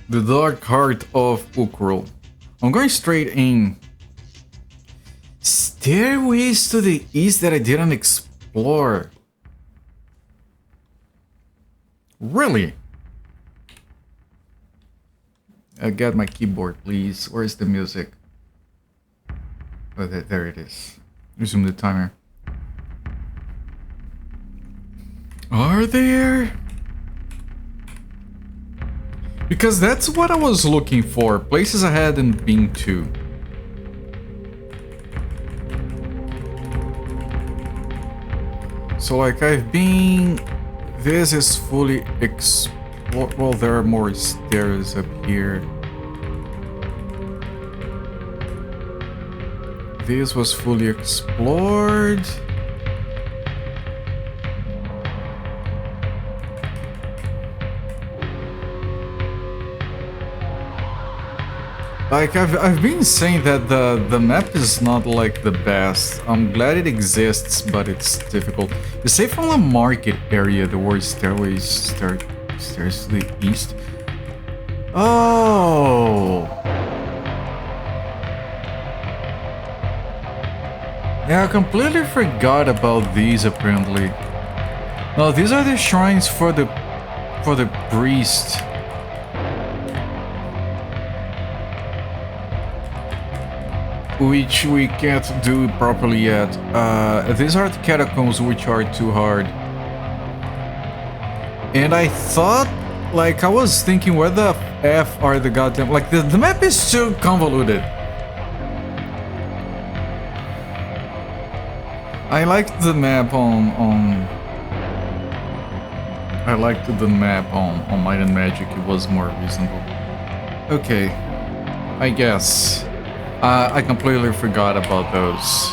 The Dark Heart of Uukrul. I'm going straight in. Stairways to the east that I didn't explore. Really? I got my keyboard, please. Where's the music? Oh, there it is. Resume the timer. Are there? Because that's what I was looking for. Places I hadn't been to. So like I've been... This is fully explored. Well, there are more stairs up here. This was fully explored. Like I've been saying that the map is not like the best. I'm glad it exists, but it's difficult. You say from the market area, the word stairs to the east. Oh. Yeah, I completely forgot about these apparently. No, these are the shrines for the priest. Which we can't do properly yet. These are the catacombs, which are too hard. And I thought, like, I was thinking, where the F are the goddamn... Like, the map is too convoluted. I liked the map on I liked the map on Might and Magic. It was more reasonable. Okay, I guess. I completely forgot about those.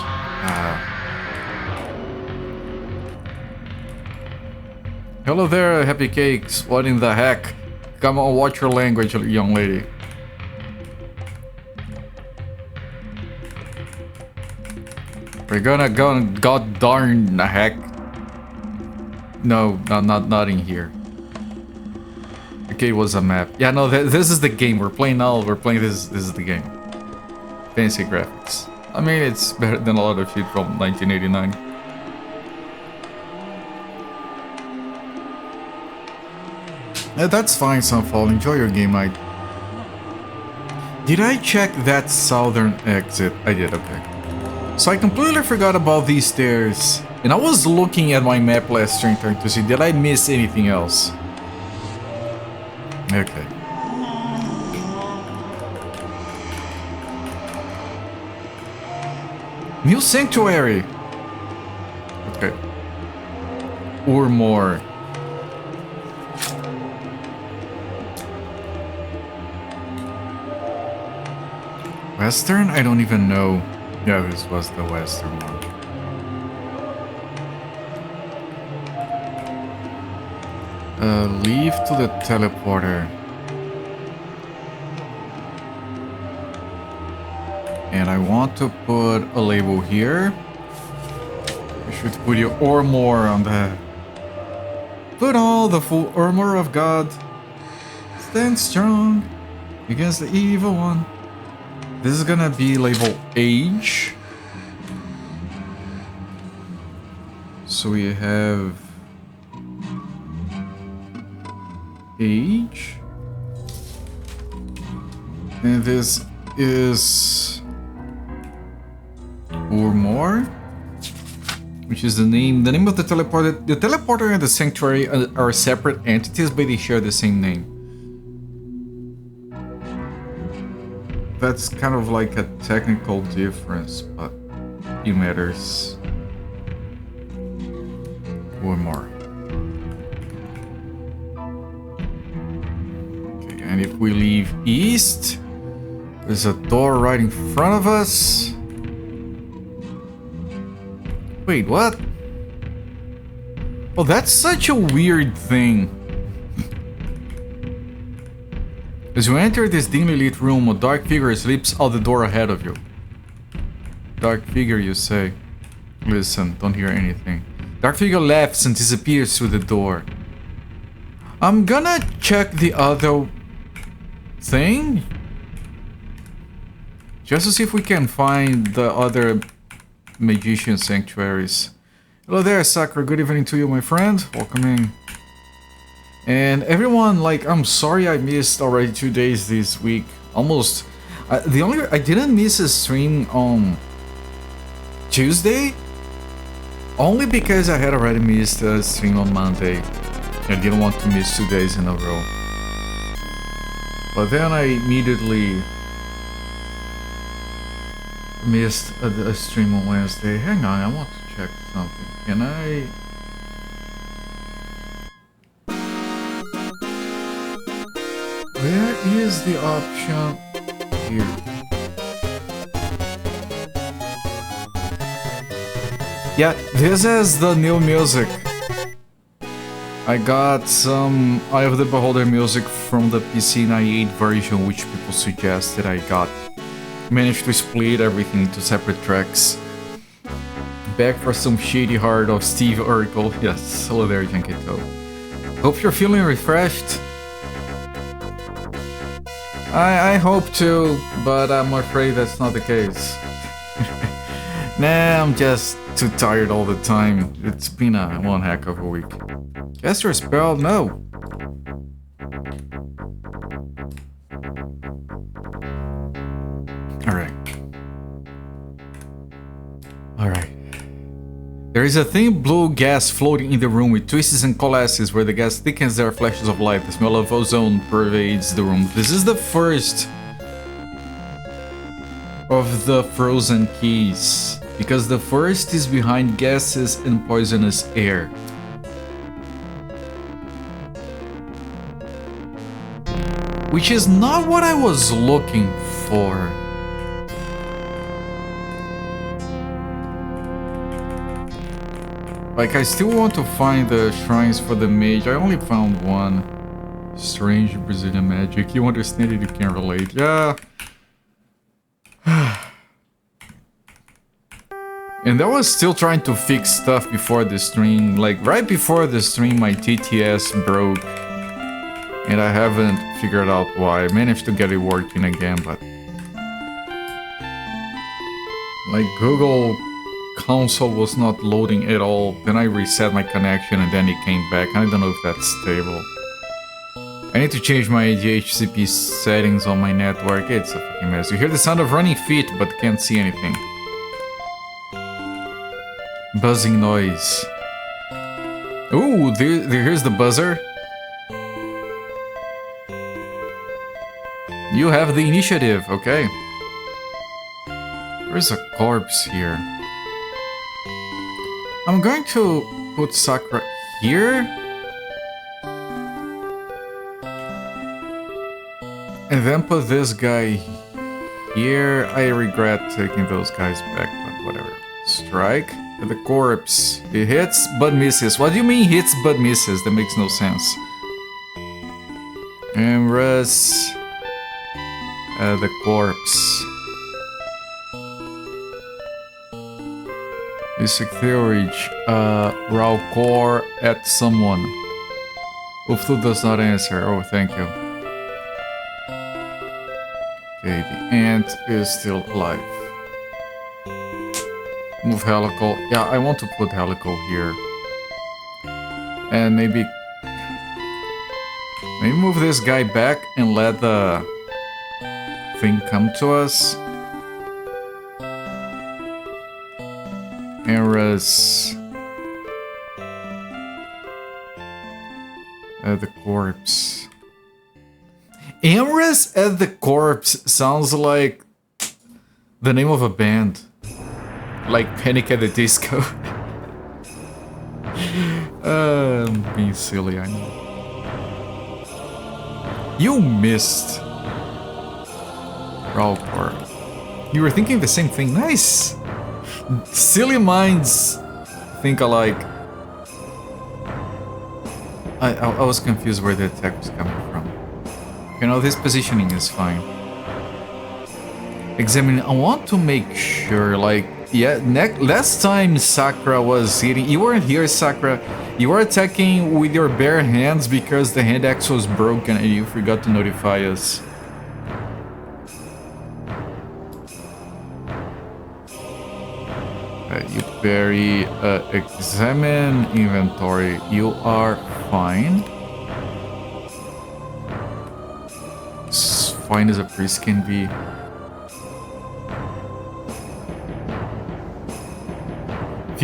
Hello there, Happy Cakes. What in the heck? Come on, watch your language, young lady. We're gonna go, god darn the heck. No, not in here. Okay, it was a map. Yeah, no, this is the game. We're playing now. We're playing this is the game. Fancy graphics. I mean, it's better than a lot of shit from 1989. Yeah, that's fine, Sunfall. Enjoy your game night. Did I check that southern exit? I did, okay. So I completely forgot about these stairs. And I was looking at my map last stream trying to see, did I miss anything else? Okay. New sanctuary. Okay. Or more. Western? I don't even know. Yeah, this was the western one. Leave to the teleporter. And I want to put a label here. You should put your armor on that. Put all the full armor of God. Stand strong against the evil one. This is gonna be label age. So we have age. And this is or more, which is the name of the teleporter. The teleporter and the sanctuary are separate entities, but they share the same name. That's kind of like a technical difference, but it matters. Or more. Okay, and if we leave east, there's a door right in front of us. Wait, what? Oh, that's such a weird thing. As you enter this dimly lit room, a dark figure slips out the door ahead of you. Dark figure, you say. Listen, don't hear anything. Dark figure laughs and disappears through the door. I'm gonna check the other... thing? Just to see if we can find the other magician sanctuaries. Hello there, Sakura. Good evening to you, my friend. Welcome in. And everyone, like, I'm sorry I missed already 2 days this week. Almost. I didn't miss a stream on Tuesday. Only because I had already missed a stream on Monday. I didn't want to miss 2 days in a row. But then I immediately missed a stream on Wednesday. Hang on, I want to check something. Can I... Where is the option here? Yeah, this is the new music. I got some Eye of the Beholder music from the PC 98 version, which people suggested I got. Managed to split everything into separate tracks. Back for some shady heart of Steve Urkel. Yes, hello there, Jankito. Hope you're feeling refreshed. I hope to, but I'm afraid that's not the case. Nah, I'm just too tired all the time. It's been one heck of a week. Cast your spell? No. Alright. There is a thin blue gas floating in the room with twists and coalesces. Where the gas thickens, there are flashes of light. The smell of ozone pervades the room. This is the first of the frozen keys, because the first is behind gases and poisonous air. Which is not what I was looking for. Like, I still want to find the shrines for the mage. I only found one. Strange Brazilian magic. You understand it, you can relate. Yeah. And I was still trying to fix stuff before the stream. Like, right before the stream, my TTS broke. And I haven't figured out why. I managed to get it working again, but... like, Google console was not loading at all. Then I reset my connection and then it came back. I don't know if that's stable. I need to change my DHCP settings on my network. It's a fucking mess. You hear the sound of running feet, but can't see anything. Buzzing noise. Ooh, here's the buzzer. You have the initiative, okay. There's a corpse here. I'm going to put Sakura here. And then put this guy here. I regret taking those guys back, but whatever. Strike at the corpse. It hits but misses. What do you mean hits but misses? That makes no sense. And rest at the corpse. Basic theory. Ralcor at someone. Uftu does not answer. Oh, thank you. Okay, the ant is still alive. Move Helical. Yeah, I want to put Helical here. And maybe move this guy back and let the thing come to us. Eras at the corpse. Eras at the corpse sounds like the name of a band. Like Panic at the Disco. I'm being silly, I know. You missed. Ralpor. You were thinking the same thing. Nice! Silly minds think alike. I was confused where the attack was coming from. You know, this positioning is fine. Examine. I want to make sure, like, yeah, last time Sakura was hitting, you weren't here, Sakura. You were attacking with your bare hands because the hand axe was broken and you forgot to notify us. You parry, examine inventory. You are fine. As fine as a priest can be.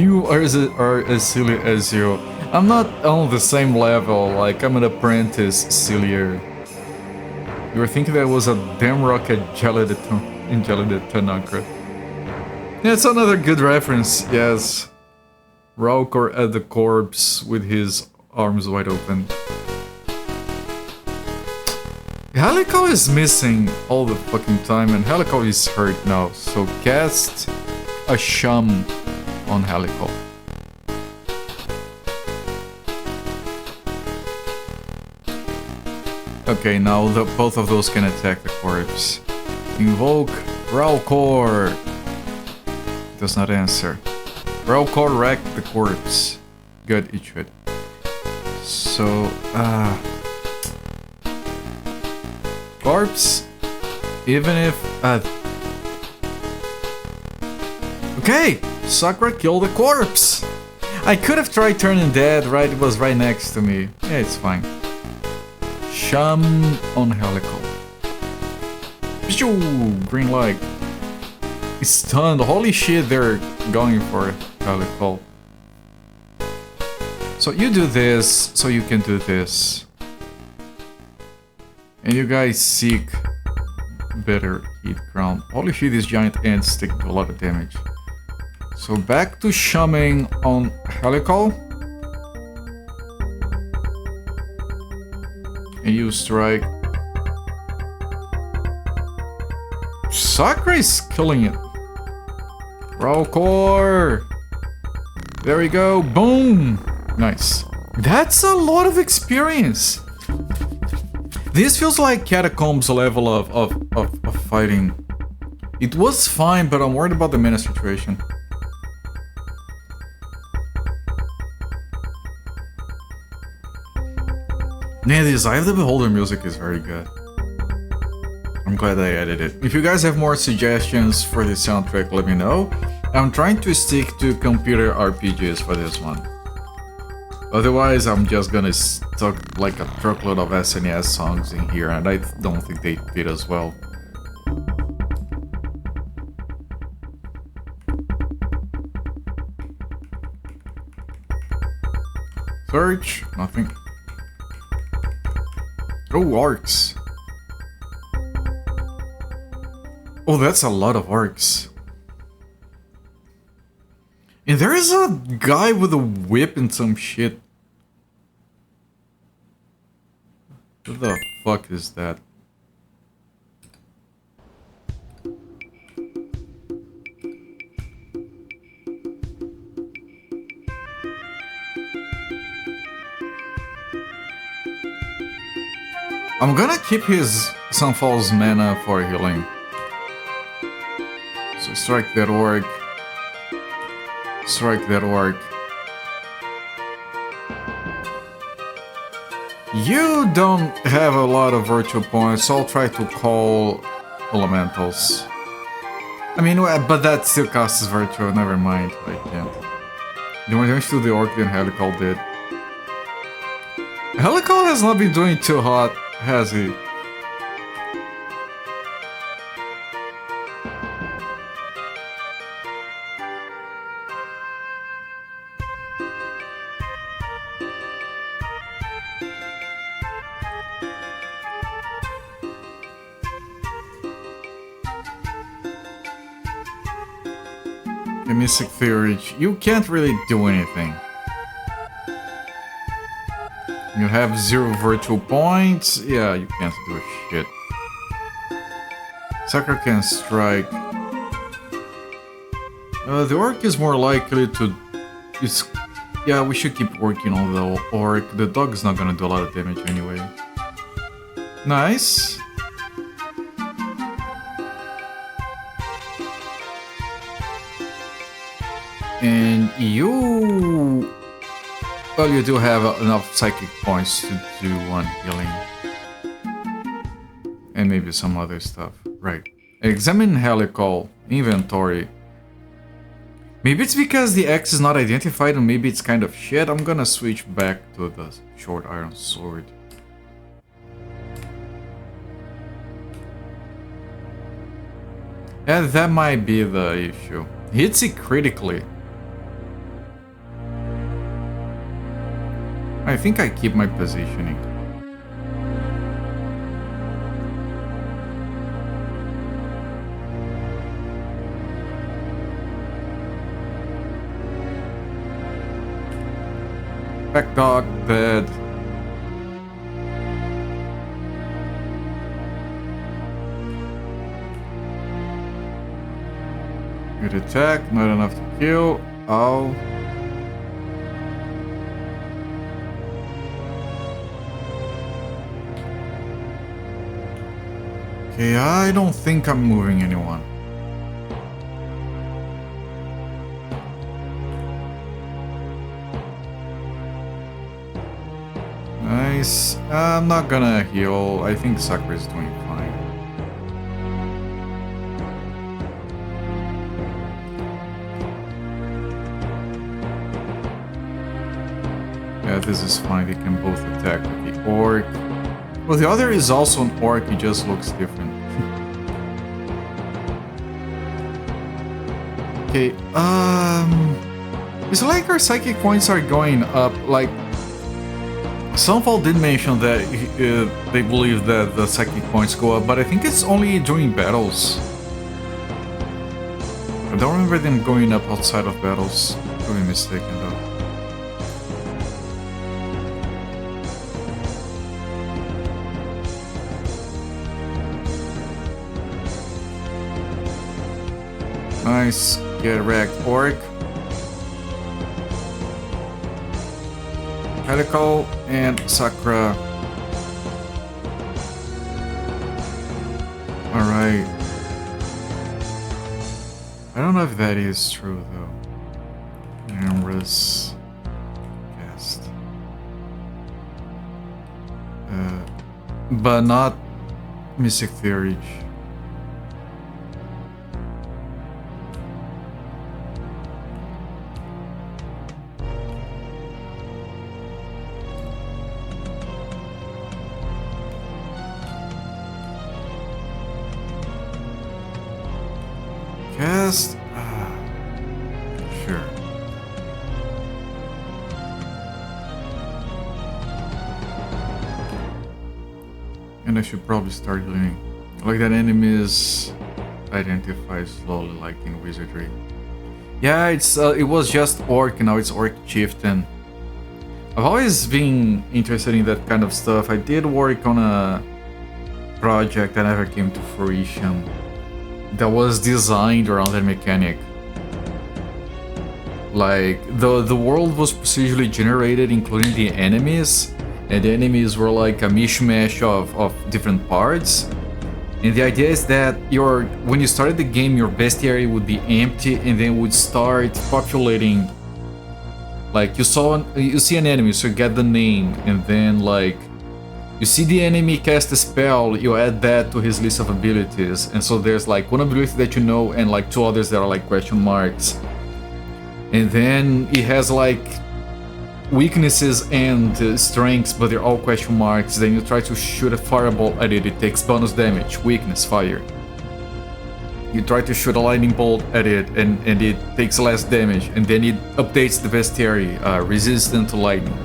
You are as silly as you. I'm not on the same level, like I'm an apprentice sillier. You were thinking that was a damn rocket in Tanakra. Yeah, it's another good reference, yes. Raukor at the corpse with his arms wide open. Helico is missing all the fucking time, and Helico is hurt now, so cast a shum on Helico. Okay, now both of those can attack the corpse. Invoke Raukor. Does not answer. Raukor wrecked the corpse. Good, it should. So, corpse, even if, okay, Sakura killed the corpse. I could have tried turning dead, right? It was right next to me. Yeah, it's fine. Shum on Helico. Green light. He's stunned. Holy shit, they're going for Helico. So you do this, so you can do this. And you guys seek better hit ground. Holy shit, these giant ants take a lot of damage. So back to shumming on Helico. And you strike. Sakura is killing it. Raukor! There we go. Boom! Nice. That's a lot of experience. This feels like Catacombs level of fighting. It was fine, but I'm worried about the mana situation. Man, this Eye of the Beholder music is very good. I'm glad I added it. If you guys have more suggestions for this soundtrack, let me know. I'm trying to stick to computer RPGs for this one. Otherwise, I'm just gonna stuck like a truckload of SNES songs in here, and I don't think they fit as well. Search, nothing. Oh, arcs. Oh, that's a lot of arcs. And there is a guy with a whip and some shit. What the fuck is that? I'm gonna keep his Sunfall's mana for healing. So strike that orc. Strike that orc. You don't have a lot of virtual points, so I'll try to call elementals. I mean, but that still costs virtual, never mind, I can't. The more damage to the orc than Helical did. Helical has not been doing too hot, has he? Mystic Theory, you can't really do anything. You have 0 virtual points. Yeah, you can't do shit. Sakura can strike. The orc is more likely to... Yeah, we should keep working on the orc. The dog is not gonna do a lot of damage anyway. Nice. And you... Well, you do have enough psychic points to do one healing. And maybe some other stuff. Right. Examine Helical. Inventory. Maybe it's because the X is not identified and maybe it's kind of shit. I'm gonna switch back to the short iron sword. Yeah, that might be the issue. Hits it critically. I think I keep my positioning. Back dog, dead. Good attack, not enough to kill. Oh. Okay, I don't think I'm moving anyone. Nice. I'm not gonna heal. I think Sakura is doing fine. Yeah, this is fine. They can both attack with the orc. Well, the other is also an orc. He just looks different. Okay. It's like our psychic points are going up. Like, Sunfall did mention that they believe that the psychic points go up, but I think it's only during battles. I don't remember them going up outside of battles. Could be mistaken though. Nice. Get wrecked, orc. Helical and Sakura. Alright. I don't know if that is true though. Numerous cast. But not Mystic Theory. Cast? Sure. And I should probably start healing. Like that enemies identify slowly like in wizardry. Yeah, it was just orc, now it's orc chieftain. I've always been interested in that kind of stuff. I did work on a project that never came to fruition that was designed around that mechanic. Like, the world was procedurally generated, including the enemies, and the enemies were like a mishmash of different parts. And the idea is that when you started the game, your bestiary would be empty, and then would start populating. Like, you see an enemy, so you get the name, and then like you see the enemy cast a spell, you add that to his list of abilities, and so there's like one ability that you know and like two others that are like question marks. And then it has like weaknesses and strengths, but they're all question marks. Then you try to shoot a fireball at it, it takes bonus damage, weakness, fire. You try to shoot a lightning bolt at it and it takes less damage, and then it updates the bestiary, resistant to lightning.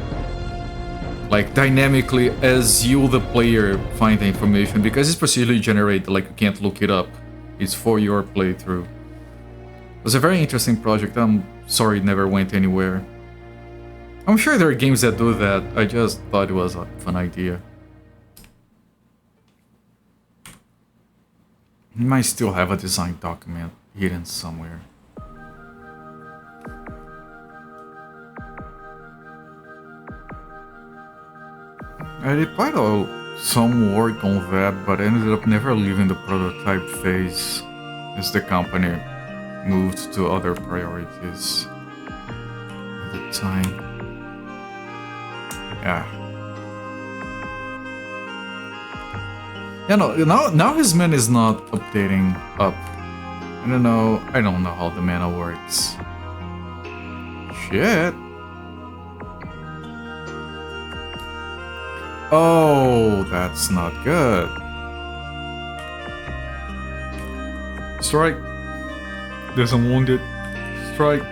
Like dynamically as you, the player, find the information, because it's procedurally generated, like you can't look it up. It's for your playthrough. It was a very interesting project. I'm sorry it never went anywhere. I'm sure there are games that do that. I just thought it was a fun idea. You might still have a design document hidden somewhere. I did quite some work on that, but ended up never leaving the prototype phase as the company moved to other priorities at the time. Yeah. Yeah, no, now his mana is not updating up. I don't know how the mana works. shit. Oh, that's not good. Strike. There's a wounded. Strike.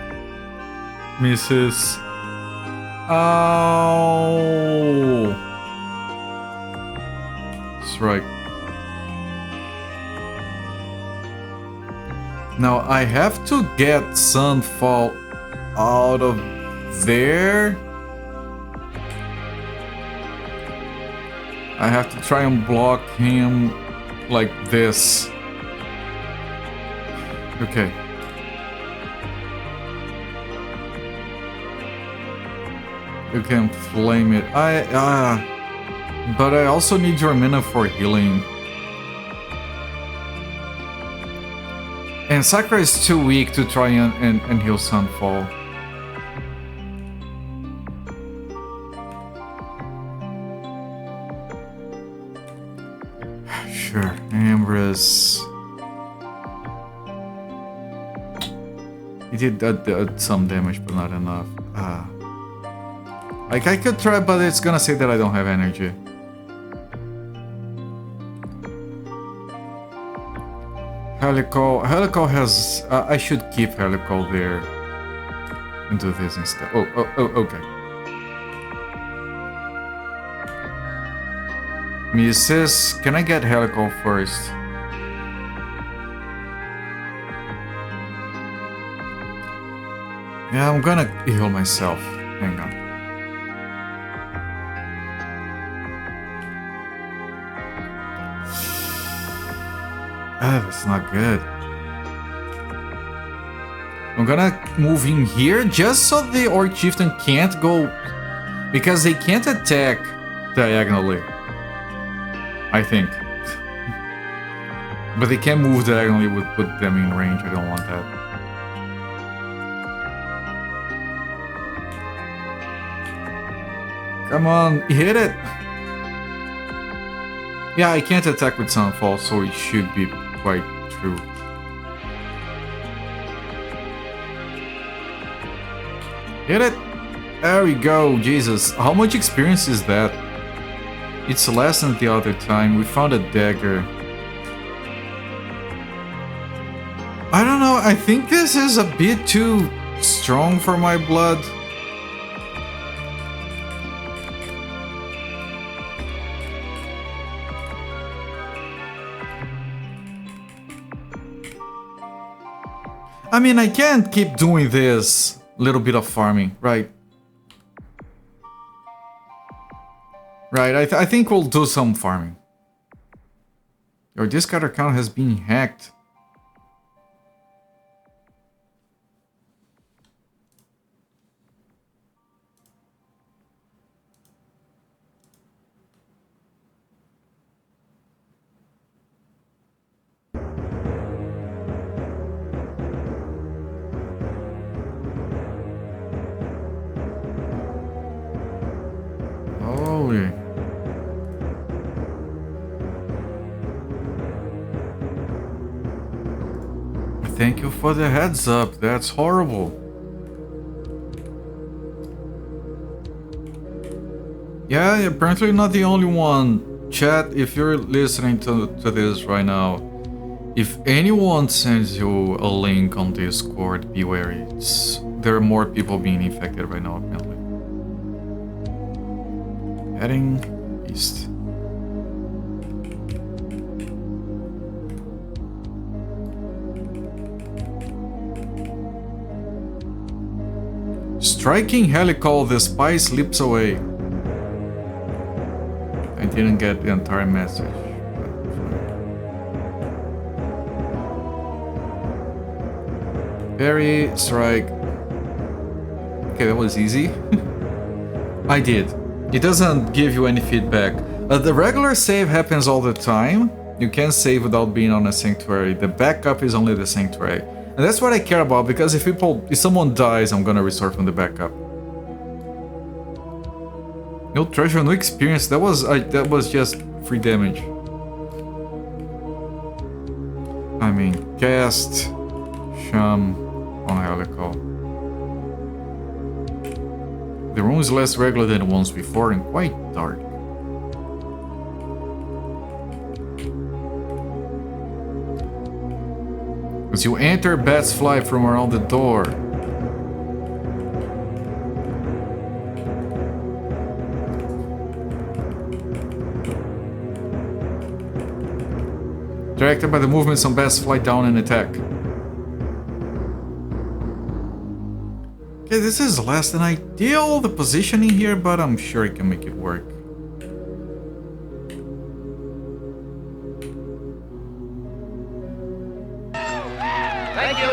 Misses. Oh. Strike. Now I have to get Sunfall out of there. I have to try and block him like this. Okay. You can flame it. But I also need your mana for healing. And Sakura is too weak to try and heal Sunfall. Sure, Ambrose. He did some damage, but not enough. Like, I could try, but it's gonna say that I don't have energy. Helical has... I should keep Helical there. And do this instead. Oh, okay. Misses, can I get Helical first? Yeah, I'm gonna heal myself. Hang on. That's not good. I'm gonna move in here just so the Orc Chieftain can't go... Because they can't attack diagonally. I think. But they can move diagonally with put them in range. I don't want that. Come on, hit it! Yeah, I can't attack with Sunfall, so it should be quite true. Hit it! There we go, Jesus. How much experience is that? It's less than the other time. We found a dagger. I don't know, I think this is a bit too strong for my blood. I mean, I can't keep doing this little bit of farming, right? Right, I think we'll do some farming. Your discard account has been hacked. Holy. Thank you for the heads up, that's horrible. Yeah, apparently not the only one. Chat, if you're listening to this right now, if anyone sends you a link on Discord, be wary. There are more people being infected right now, apparently. Heading east. Striking Helical, the spy slips away. I didn't get the entire message. Parry, strike. Okay, that was easy. I did. It doesn't give you any feedback. The regular save happens all the time. You can't save without being on a sanctuary. The backup is only the sanctuary. And that's what I care about, because if someone dies, I'm gonna restore from the backup. No treasure, no experience. That was just free damage. I mean, cast Sham on Helical. The room is less regular than the ones before and quite dark. As you enter, bats fly from around the door. Directed by the movement, some bats fly down and attack. Okay, this is less than ideal, the positioning here, but I'm sure I can make it work. Thank you.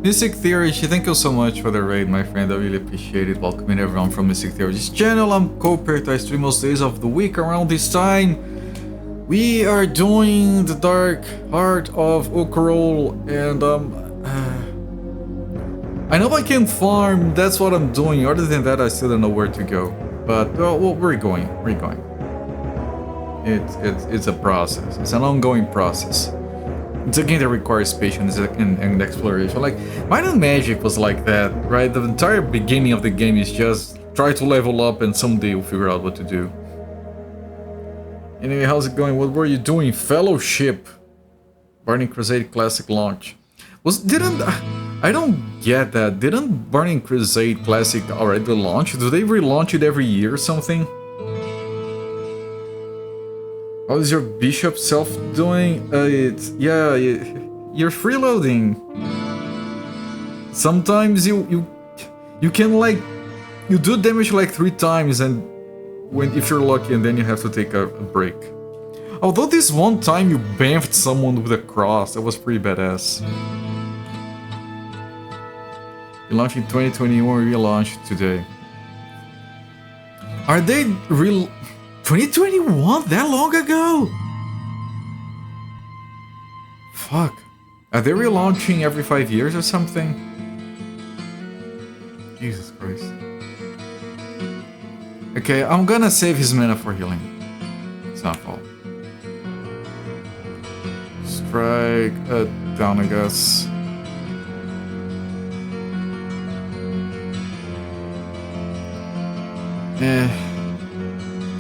Mystic Theory, thank you so much for the raid, my friend. I really appreciate it. Welcoming everyone from Mystic Theory's channel. I'm Copert. I stream most days of the week around this time. We are doing the Dark Heart of Uukrul, and I know I can farm. That's what I'm doing. Other than that, I still don't know where to go. But well, we're going. We're going. It's a process. It's an ongoing process. It's a game that requires patience and exploration. Like, Might and Magic was like that, right? The entire beginning of the game is just try to level up and someday you'll figure out what to do. Anyway, how's it going? What were you doing? Fellowship. Burning Crusade Classic launch. I don't get that. Didn't Burning Crusade Classic already launch? Do they relaunch it every year or something? How is your bishop self doing? You're freeloading. Sometimes you can like you do damage like 3 times, and if you're lucky, and then you have to take a break. Although this one time you bamfed someone with a cross, that was pretty badass. You launched in 2021, we launched today. Are they real? 2021? That long ago? Fuck. Are they relaunching every 5 years or something? Jesus Christ. Okay, I'm gonna save his mana for healing. It's not fault. Strike down, I guess.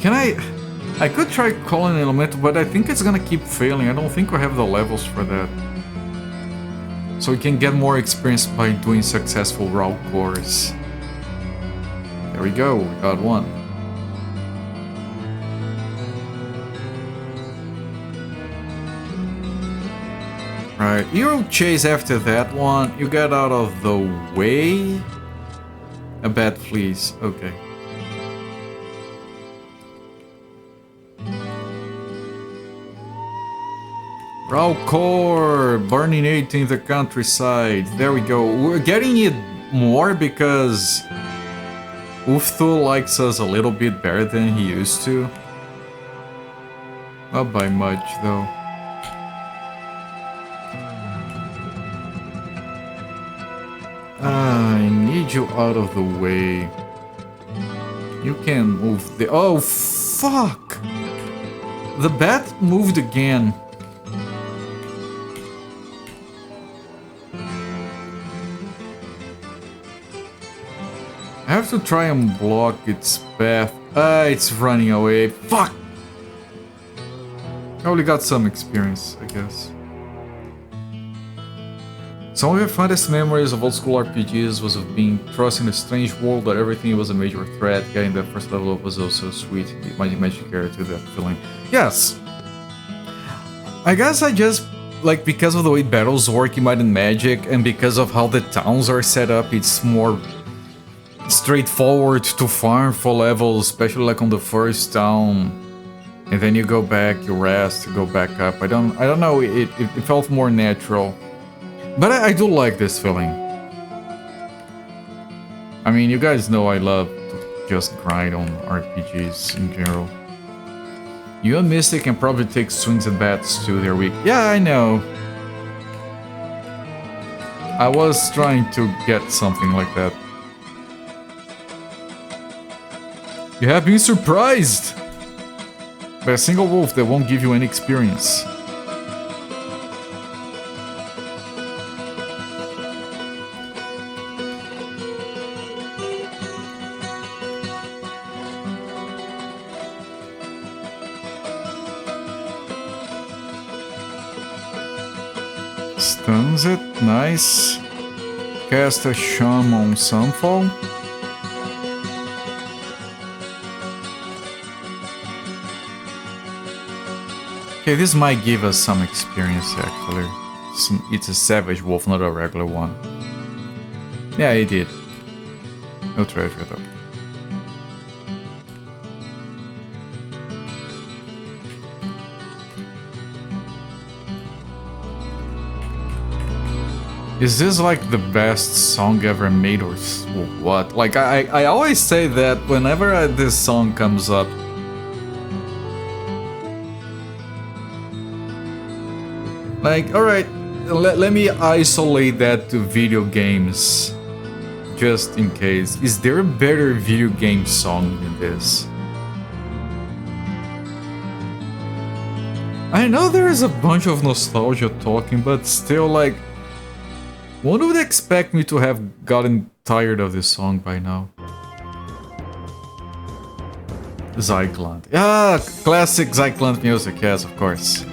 Can I could try calling an elemental, but I think it's gonna keep failing. I don't think we have the levels for that. So we can get more experience by doing successful route cores. There we go, we got one. Right, you chase after that one. You get out of the way. A bat flees, okay. Raucor, burning 8 in the countryside. There we go. We're getting it more because Ufthul likes us a little bit better than he used to. Not by much, though. I need you out of the way. You can move the... Oh, fuck! The bat moved again. I have to try and block its path. It's running away. Fuck! I only got some experience, I guess. Some of your fondest memories of old school RPGs was of being thrust in a strange world where everything was a major threat. Getting that first level up was also sweet. Magic character, that feeling. Yes! I guess I just, like, because of the way battles work in Might and Magic, and because of how the towns are set up, it's more straightforward to farm for levels, especially like on the first town, and then you go back, you rest, you go back up. I don't know. It felt more natural, but I do like this feeling. I mean, you guys know I love to just grind on RPGs in general. You and Mystic can probably take swings at bats too. They're weak. Yeah, I know. I was trying to get something like that. You have been surprised by a single wolf that won't give you any experience. Stuns it. Nice. Cast a Sham on Sunfall. Okay, this might give us some experience actually. It's a savage wolf, not a regular one. Yeah, it did. No treasure though. Is this like the best song ever made or what? Like I always say that whenever this song comes up. Like, alright, let me isolate that to video games. Just in case. Is there a better video game song than this? I know there is a bunch of nostalgia talking, but still like... One would expect me to have gotten tired of this song by now. Zyklon. Ah, classic Zyklon music, yes, of course.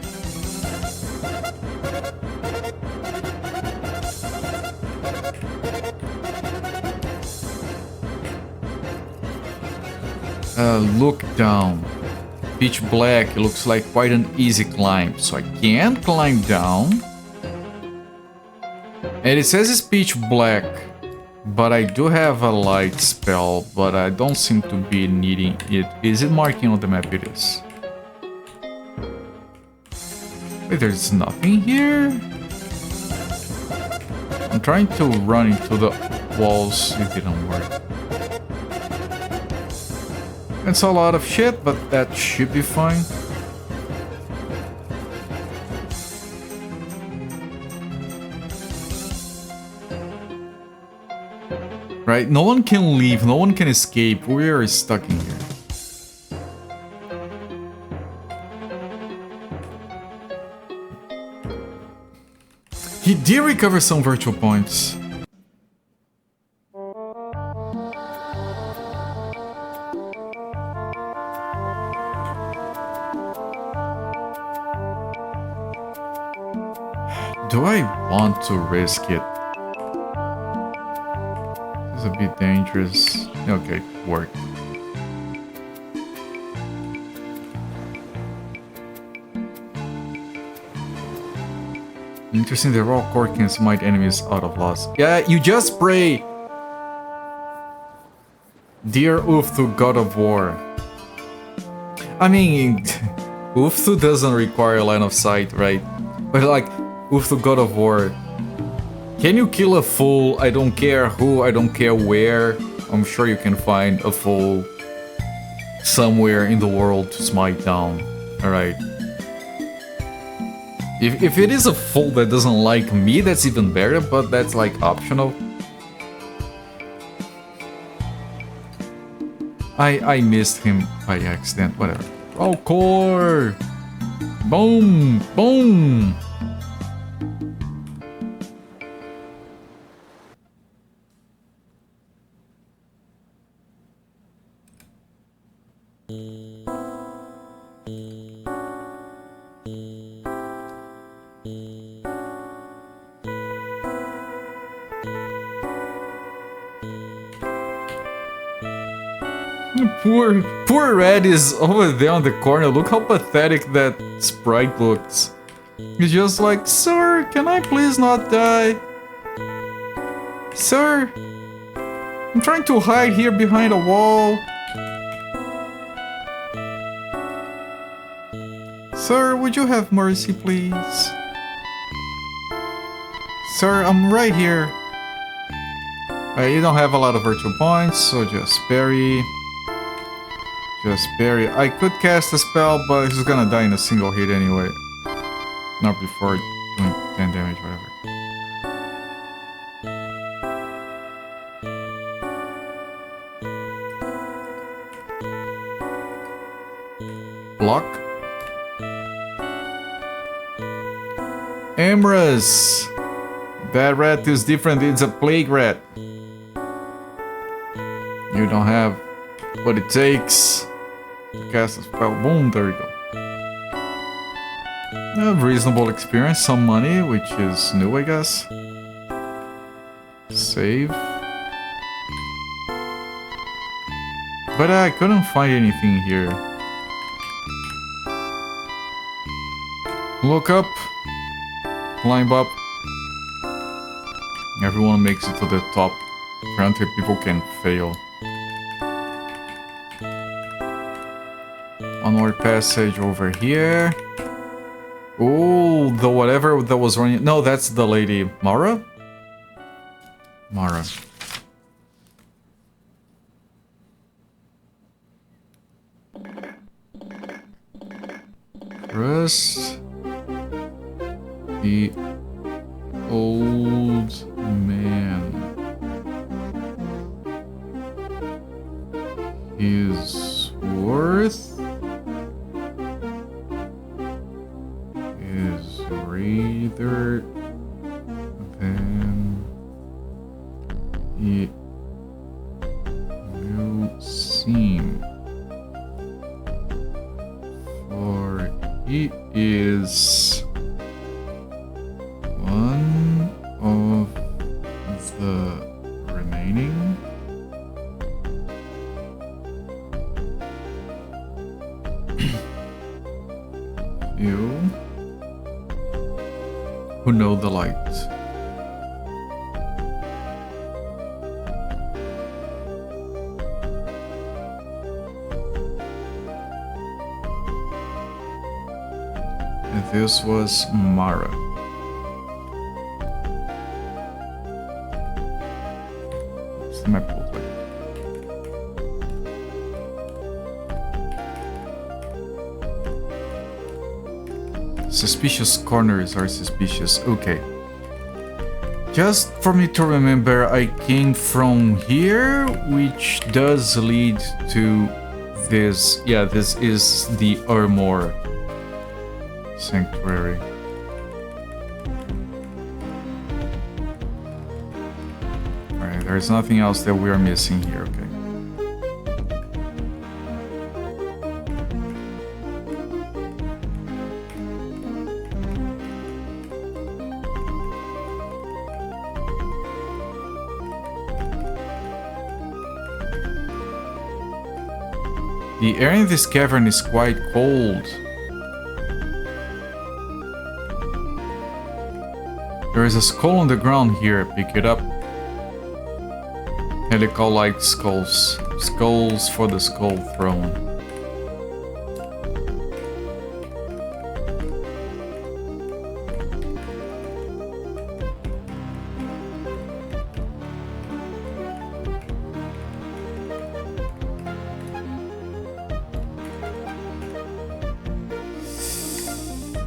Look down. Pitch black, it looks like quite an easy climb, so I can climb down. And it says it's pitch black, but I do have a light spell, but I don't seem to be needing it. Is it marking on the map? It is. Wait, there's nothing here? I'm trying to run into the walls, it didn't work. It's a lot of shit, but that should be fine. Right, no one can leave, no one can escape, we are stuck in here. He did recover some virtual points. Do I want to risk it? It's a bit dangerous. Okay, work. Interesting, the raw core can smite enemies out of loss. Yeah, you just pray! Dear Ufthu, God of War. I mean, Ufthu doesn't require line of sight, right? But like, Ufthu, God of War. Can you kill a fool? I don't care who, I don't care where. I'm sure you can find a fool somewhere in the world to smite down. Alright. If it is a fool that doesn't like me, that's even better, but that's like optional. I missed him by accident, whatever. Oh, core! Boom! Boom! Poor Red is over there on the corner. Look how pathetic that sprite looks. He's just like, sir, can I please not die? Sir, I'm trying to hide here behind a wall. Sir, would you have mercy, please? Sir, I'm right here. You don't have a lot of virtual points, so just parry. Just parry. I could cast a spell, but he's gonna die in a single hit anyway. Not before doing 10 damage, whatever. Block. Emrys! That rat is different, it's a plague rat. You don't have what it takes to cast a spell. Boom, there you go. A reasonable experience, some money, which is new, I guess. Save. But I couldn't find anything here. Look up. Climb up. Everyone makes it to the top. Apparently people can fail. One more passage over here. Oh, the whatever that was running. No, that's the lady. Mara? Mara. First, the old man. His worth is greater than it will seem, for he is one of the remaining few who know the light. And this was Mara. What's the map look like? Suspicious corners are suspicious. Okay. Just for me to remember, I came from here, which does lead to this. Yeah, this is the Armor Sanctuary. Alright, there's nothing else that we are missing here, okay. The air in this cavern is quite cold. There is a skull on the ground here. Pick it up. Helical-like skulls. Skulls for the skull throne.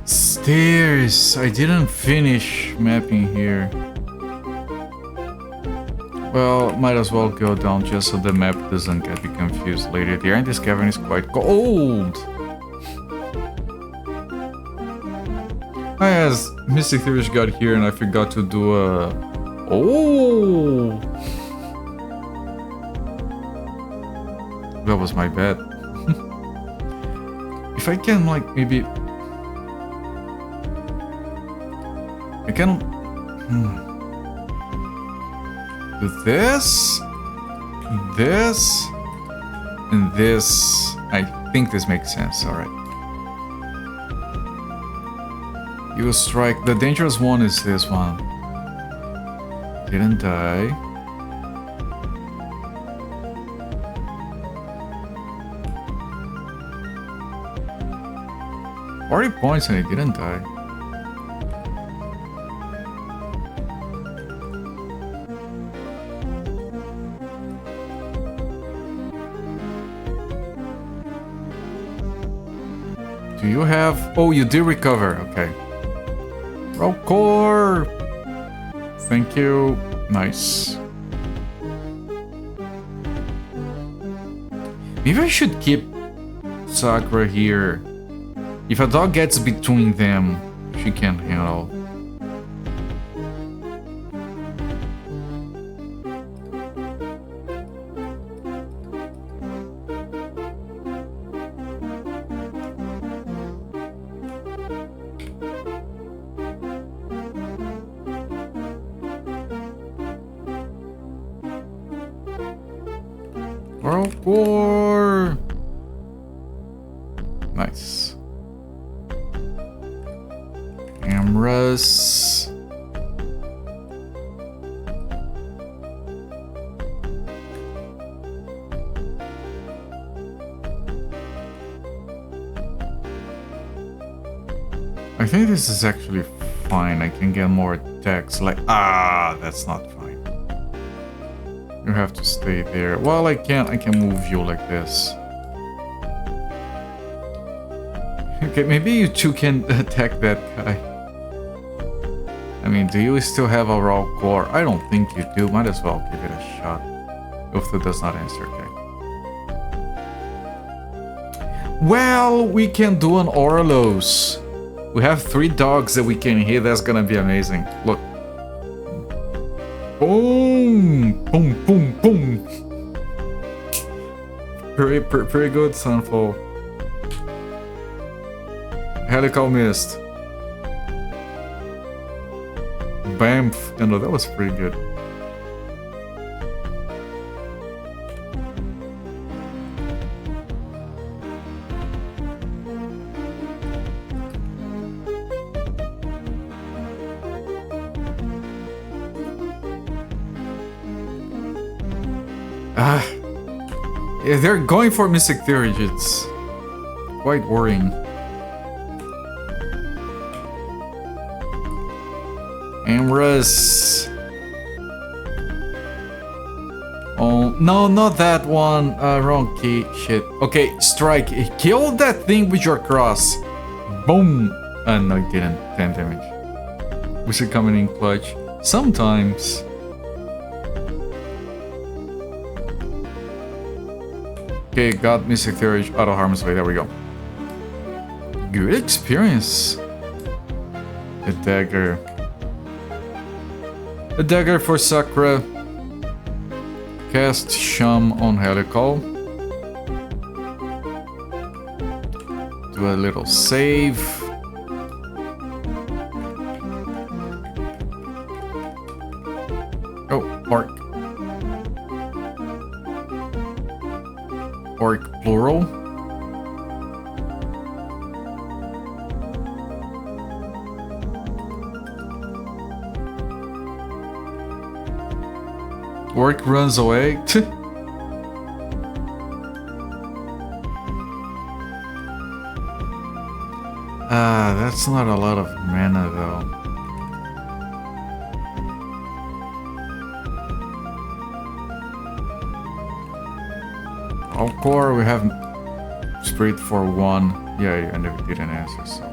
Stairs. I didn't finish mapping here. Well, might as well go down just so the map doesn't get me confused later. The air in this cavern is quite cold. As Mystic Theories got here and I forgot to do a... Oh! That was my bad. If I can, like, maybe... I can... do this, and this. I think this makes sense, alright. You strike. The dangerous one is this one. Didn't die. Forty points and he didn't die. Do you have... Oh, you do recover. Okay. Roll core. Thank you. Nice. Maybe I should keep Sakura here. If a dog gets between them, she can't handle. Parkour. Nice. Cameras. I think this is actually fine. I can get more attacks. Like, that's not fine. You have to stay there. Well, I can move you like this. Okay, maybe you two can attack that guy. I mean, do you still have a raw core? I don't think you do. Might as well give it a shot. Uftu does not answer, okay. Well, we can do an Orlos. We have 3 dogs that we can hit. That's gonna be amazing. Look. Boom! Boom, boom, boom! Pretty good, Sunfall. Helical Mist. Bamf. You know, that was pretty good. If they're going for Mystic Theory, it's quite worrying. Amras. Oh, no, not that one. Wrong key. Shit. Okay, strike. Kill that thing with your cross. Boom. No, it didn't. 10 damage. We should come in clutch. Sometimes. Okay, got Mystic Theory out of harm's way. There we go. Good experience. A dagger. A dagger for Sakura. Cast Shum on Helical. Do a little save. Oh, Orc. Orc plural. Orc runs away. That's not a lot of mana though. Of course, we have Spirit for 1. Yeah, I never didn't answer, so.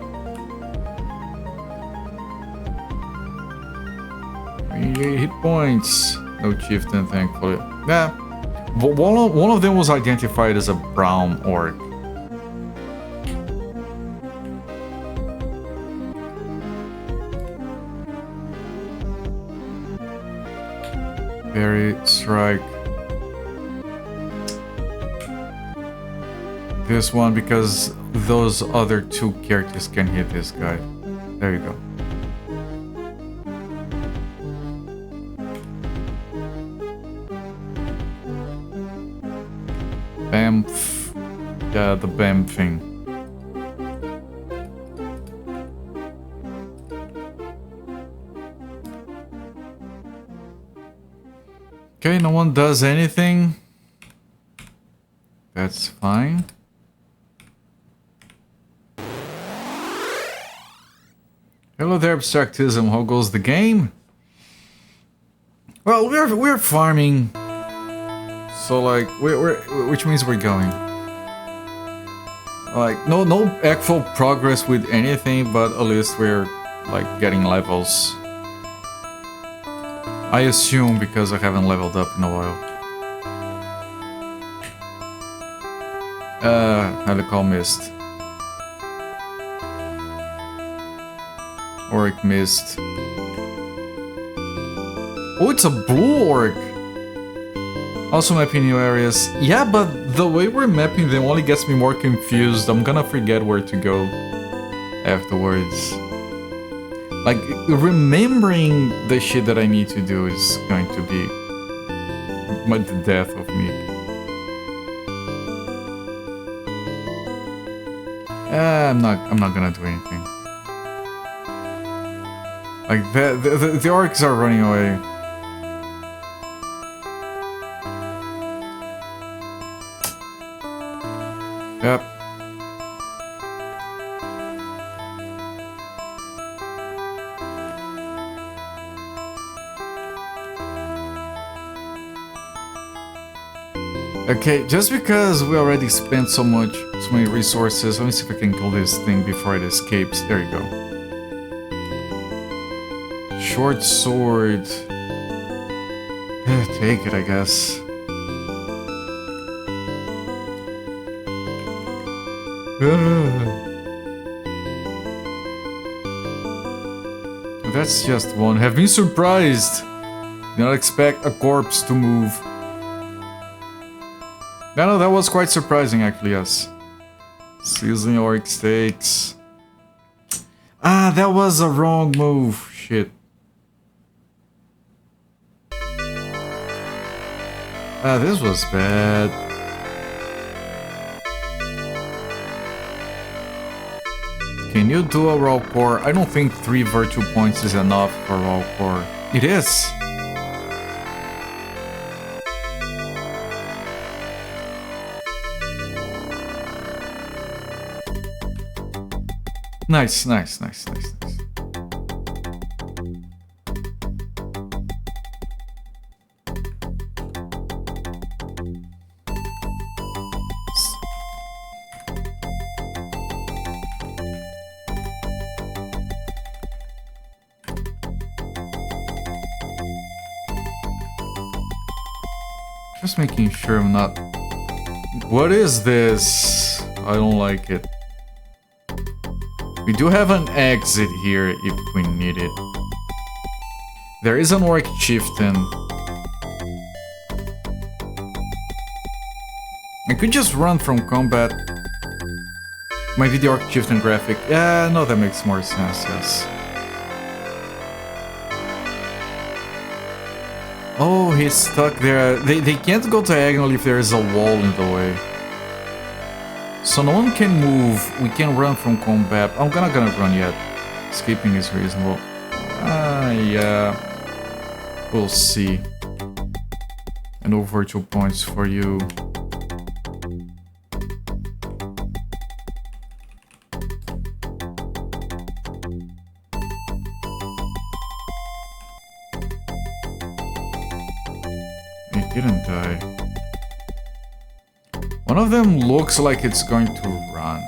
Hit points. No chieftain, thankfully. Yeah. One of them was identified as a brown orc. Very strike. This one because those other 2 characters can hit this guy. There you go. Bamf. Yeah, the Bamf thing. Okay, no one does anything. That's fine. Hello there, Abstractism. How goes the game? Well, we're farming. So like which means we're going. Like no actual progress with anything, but at least we're like getting levels. I assume because I haven't leveled up in a while. Helical Mist. Orc Mist. Oh, it's a blue orc. Also mapping new areas. Yeah, but the way we're mapping them only gets me more confused. I'm gonna forget where to go afterwards. Like, remembering the shit that I need to do is going to be the death of me. I'm not gonna do anything. Like the orcs are running away. Yep. Okay, just because we already spent so many resources, let me see if I can kill this thing before it escapes. There you go. Short sword. Take it, I guess. That's just one. Have been surprised. Do not expect a corpse to move. No, that was quite surprising, actually, yes. Seasoning orc steaks. Ah, that was a wrong move. Shit. Ah, this was bad. Can you do a raw core? I don't think 3 virtue points is enough for raw core. It is. Nice. Just making sure I'm not... What is this? I don't like it. We do have an exit here if we need it. There is an orc chieftain. I could just run from combat. Might be the orc chieftain graphic. Yeah, no, that makes more sense, yes. Oh, he's stuck there. They can't go diagonal if there is a wall in the way. So no one can move. We can run from combat. I'm not gonna run yet. Escaping is reasonable. Yeah. We'll see. And no virtual points for you. It didn't die. One of them looks like it's going to run.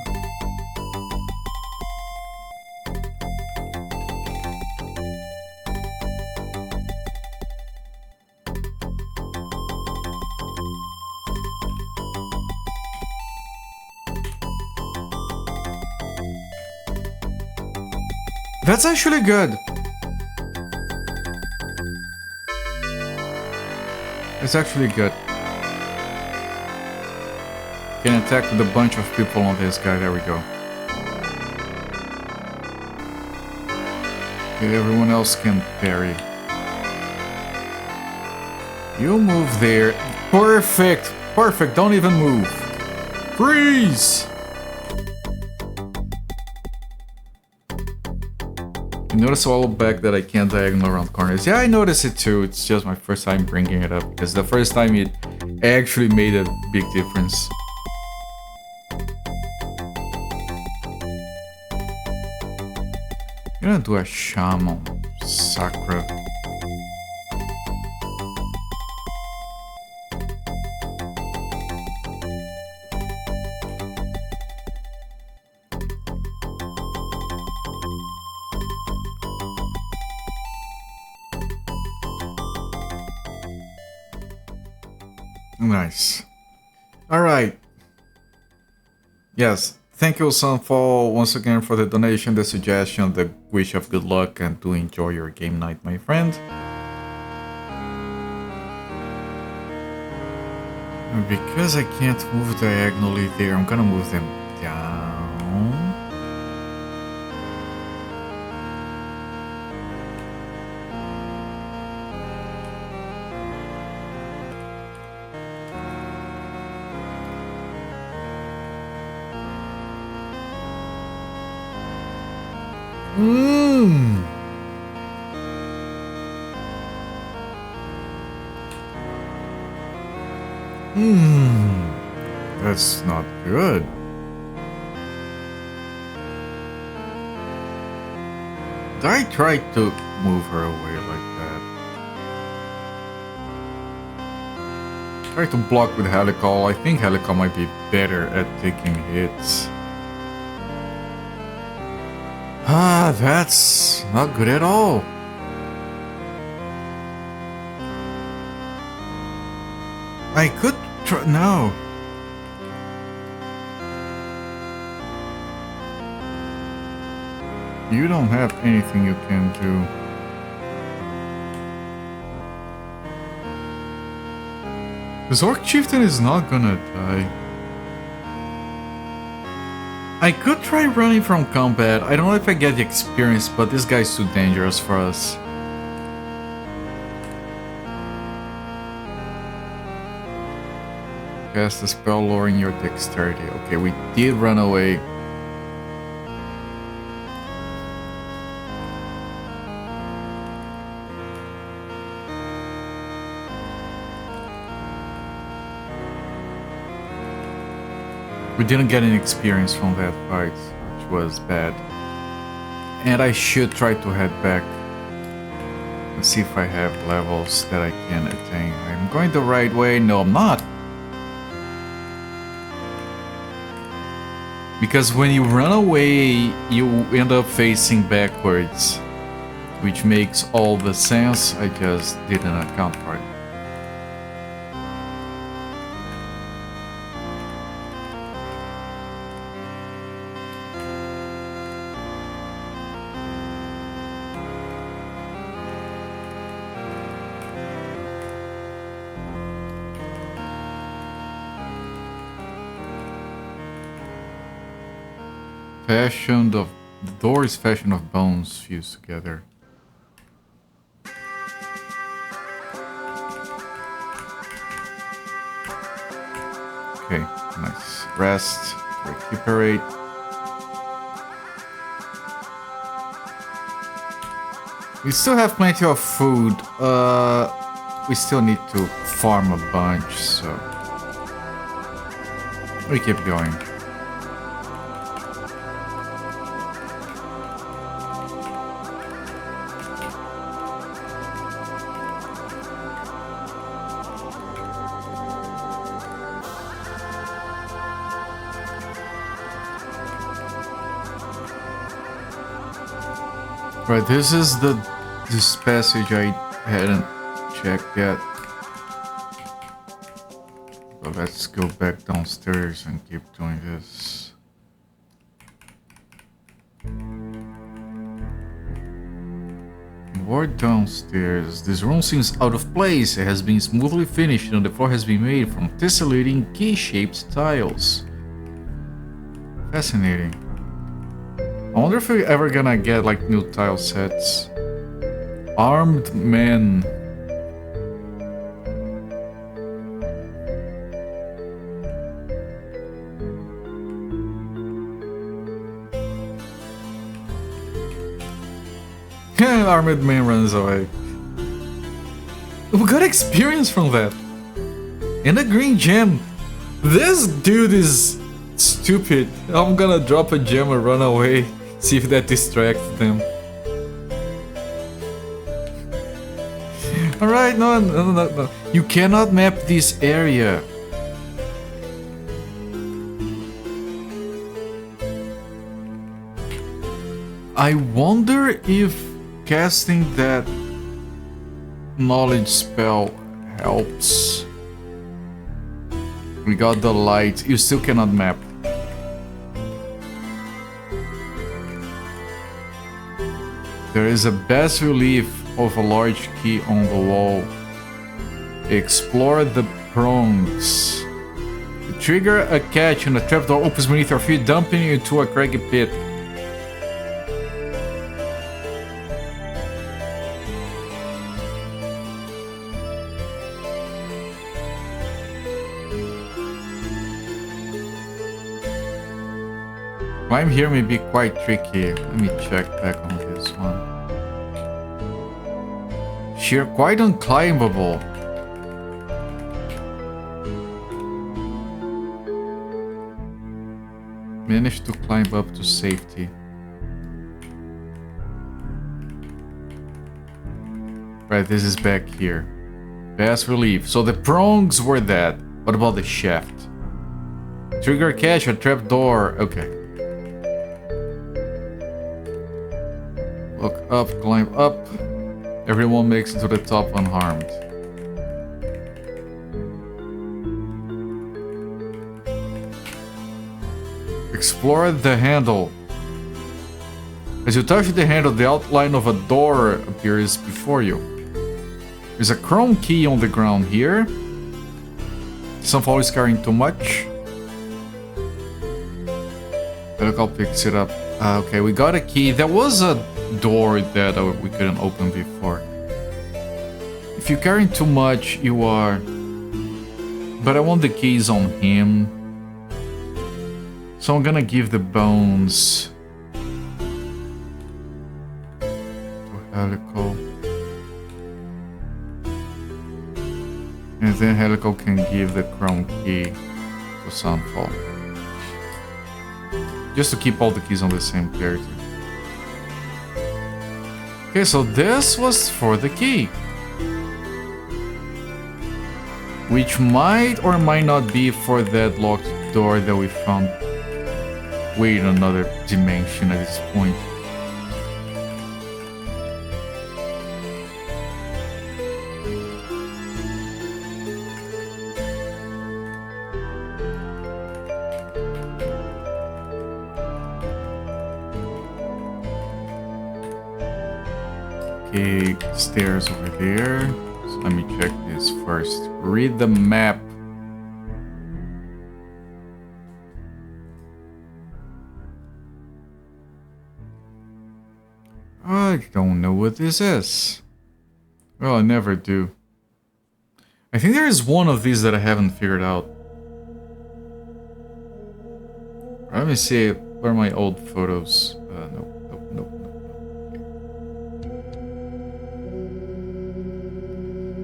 That's actually good. It's actually good. Can attack with a bunch of people on this guy. There we go. Okay, everyone else can parry. You move there. Perfect. Perfect. Don't even move. Freeze. You notice a while back that I can't diagonal around corners. Yeah, I noticed it too. It's just my first time bringing it up because the first time it actually made a big difference. I'm gonna do a shaman sacra. Nice. All right. Yes. Thank you, Sunfall, once again for the donation, the suggestion, the wish of good luck, and to enjoy your game night, my friend. And because I can't move diagonally there, I'm gonna move them down. Mmm. Mmm. That's not good. I tried to move her away like that. Try to block with Helical. I think Helical might be better at taking hits. Ah, that's not good at all. I could try. No. You don't have anything you can do. This Orc Chieftain is not gonna die. I could try running from combat. I don't know if I get the experience, but this guy's too dangerous for us. Cast a spell lowering your dexterity. Okay, we did run away. We didn't get any experience from that fight, which was bad. And I should try to head back and see if I have levels that I can attain. I'm going the right way. No, I'm not. Because when you run away, you end up facing backwards, which makes all the sense. I just didn't account for it. Fashioned of the door is fashioned of bones fused together. Okay, nice. Rest, recuperate. We still have plenty of food. We still need to farm a bunch, so we keep going. Right, this is this passage I hadn't checked yet. But let's go back downstairs and keep doing this. More downstairs. This room seems out of place. It has been smoothly finished and the floor has been made from tessellating key-shaped tiles. Fascinating. I wonder if we're ever gonna get like new tile sets. Armed men. Armed man runs away. We got experience from that. And a green gem. This dude is stupid. I'm gonna drop a gem and run away. See if that distracts them. Alright, no. You cannot map this area. I wonder if casting that knowledge spell helps. We got the light. You still cannot map. There is a bas-relief of a large key on the wall. Explore the prongs. Trigger a catch and a trapdoor opens beneath your feet, dumping you into a craggy pit. Climb here may be quite tricky. Let me check back on this one. Sheer quite unclimbable. Managed to climb up to safety. Right, this is back here. Fast relief. So the prongs were that. What about the shaft? Trigger catch or trap door. Okay. Look up, climb up. Everyone makes it to the top unharmed. Explore the handle. As you touch the handle, the outline of a door appears before you. There's a chrome key on the ground here. Sunfall is carrying too much. Look, I'll pick it up. Okay, we got a key. There was a door that we couldn't open before. If you're carrying too much, you are. But I want the keys on him. So I'm gonna give the bones to Helico. And then Helico can give the chrome key to Sunfall. Just to keep all the keys on the same character. Okay, so this was for the key. Which might or might not be for that locked door that we found way in another dimension at this point. Okay, stairs over there. So let me check this first. Read the map. I don't know what this is. Well, I never do. I think there is one of these that I haven't figured out. Let me see. Where are my old photos? Nope.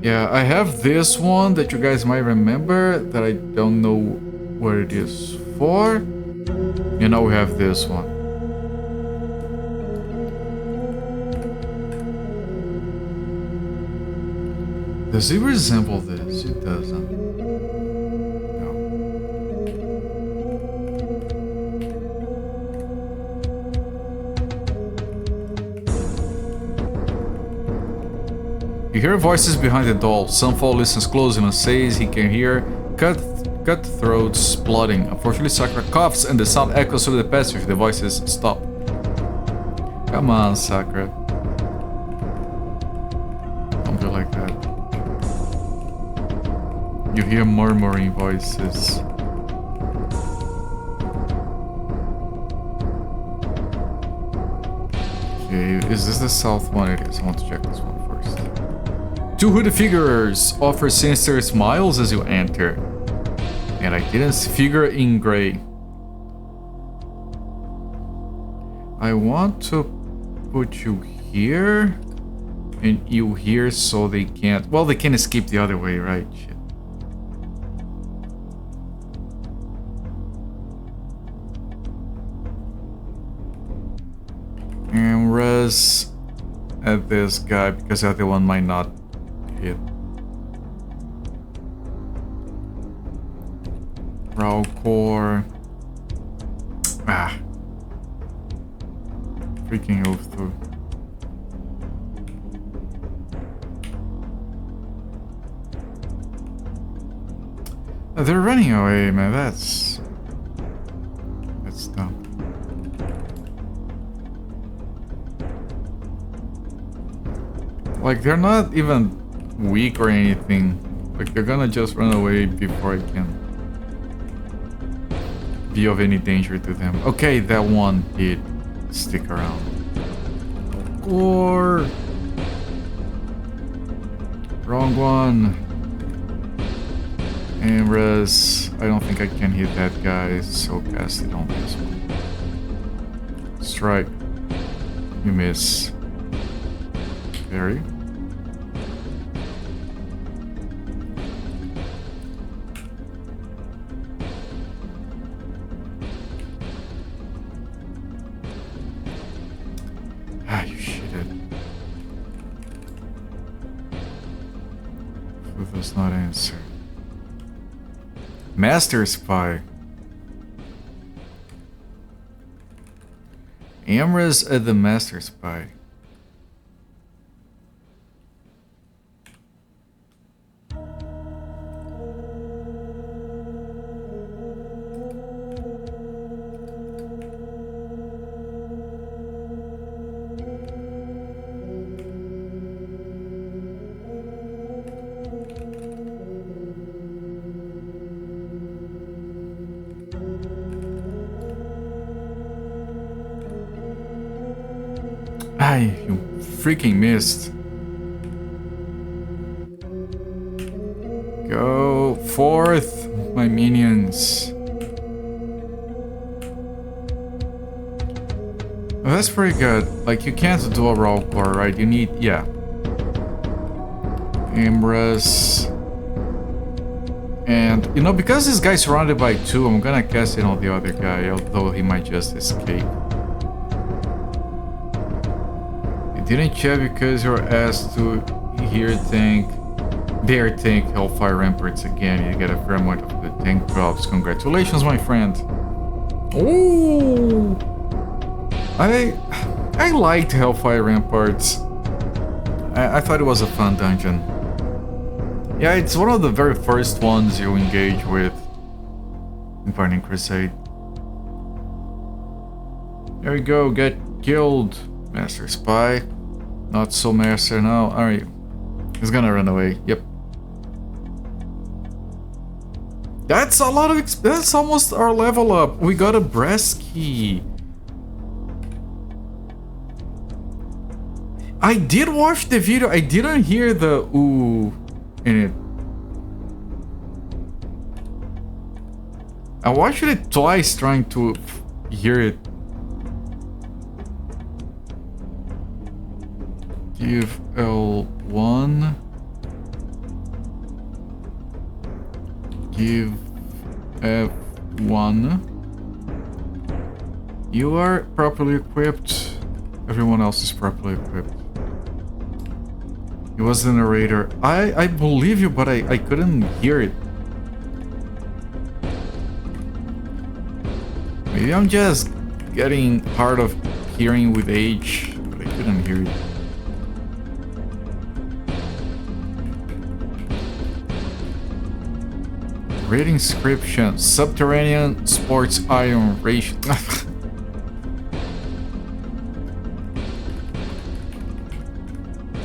Yeah, I have this one that you guys might remember that I don't know what it is for. And now we have this one. Does it resemble this? It doesn't. No. You hear voices behind the doll. Sunfall listens closely and says he can hear cut throats blooding. Unfortunately, Sakura coughs and the sound echoes through the passage. The voices stop. Come on, Sakura. Don't do like that. You hear murmuring voices. Okay, is this the south one? It is. I want to check this one first. Two hooded figures offer sinister smiles as you enter. And I didn't see figure in gray. I want to put you here. And you here so they can't... Well, they can escape the other way, right? Shit. And res at this guy because the other one might not hit. Core. Ah. Freaking oath through. Oh, they're running away, man. That's dumb. Like, they're not even weak or anything. Like, they're gonna just run away before I can be of any danger to them. Okay, that one did stick around. Or... Wrong one. And res... I don't think I can hit that guy, so cast it on this one. Strike. You miss. Parry. Ah, you shithead. Who does not answer? Master Spy. Amra's at the Master Spy. Ay, you freaking missed. Go forth, my minions. Well, that's pretty good. Like, you can't do a roll core, right? You need, yeah. Ambrose. And, you know, because this guy's surrounded by two, I'm gonna cast it on the other guy, although he might just escape. Didn't check because you're asked to here tank, dare tank Hellfire Ramparts again. You get a fair amount of the tank drops. Congratulations, my friend. Ooh, I liked Hellfire Ramparts. I thought it was a fun dungeon. Yeah, it's one of the very first ones you engage with in Burning Crusade. There we go. Get killed, Master Spy. Not so master now. Alright. He's gonna run away. Yep. That's a lot of that's almost our level up. We got a brass key. I did watch the video. I didn't hear the ooh in it. I watched it twice trying to hear it. Give L1. Give F1. You are properly equipped. Everyone else is properly equipped. He was the narrator. I believe you, but I couldn't hear it. Maybe I'm just getting hard of hearing with age, but I couldn't hear it. Read inscription. Subterranean sports iron ration.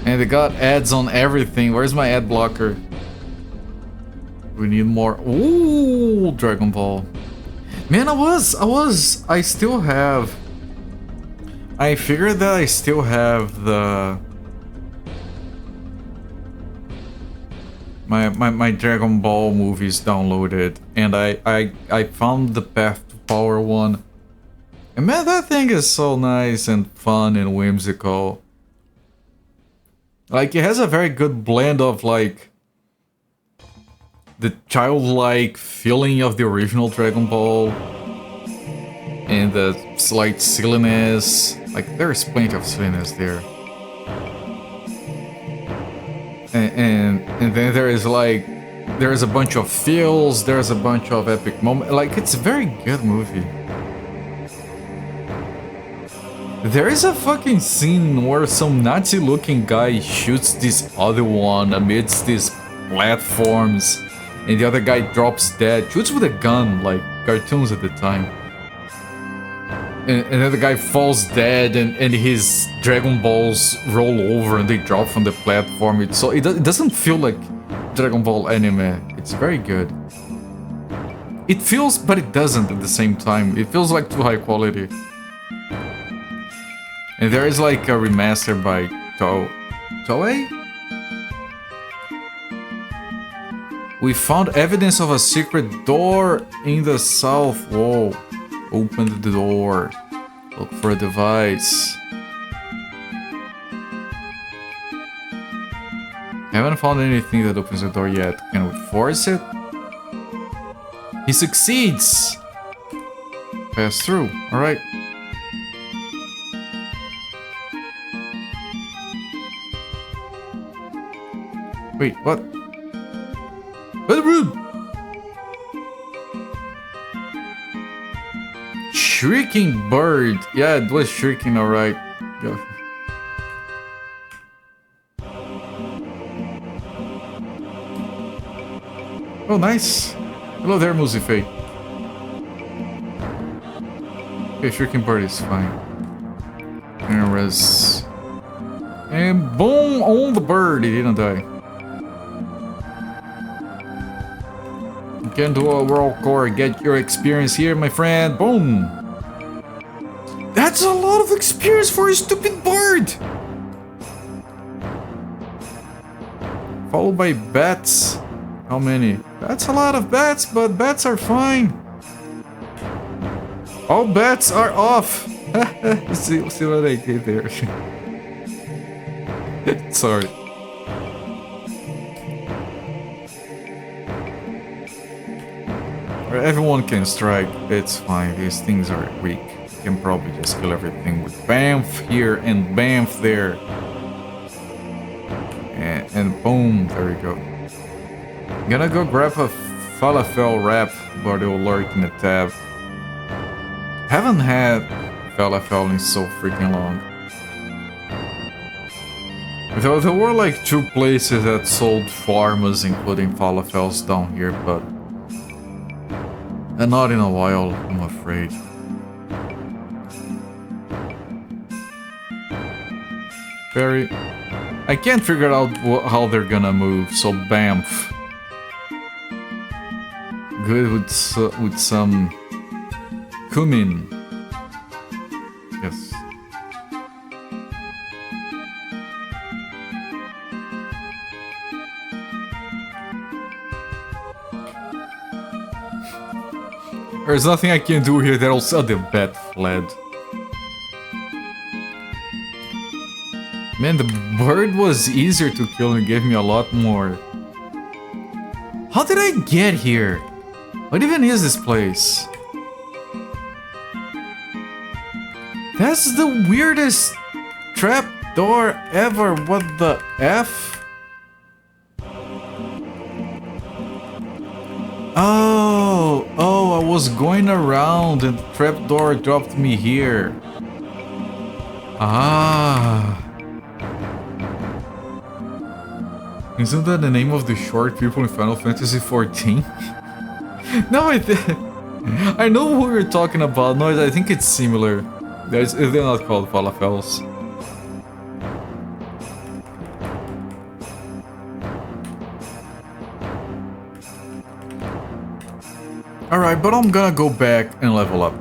And they got ads on everything. Where's my ad blocker? We need more. Ooh, Dragon Ball. Man, I still have. I figured that I still have the. My Dragon Ball movies downloaded, and I found the Path to Power one. And man, that thing is so nice and fun and whimsical. Like, it has a very good blend of, like, the childlike feeling of the original Dragon Ball and the slight silliness. Like, there's plenty of silliness there. And then there is, like, there's a bunch of feels, there's a bunch of epic moments. Like, it's a very good movie. There is a fucking scene where some Nazi-looking guy shoots this other one amidst these platforms, and the other guy drops dead, shoots with a gun, like cartoons at the time. And then the guy falls dead, and his Dragon Balls roll over and they drop from the platform. It doesn't feel like Dragon Ball anime. It's very good. It feels, but it doesn't at the same time. It feels like too high quality. And there is like a remaster by Toei? We found evidence of a secret door in the south wall. Open the door. Look for a device. Haven't found anything that opens the door yet. Can we force it? He succeeds! Pass through. Alright. Wait, what? What room? Shrieking bird. Yeah, it was shrieking, alright. Go. Oh, nice. Hello there, Muzife. Okay, shrieking bird is fine. And boom on the bird. He didn't die. Get into a world core, get your experience here, my friend. Boom! That's a lot of experience for a stupid bird! Followed by bats. How many? That's a lot of bats, but bats are fine. All bats are off. see what I did there. Sorry. Everyone can strike, it's fine, these things are weak. You can probably just kill everything with BAMF here and BAMF there. And boom, there you go. I'm gonna go grab a falafel wrap, but it will lurk in the tab. Haven't had falafel in so freaking long. There were like 2 places that sold pharmas, including falafels down here, but and not in a while, I'm afraid. I can't figure out how they're gonna move, so BAMF. Good with some cumin. Yes. There's nothing I can do here that also the bat fled. Man, the bird was easier to kill and gave me a lot more. How did I get here? What even is this place? That's the weirdest trapdoor ever. What the F? Oh, I was going around and the trapdoor dropped me here. Ah. Isn't that the name of the short people in Final Fantasy XIV? No, I know who you're talking about. No, I think it's similar. They're not called falafels. Alright, but I'm gonna go back and level up.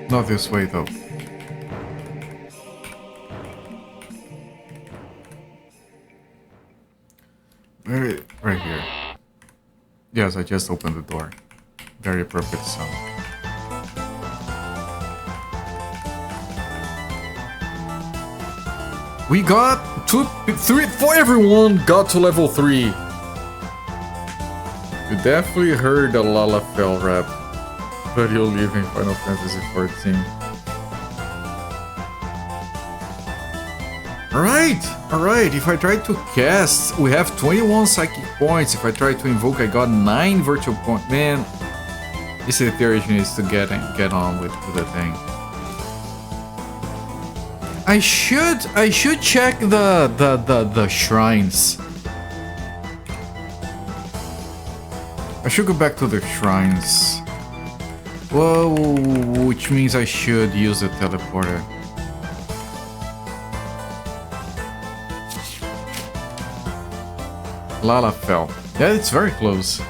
Not this way, though. Right here. Yes, I just opened the door. Very appropriate sound. We got 4 everyone got to level 3. You definitely heard a Lalafell rap, but you'll live in Final Fantasy XIV. Alright, if I try to cast, we have 21 psychic points. If I try to invoke, I got 9 virtual points. Man, this iteration needs to get on with the thing. I should check the shrines. I should go back to the shrines. Whoa, which means I should use the teleporter. Lalafell. Yeah, it's very close.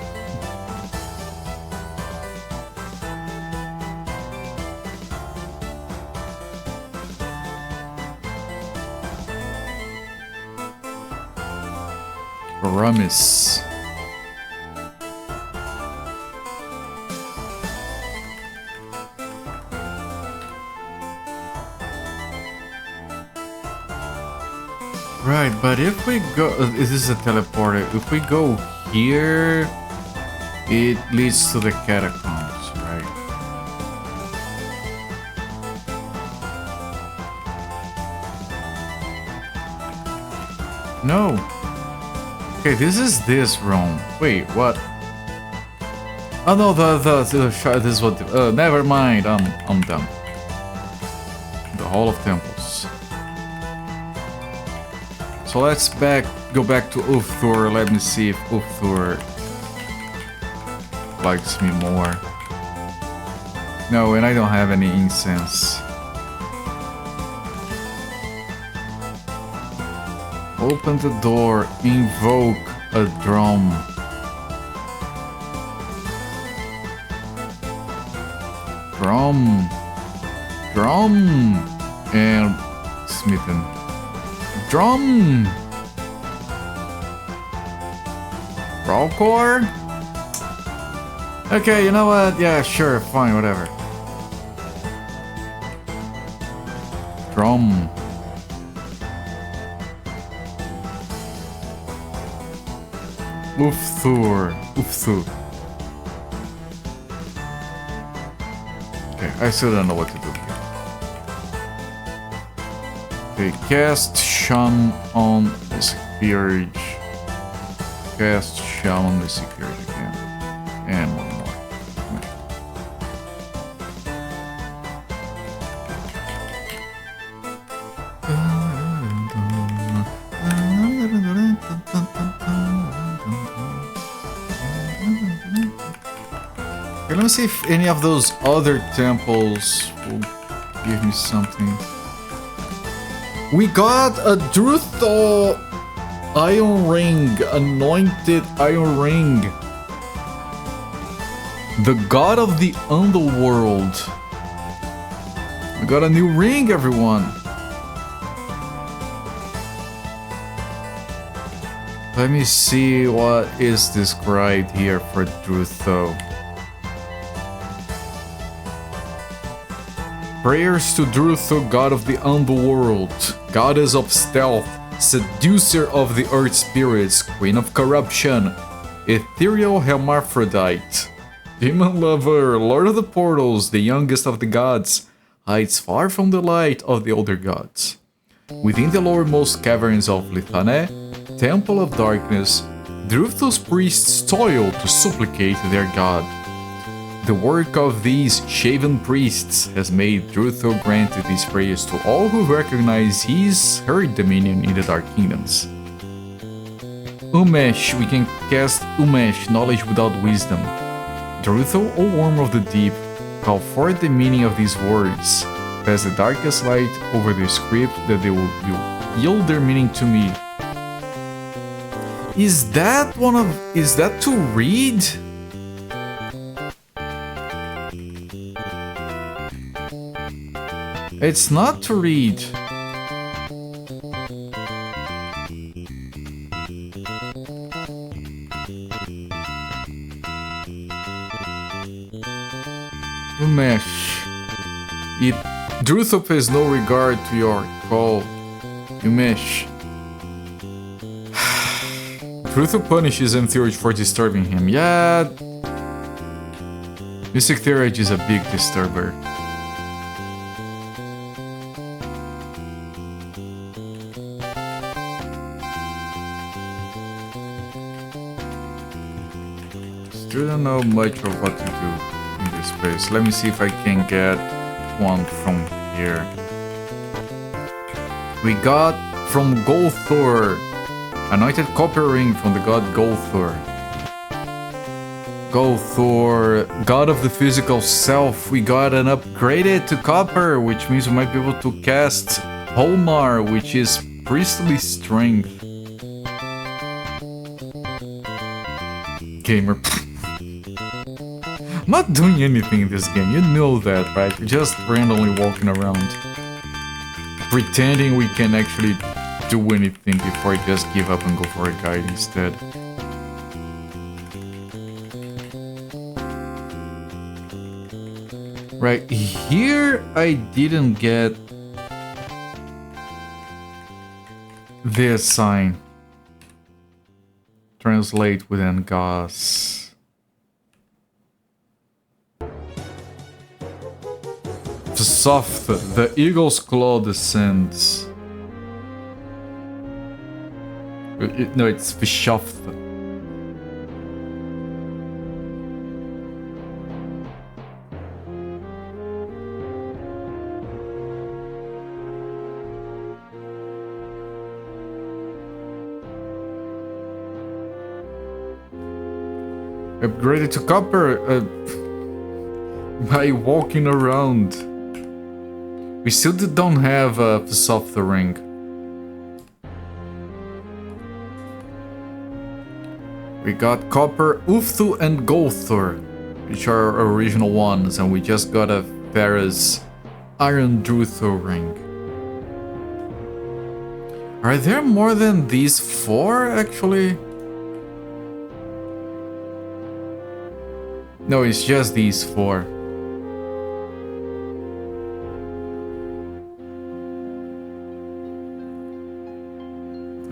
Aramis. Right, but if we go... this is a teleporter. If we go here, it leads to the catacombs, right? No. Okay, this is this room. Wait, what? Oh no, this is what... never mind, I'm done. The Hall of Temples. So let's go back to Uukrul. Let me see if Uukrul likes me more. No, and I don't have any incense. Open the door, invoke a drum. Drum, and smitten. Drum! Rollcore? Okay, you know what? Yeah, sure, fine, whatever. Drum. Uukrul. Okay, I still don't know what to do here. Okay, cast Shun on the Security. Cast Shun on the Security again. And one more. Okay, let me see if any of those other temples will give me something. We got a Drutho iron ring, anointed iron ring. The god of the underworld. We got a new ring, everyone. Let me see what is described here for Drutho. Prayers to Drutho, god of the underworld, goddess of stealth, seducer of the earth spirits, queen of corruption, ethereal hermaphrodite, demon lover, lord of the portals, the youngest of the gods, hides far from the light of the older gods. Within the lowermost caverns of Lithane, temple of darkness, Drutho's priests toil to supplicate their god. The work of these shaven priests has made Drutho grant these prayers to all who recognize her dominion in the Dark Kingdoms. Umesh, we can cast Umesh, knowledge without wisdom. Drutho, O worm of the deep, call forth the meaning of these words. Pass the darkest light over the script that they will yield their meaning to me. Is that to read? It's not to read. Umesh. Drutho pays no regard to your call. Umesh. Drutho punishes Entheurge for disturbing him. Yeah. Mystic Theurge is a big disturber. Still don't know much of what to do in this space. Let me see if I can get one from here. We got from Golthor, anointed copper ring from the god Golthor. Golthor, god of the physical self. We got an upgraded to copper, which means we might be able to cast Holmar, which is priestly strength. Gamer. I'm not doing anything in this game, you know that, right? We're just randomly walking around, pretending we can actually do anything before I just give up and go for a guide instead. Right, here I didn't get this sign. Translate within gas. Soft, the eagle's claw descends. No, it's Vishoft. Upgraded to copper by walking around. We still don't have a soft ring. We got copper, Ufthu, and Golthur, which are original ones, and we just got a Ferris Iron Drutho ring. Are there more than these 4 actually? No, it's just these 4.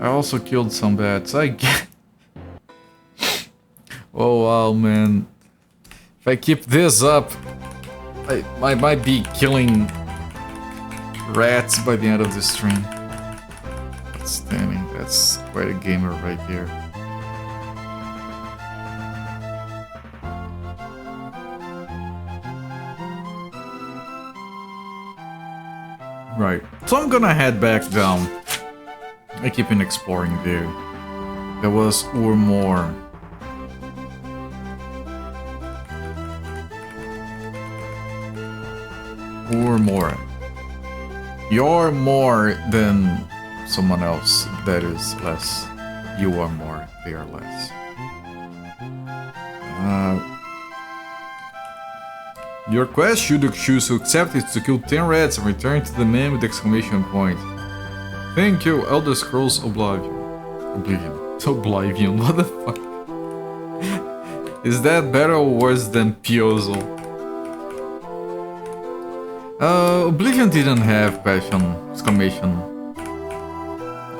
I also killed some bats. I get. Oh wow, man. If I keep this up, I might be killing rats by the end of the stream. Outstanding. That's quite a gamer right here. Right. So I'm gonna head back down. I keep on exploring, dude. There was more. Or more. You're more than someone else that is less. You are more, they are less. Your quest, should you choose to accept, is to kill 10 rats and return to the man with the exclamation point. Thank you, Elder Scrolls Oblivion. Oblivion, what the fuck? Is that better or worse than Piozo? Oblivion didn't have passion, exclamation.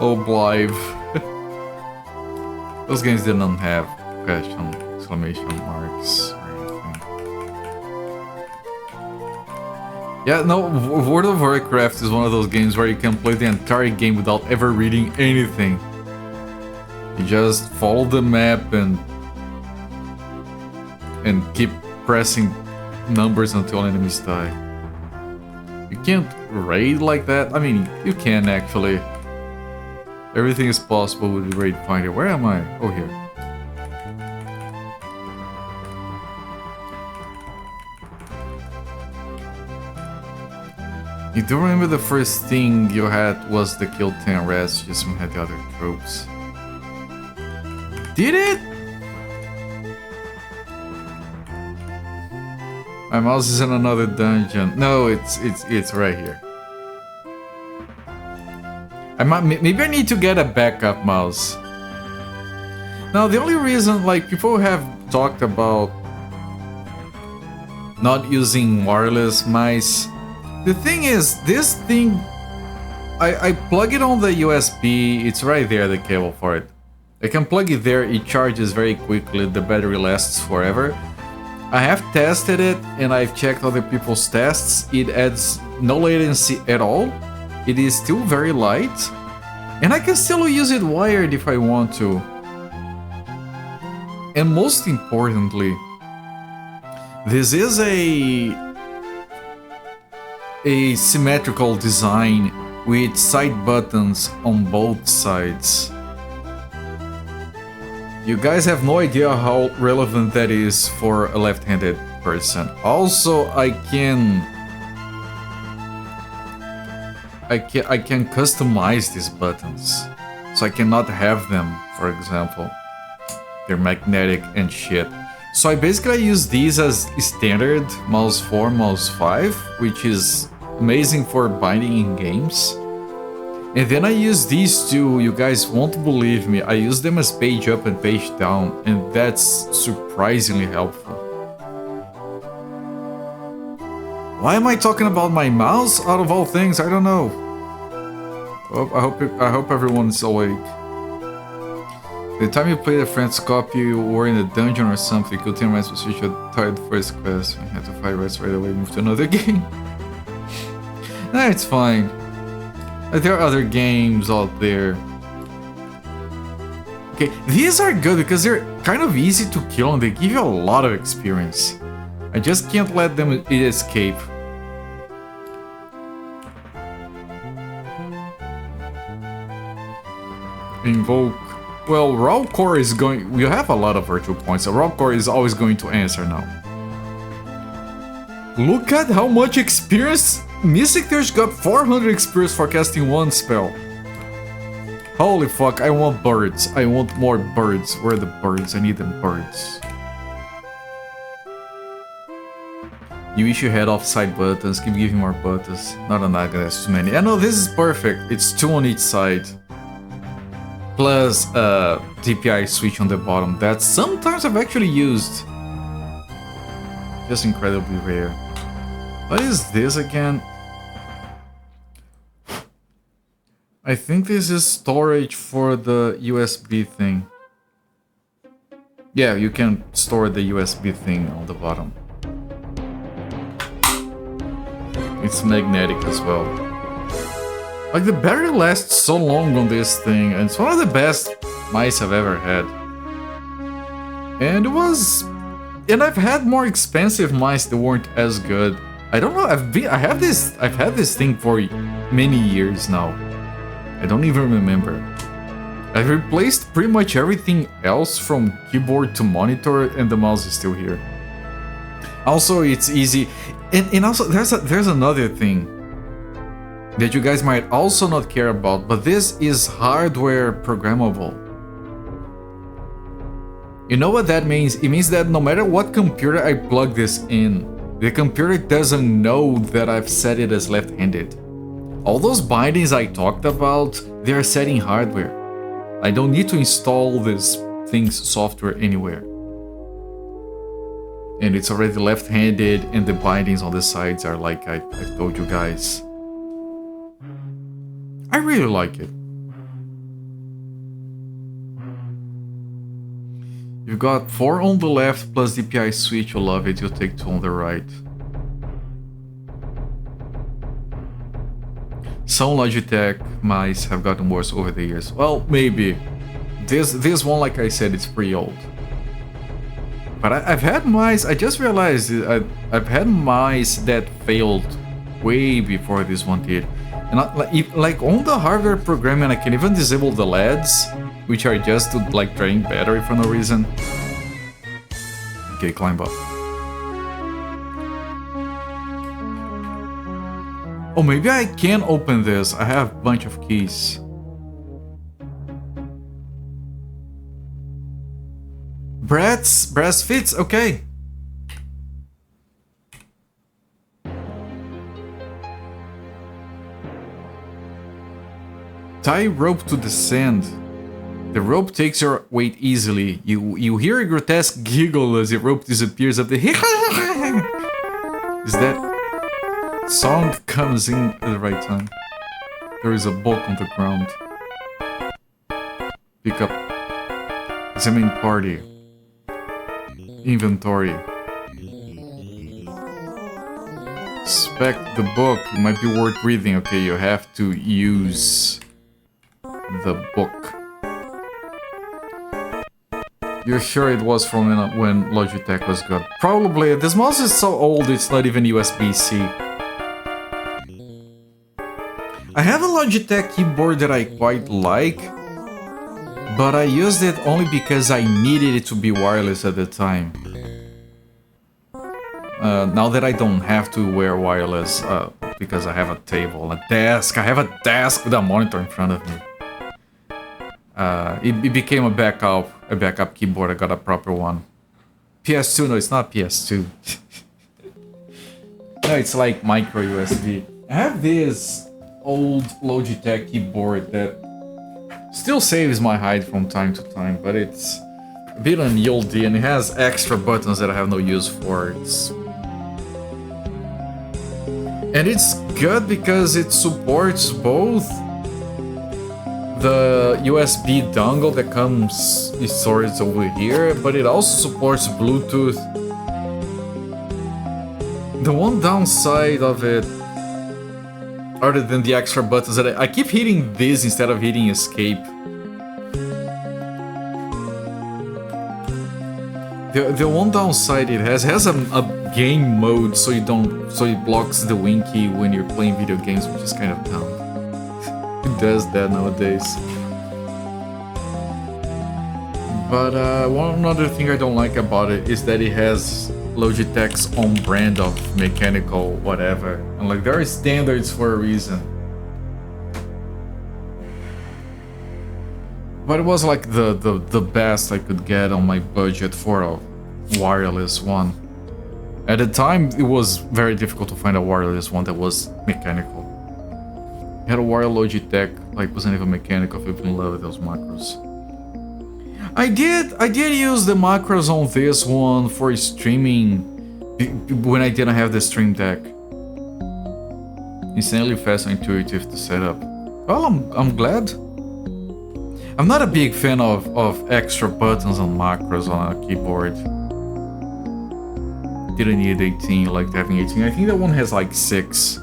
Oblive. Those games didn't have passion, exclamation marks or anything. Yeah, no, World of Warcraft is one of those games where you can play the entire game without ever reading anything. You just follow the map and keep pressing numbers until enemies die. You can't raid like that. I mean, you can actually. Everything is possible with the raid finder. Where am I? Oh, here. You don't remember the first thing you had was the kill 10 rats, just had the other tropes. Did it? My mouse is in another dungeon. No, it's right here. Maybe I need to get a backup mouse. Now, the only reason, like, people have talked about not using wireless mice. The thing is, this thing, I plug it on the USB, it's right there, the cable for it. I can plug it there, it charges very quickly, the battery lasts forever. I have tested it and I've checked other people's tests. It adds no latency at all. It is still very light. And I can still use it wired if I want to. And most importantly, this is a symmetrical design with side buttons on both sides. You guys have no idea how relevant that is for a left-handed person. Also, I can customize these buttons, so I cannot have them, for example. They're magnetic and shit. So I basically use these as standard mouse 4, mouse 5, which is amazing for binding in games. And then I use these two, you guys won't believe me, I use them as page up and page down, and that's surprisingly helpful. Why am I talking about my mouse? Out of all things, I don't know. I hope everyone's awake. The time you played a friend's copy, you were in a dungeon or something. Could tell my switch a tired first quest. You had to fight rest right away, move to another game. Nah, it's fine. There are other games out there. Okay, these are good because they're kind of easy to kill and they give you a lot of experience. I just can't let them escape. Invoke. Well, Rawcore is going... We have a lot of virtual points, so Rawcore is always going to answer now. Look at how much experience! Mystic There's got 400 experience for casting one spell. Holy fuck, I want birds. I want more birds. Where are the birds? I need them birds. You wish you had offside buttons, keep giving more buttons. Not an Naga, that's too many. I know this is perfect. It's 2 on each side. Plus DPI switch on the bottom that sometimes I've actually used. Just incredibly rare. What is this again? I think this is storage for the USB thing. Yeah, you can store the USB thing on the bottom. It's magnetic as well. Like, the battery lasts so long on this thing, and it's one of the best mice I've ever had. And it was... And I've had more expensive mice that weren't as good. I don't know, I've had this thing for many years now. I don't even remember. I've replaced pretty much everything else from keyboard to monitor, and the mouse is still here. Also, it's easy. And also, there's another thing that you guys might also not care about, but this is hardware programmable. You know what that means? It means that no matter what computer I plug this in, the computer doesn't know that I've set it as left-handed. All those bindings I talked about, they are set in hardware. I don't need to install this thing's software anywhere. And it's already left-handed, and the bindings on the sides are like I told you guys. I really like it. You've got 4 on the left plus DPI switch, you'll love it, you'll take 2 on the right. Some Logitech mice have gotten worse over the years. Well, maybe. This one, like I said, it's pretty old. But I've had mice, I just realized I've had mice that failed way before this one did. And like on the hardware programming, I can even disable the LEDs, which are just to like drain battery for no reason. Okay, climb up. Oh, maybe I can open this. I have a bunch of keys. Brass fits, okay. Tie rope to the sand. The rope takes your weight easily. You hear a grotesque giggle as the rope disappears up the Is that sound comes in at the right time. There is a book on the ground. Pick up. Examine party. Inventory. Inspect the book. It might be worth reading. Okay, you have to use the book. You're sure it was from when Logitech was good? Probably. This mouse is so old it's not even USB-C. I have a Logitech keyboard that I quite like, but I used it only because I needed it to be wireless at the time. Now that I don't have to wear wireless, because I have a table, a desk, I have a desk with a monitor in front of me. It became a backup keyboard. I got a proper one. PS2, no, it's not PS2. No, it's like micro USB. I have this old Logitech keyboard that still saves my height from time to time, but it's a bit unwieldy and it has extra buttons that I have no use for. And it's good because it supports both the USB dongle that comes is stored over here, but it also supports Bluetooth. The one downside of it, other than the extra buttons, that I keep hitting this instead of hitting escape. The one downside it has a game mode, so it blocks the win key when you're playing video games, which is kind of dumb. It does that nowadays. But one other thing I don't like about it is that it has Logitech's own brand of mechanical whatever, and like there are standards for a reason. But it was like the best I could get on my budget for a wireless one. At the time, it was very difficult to find a wireless one that was mechanical. Had a wire Logitech, like wasn't even mechanical. People in love with those macros. I did use the macros on this one for streaming when I didn't have the Stream Deck. Insanely fast and intuitive to set up. Well, I'm glad. I'm not a big fan of extra buttons and macros on a keyboard. Didn't need 18, like having 18. I think that one has like 6.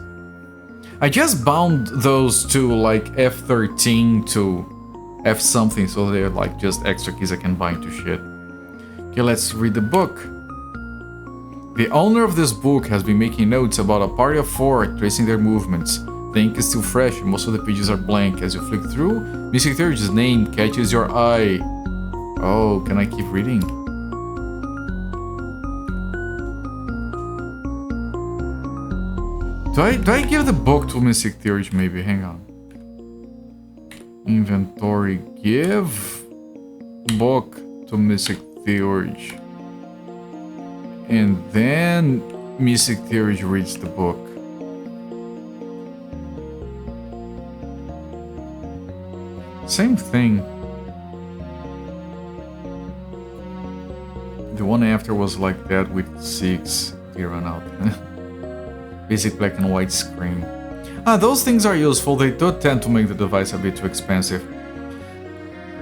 I just bound those to like F13 to F something, so they're like just extra keys I can bind to shit. Okay, let's read the book. The owner of this book has been making notes about a party of 4 tracing their movements. The ink is still fresh and most of the pages are blank. As you flick through, Mystic Theurge's name catches your eye. Oh, can I keep reading? Do I give the book to Mystic Theurge maybe? Hang on. Inventory, give book to Mystic Theurge. And then Mystic Theurge reads the book. Same thing. The one after was like that with 6. They run out. Basic black and white screen. Those things are useful. They do tend to make the device a bit too expensive.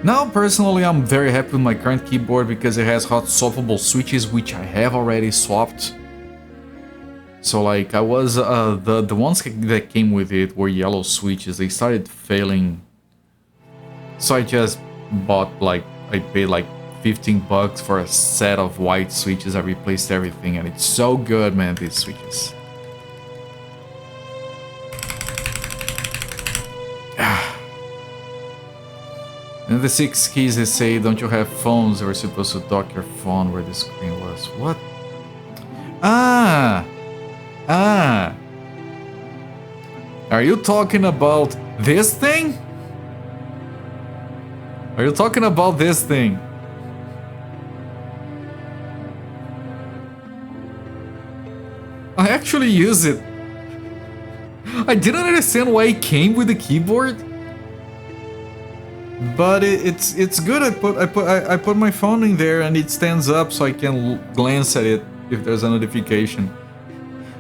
Now, personally, I'm very happy with my current keyboard because it has hot swappable switches, which I have already swapped. So, like, I was the ones that came with it were yellow switches. They started failing. So I just bought I paid like $15 for a set of white switches. I replaced everything, and it's so good, man. These switches. And the 6 keys they say, don't you have phones? You were supposed to dock your phone where the screen was. What? Are you talking about this thing? Are you talking about this thing? I actually use it. I didn't understand why it came with the keyboard. But it's good. I put my phone in there and it stands up so I can glance at it if there's a notification.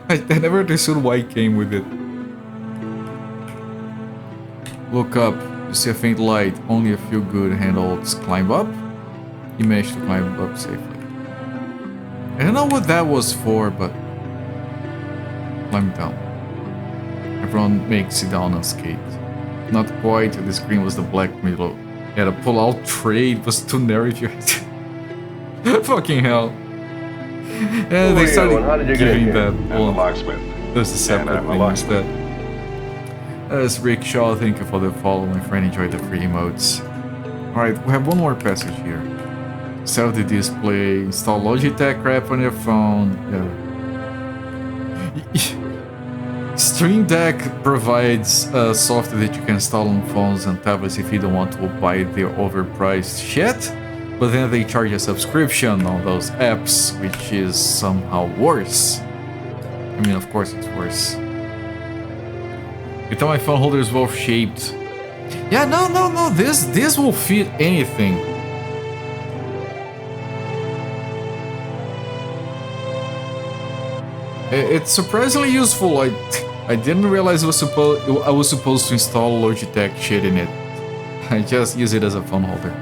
I never understood why it came with it. Look up. You see a faint light. Only a few good handholds. Climb up. You managed to climb up safely. I don't know what that was for, but climb down. Everyone makes it down unscathed. Not quite. The screen was the black middle. Yeah, the pull-out tray was too narrow if you had fucking hell. Yeah, they started giving that one. There's a separate thing instead. As Rickshaw, thank you for the follow. My friend enjoyed the free emotes. Alright, we have one more passage here. Sell the display, install Logitech app on your phone. Yeah. Stream Deck provides software that you can install on phones and tablets if you don't want to buy their overpriced shit, but then they charge a subscription on those apps, which is somehow worse. I mean, of course it's worse. You tell my phone holder is well shaped. Yeah, no, this will fit anything. It's surprisingly useful. I didn't realize I was supposed to install Logitech shit in it. I just use it as a phone holder.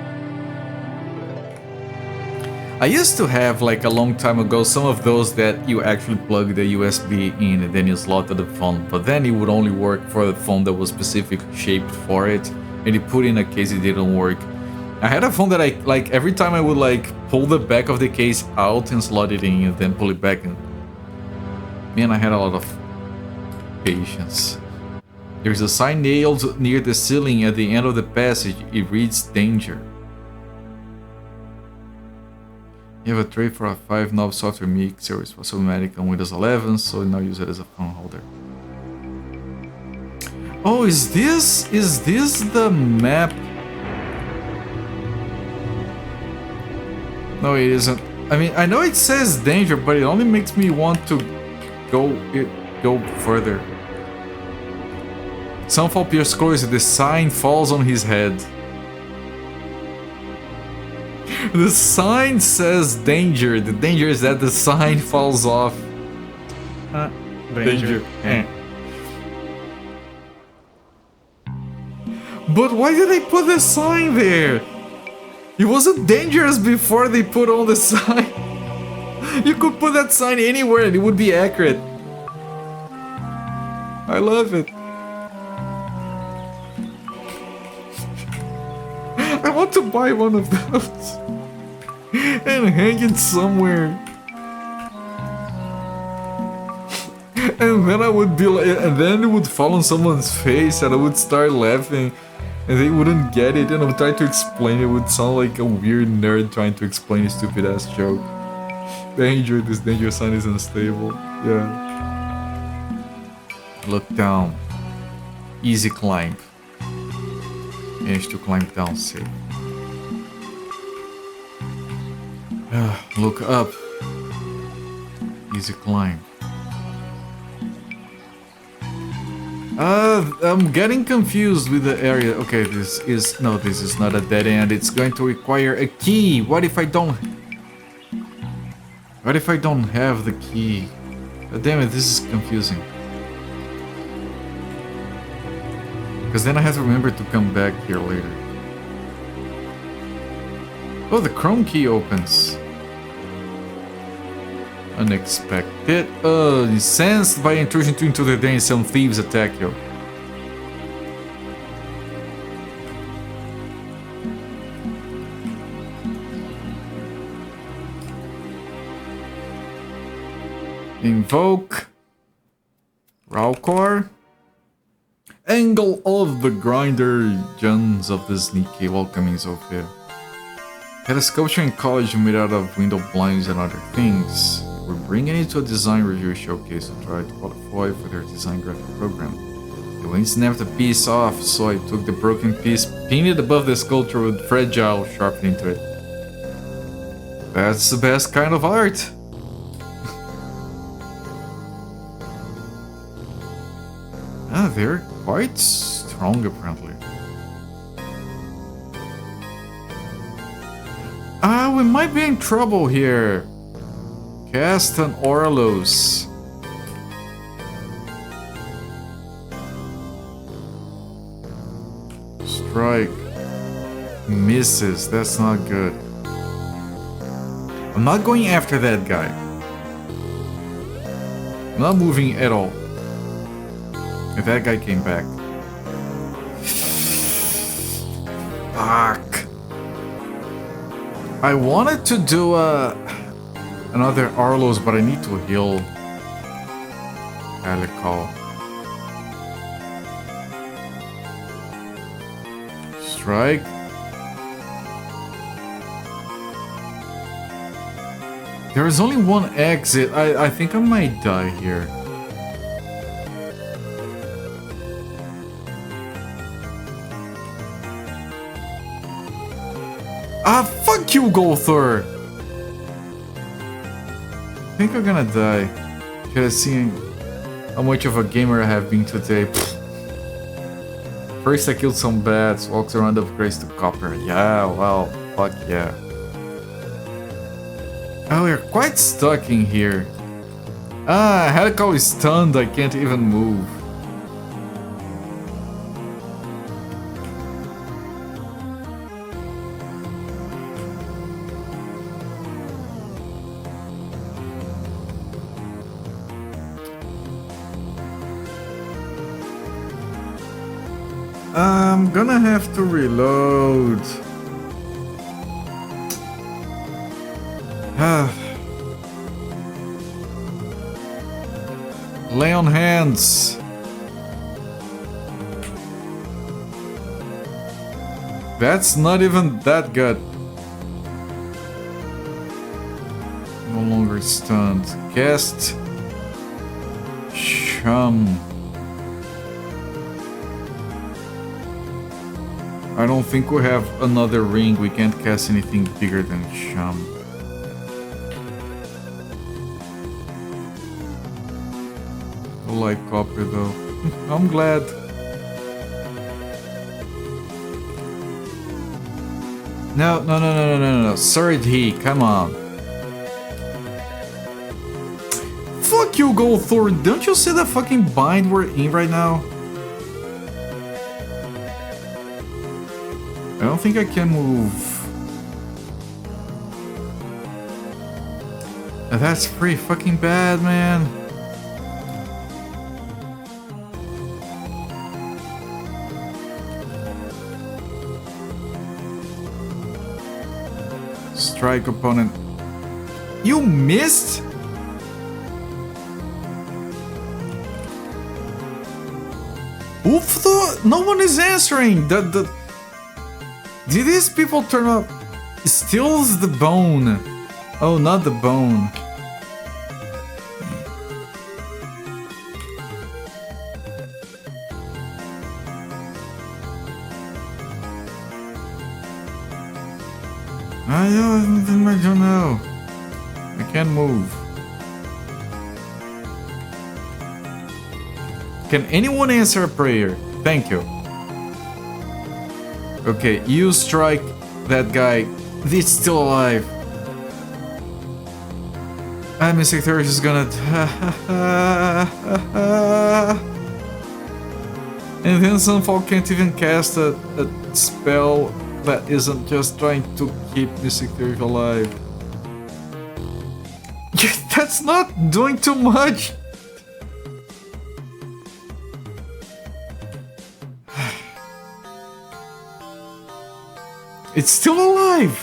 I used to have, like a long time ago, some of those that you actually plug the USB in and then you slot to the phone, but then it would only work for the phone that was specifically shaped for it, and you put in a case it didn't work. I had a phone that I, like, every time I would, like, pull the back of the case out and slot it in and then pull it back in. Man, I had a lot of patience. There's a sign nailed near the ceiling at the end of the passage. It reads danger. You have a tray for a 5-knob software mixer. It's also automatic on Windows 11, so now use it as a phone holder. Oh, is this the map? No, it isn't. I mean, I know it says danger, but it only makes me want to go further. Sunfall pierces close, the sign falls on his head. The sign says danger. The danger is that the sign falls off. Danger. But why did they put the sign there? It wasn't dangerous before they put on the sign. You could put that sign anywhere and it would be accurate. I love it. I want to buy one of those and hang it somewhere. And then I would be like, and then it would fall on someone's face and I would start laughing and they wouldn't get it, and I'm trying to explain it. It would sound like a weird nerd trying to explain a stupid ass joke. Danger, this danger sign is unstable. Yeah. Look down. Easy climb. Managed to climb down safe. Look up. Easy climb. I'm getting confused with the area. Okay, this is not a dead end. It's going to require a key. What if I don't have the key? God damn it, this is confusing. Because then I have to remember to come back here later. Oh, the chrome key opens. Unexpected. Sensed by intrusion into the den, some thieves attack you. Invoke Raucor. Angle of the grinder, Guns of the sneaky, welcoming Sophia. Had a sculpture in college made out of window blinds and other things. We're bringing it to a design review showcase to try to qualify for their design graphic program. The wind snapped a piece off, so I took the broken piece, pinned it above the sculpture with fragile sharpening to it. That's the best kind of art. They're quite strong apparently. We might be in trouble here. Cast an Orlos. Strike. Misses. That's not good. I'm not going after that guy. I'm not moving at all. If that guy came back. Fuck. I wanted to do another Arlos, but I need to heal Alical. Strike. There is only one exit. I think I might die here. Fuck you, Golthor! I think I'm gonna die. Should have seen how much of a gamer I have been today. First I killed some bats, walks around upgrades to copper. Yeah, well, fuck yeah. Oh, we're quite stuck in here. Helical is stunned, I can't even move. I'm gonna have to reload. Lay on hands. That's not even that good. No longer stunned. Cast Shum. I don't think we have another ring. We can't cast anything bigger than Shum. I like copper though. I'm glad. No. Surrey, come on. Fuck you, Goldthorn. Don't you see the fucking bind we're in right now? I don't think I can move. That's pretty fucking bad, man. Strike opponent. You missed? Oof, no one is answering. Did these people turn up? Steals the bone. Oh, not the bone. I don't know. I can't move. Can anyone answer a prayer? Thank you. Okay, you strike that guy. He's still alive. Mystic Thirst is gonna... And then Sunfall can't even cast a spell that isn't just trying to keep Mystic Thirst alive. That's not doing too much! It's still alive!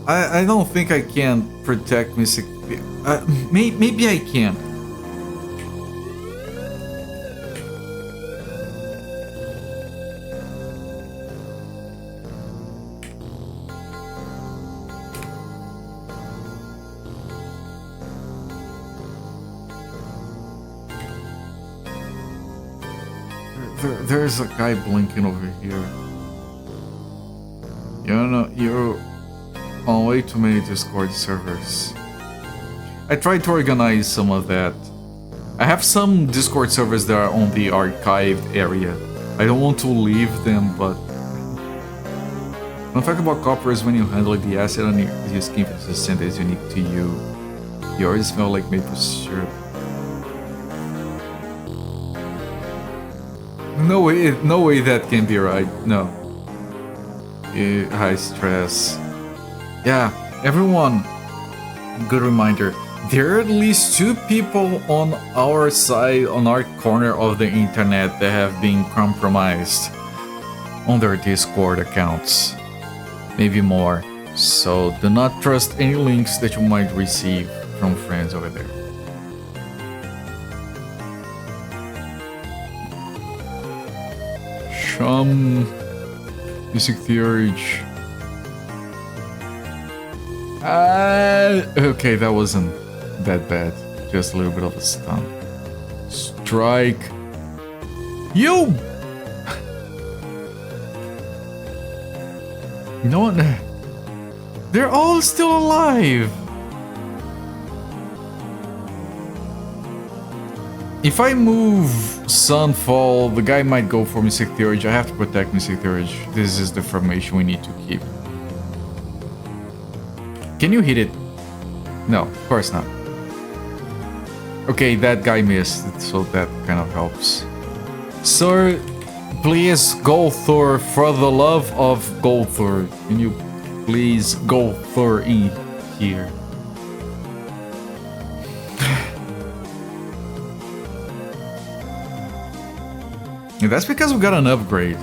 I don't think I can protect Mystic... maybe I can. There's a guy blinking over here. You know, you're on way too many Discord servers. I tried to organize some of that. I have some Discord servers that are on the archived area. I don't want to leave them, but... One fact about copper is when you handle the acid on your skin, the scent is unique to you. Yours smell like maple syrup. No way that can be right. No. High stress. Yeah, everyone. Good reminder. There are at least 2 people on our side, on our corner of the internet that have been compromised on their Discord accounts. Maybe more. So do not trust any links that you might receive from friends over there. Mystic Theurge. Okay, that wasn't that bad. Just a little bit of a stun. Strike. You! No one... They're all still alive! If I move Sunfall, the guy might go for Mystic Theurge. I have to protect Mystic Theurge. This is the formation we need to keep. Can you hit it? No, of course not. Okay, that guy missed, so that kind of helps. Sir, please, Goldthor, for the love of Goldthor, can you please Goldthor in here? And that's because we got an upgrade.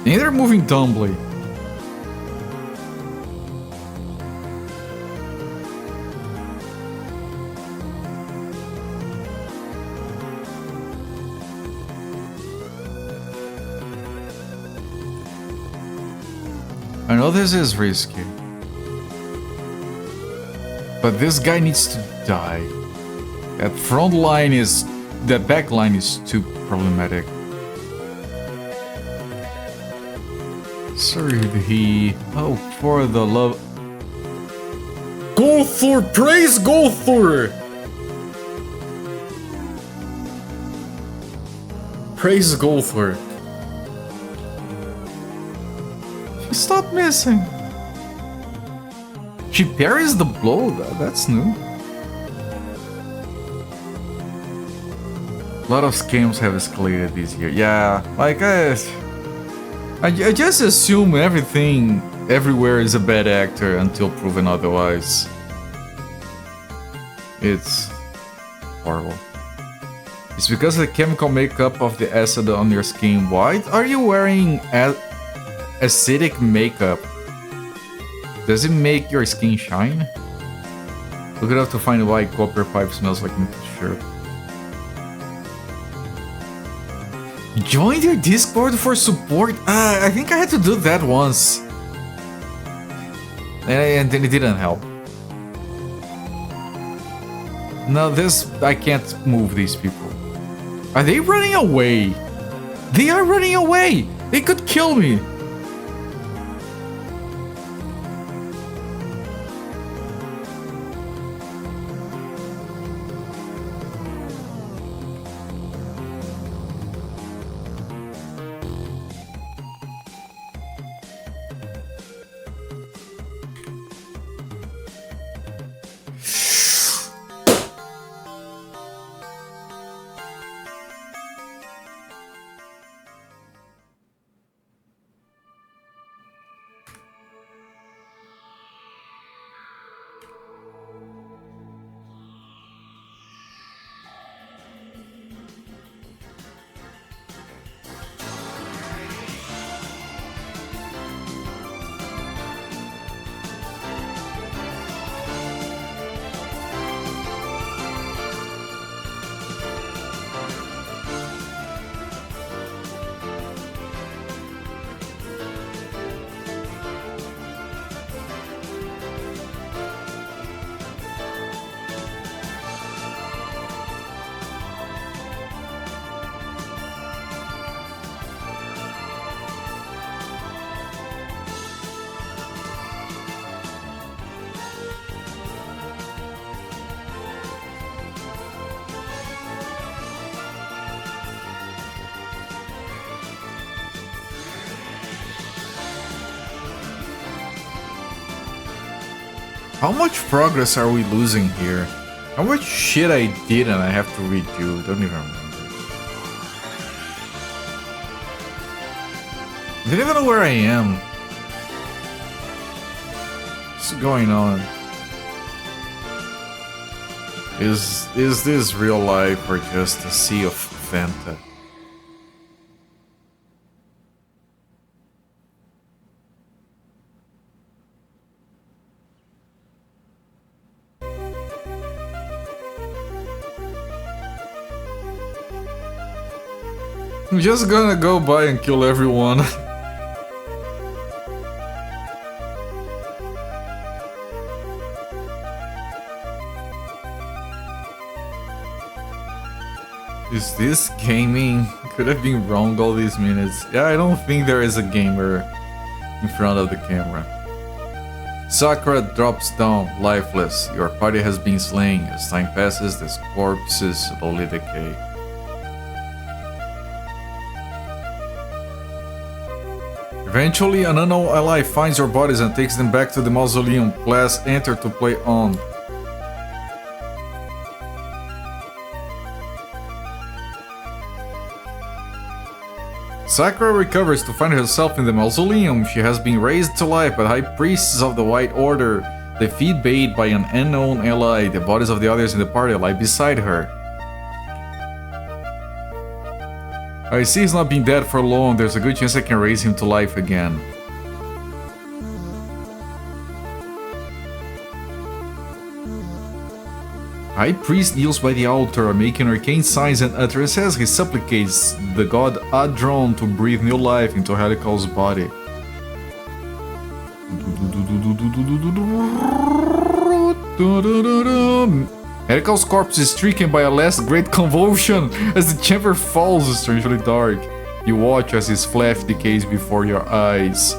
And they're moving dumbly. I know this is risky. But this guy needs to die. That front line is... That back line is too problematic. Sorry, he... Oh, for the love... Gothor! Praise Gothor! Praise Gothor. Stop missing. She parries the blow. That's new. A lot of scams have escalated this year. Yeah, like I just assume everything everywhere is a bad actor until proven otherwise. It's horrible. It's because of the chemical makeup of the acid on your skin. Why are you wearing acidic makeup? Does it make your skin shine? Look it up to find why copper pipe smells like mint syrup. Join your Discord for support? I think I had to do that once. And then it didn't help. No, I can't move these people. Are they running away? They are running away! They could kill me! How much progress are we losing here? How much shit I did and I have to redo? Don't even remember. I don't even know where I am. What's going on? Is this real life or just a sea of Fanta? I'm just gonna go by and kill everyone. Is this gaming? Could have been wrong all these minutes. Yeah, I don't think there is a gamer in front of the camera. Sakura drops down, lifeless. Your party has been slain. As time passes, the corpses slowly decay. Eventually, an unknown ally finds your bodies and takes them back to the mausoleum. Class enter to play on. Sakura recovers to find herself in the mausoleum. She has been raised to life by high priests of the White Order. Defeat bait by an unknown ally. The bodies of the others in the party lie beside her. I see he's not been dead for long. There's a good chance I can raise him to life again. High priest kneels by the altar, making arcane signs and utterances. He supplicates the god Adron to breathe new life into Helical's body. Helical's corpse is stricken by a last great convulsion as the chamber falls strangely dark. You watch as his flesh decays before your eyes.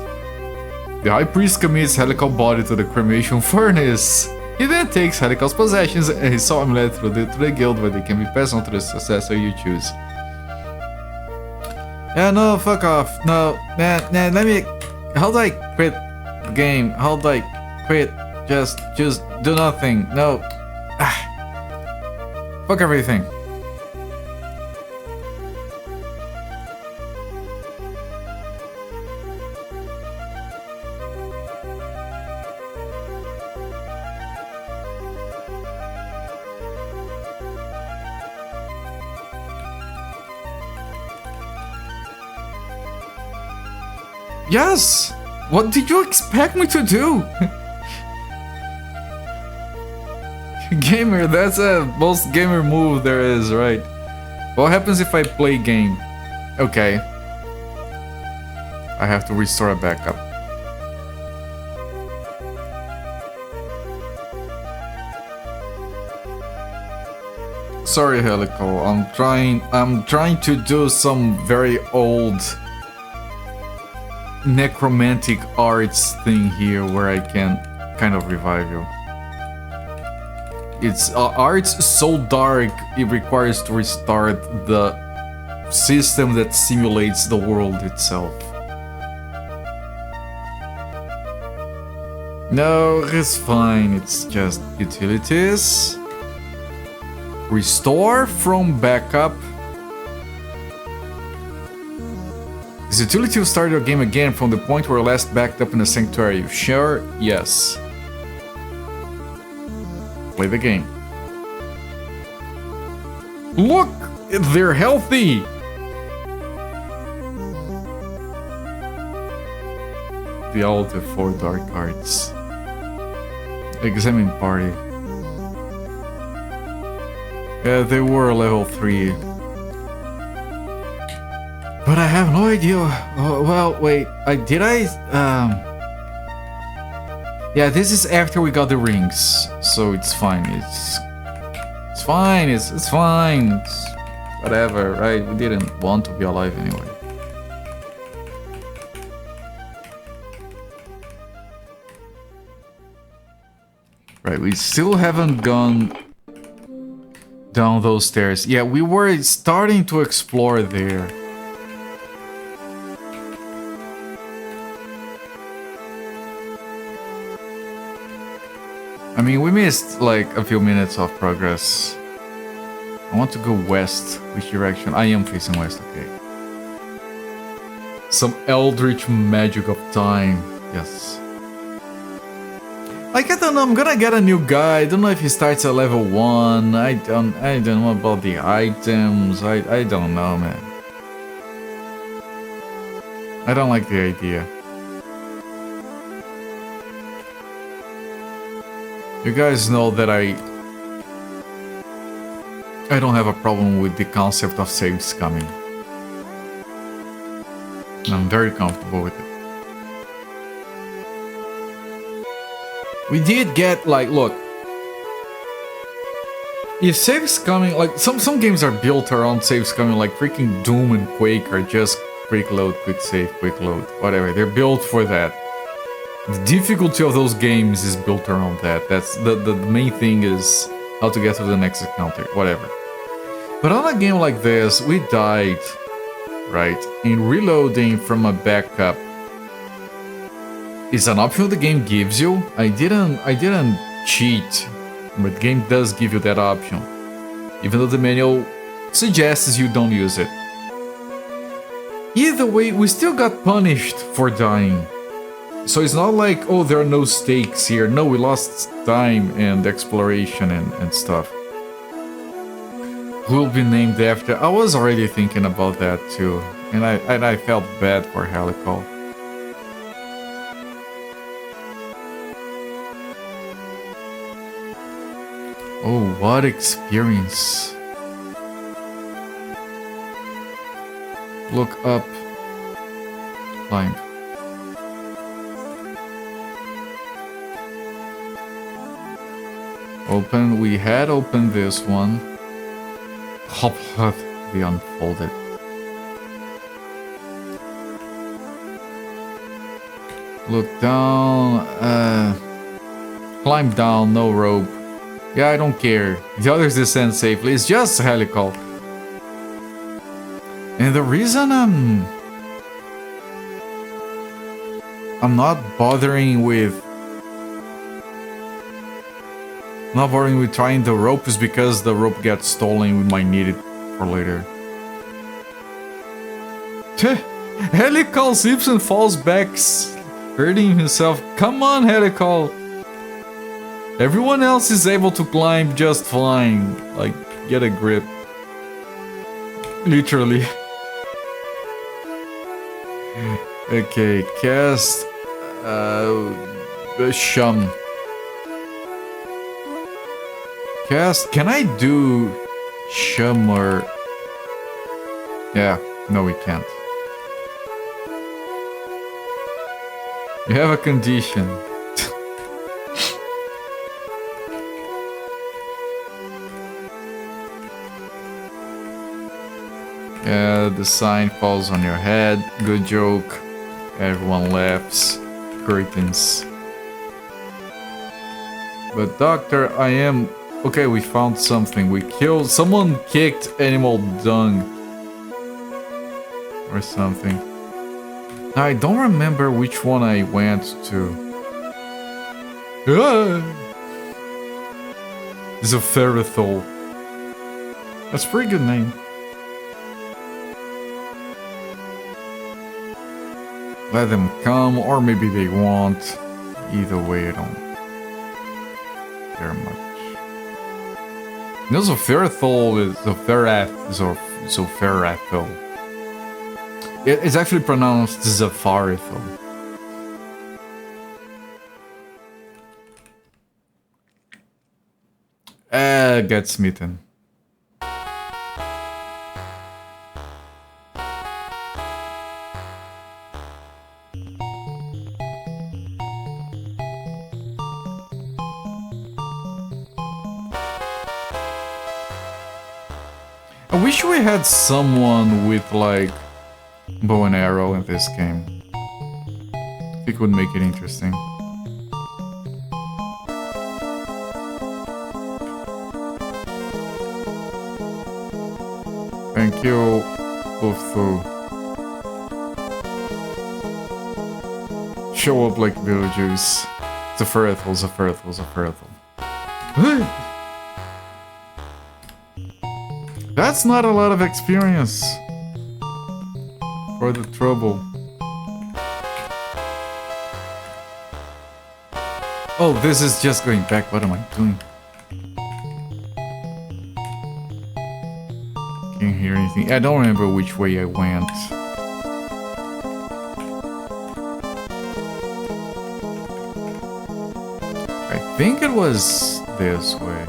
The high priest commits Helical's body to the cremation furnace. He then takes Helical's possessions and his soul amulet through the guild where they can be passed on to the successor you choose. Yeah, no, fuck off. No, man, let me... How do I quit the game? How do I quit? Just do nothing. No. Fuck everything. Yes! What did you expect me to do? Gamer, that's a most gamer move there is, right? What happens if I play game? Okay. I have to restore a backup. Sorry, Helical. I'm trying to do some very old necromantic arts thing here where I can kind of revive you. It's art's so dark it requires to restart the system that simulates the world itself. No, it's fine. It's just utilities. Restore from backup. This utility will start your game again from the point where last backed up in the sanctuary. Sure? Yes. Play the game. Look! They're healthy! The altar for dark arts. Examine party. Yeah, they were level 3. But I have no idea. Oh, well, wait. Yeah, this is after we got the rings, so it's fine. It's fine. It's fine. It's whatever, right? We didn't want to be alive anyway. Right, we still haven't gone down those stairs. Yeah, we were starting to explore there. I mean, we missed like a few minutes of progress. I want to go west. Which direction? I am facing west, okay. Some eldritch magic of time. Yes. Like, I don't know, I'm gonna get a new guy. I don't know if he starts at level 1. I don't know about the items. I don't know, man. I don't like the idea. You guys know that I don't have a problem with the concept of saves coming. I'm very comfortable with it. We did get, like, look. If saves coming, like, some games are built around saves coming, like freaking Doom and Quake are just quick load, quick save, quick load, whatever. They're built for that. The difficulty of those games is built around that. That's the main thing is how to get to the next encounter, whatever. But on a game like this, we died, right? And reloading from a backup is an option the game gives you. I didn't cheat, but the game does give you that option, even though the manual suggests you don't use it. Either way, we still got punished for dying. So it's not like, oh, there are no stakes here. No, we lost time and exploration and stuff. will be named after. I was already thinking about that too, and I felt bad for Helical. Oh, what experience! Look up. Climb. Open. We had opened this one. Hop, be unfolded. Look down. Climb down. No rope. Yeah, I don't care. The others descend safely. It's just helical. And the reason I'm not bothering with trying the rope is because the rope gets stolen. We might need it for later. Helical slips and falls back, hurting himself. Come on, Helical. Everyone else is able to climb just fine. Like, get a grip. Literally. Okay, cast Shum. Cast, can I do Shum or... Yeah, no we can't. You have a condition. Yeah, the sign falls on your head. Good joke. Everyone laughs. Curtains. But doctor, I am... Okay, we found something. We killed... Someone kicked animal dung. Or something. I don't remember which one I went to. It's a ferrithol. That's a pretty good name. Let them come, or maybe they won't. Either way, I don't care much. No, Ferrithol is a Ferrathol. It's actually pronounced Zafarithol. Get smitten. I wish we had someone with, like, bow and arrow in this game. I think it would make it interesting. Thank you, Uffu. Show up like villagers. Zaferethel, Zaferethel, Zaferethel. That's not a lot of experience for the trouble. Oh, this is just going back. What am I doing? Can't hear anything. I don't remember which way I went. I think it was this way.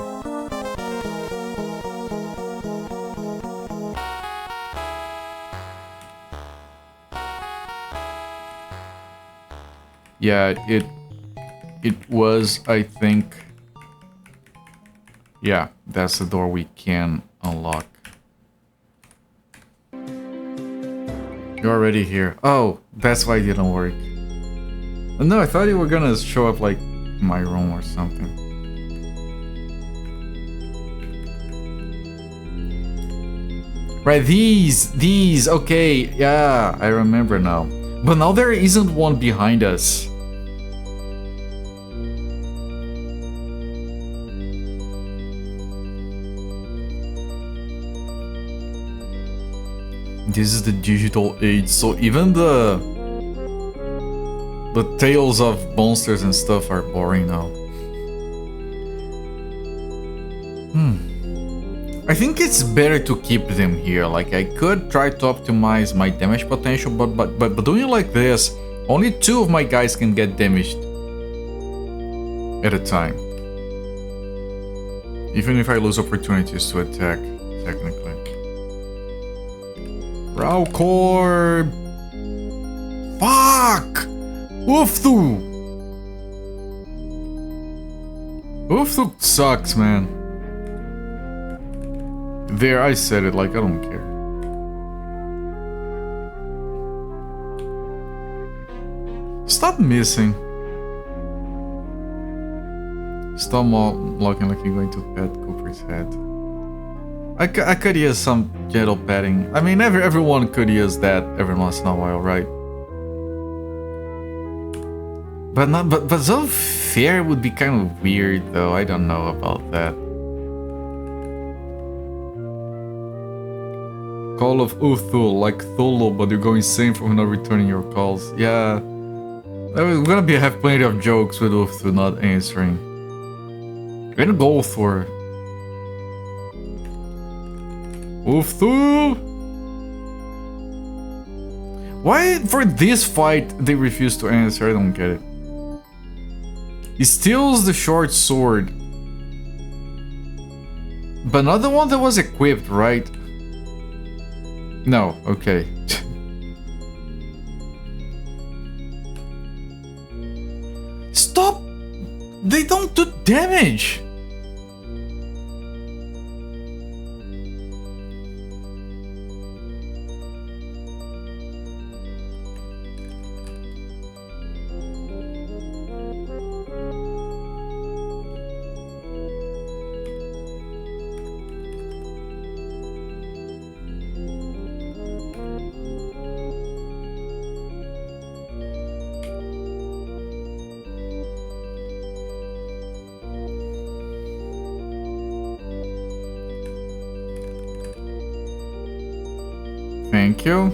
Yeah, it was, I think... Yeah, that's the door we can unlock. You're already here. Oh, that's why it didn't work. No, I thought you were gonna show up like in my room or something. Right, these, okay, yeah, I remember now. But now there isn't one behind us. This is the digital age, so even the tales of monsters and stuff are boring now. I think it's better to keep them here. Like, I could try to optimize my damage potential, but doing it like this, only 2 of my guys can get damaged at a time. Even if I lose opportunities to attack, technically. Raucor! Fuck! Ufthu! Ufthu sucks, man. There, I said it, like, I don't care. Stop missing. Stop looking like you're going to pet Cooper's head. I could use some gentle petting. I mean, everyone could use that every once in a while, right? But so fair would be kind of weird, though. I don't know about that. Call of Uthul, like Thulu, but you go insane for not returning your calls. Yeah, we're gonna have plenty of jokes with Uthul not answering. And Golthor. Uthul! Why for this fight they refuse to answer? I don't get it. He steals the short sword, but not the one that was equipped, right? No, okay. Stop! They don't do damage! Thank you.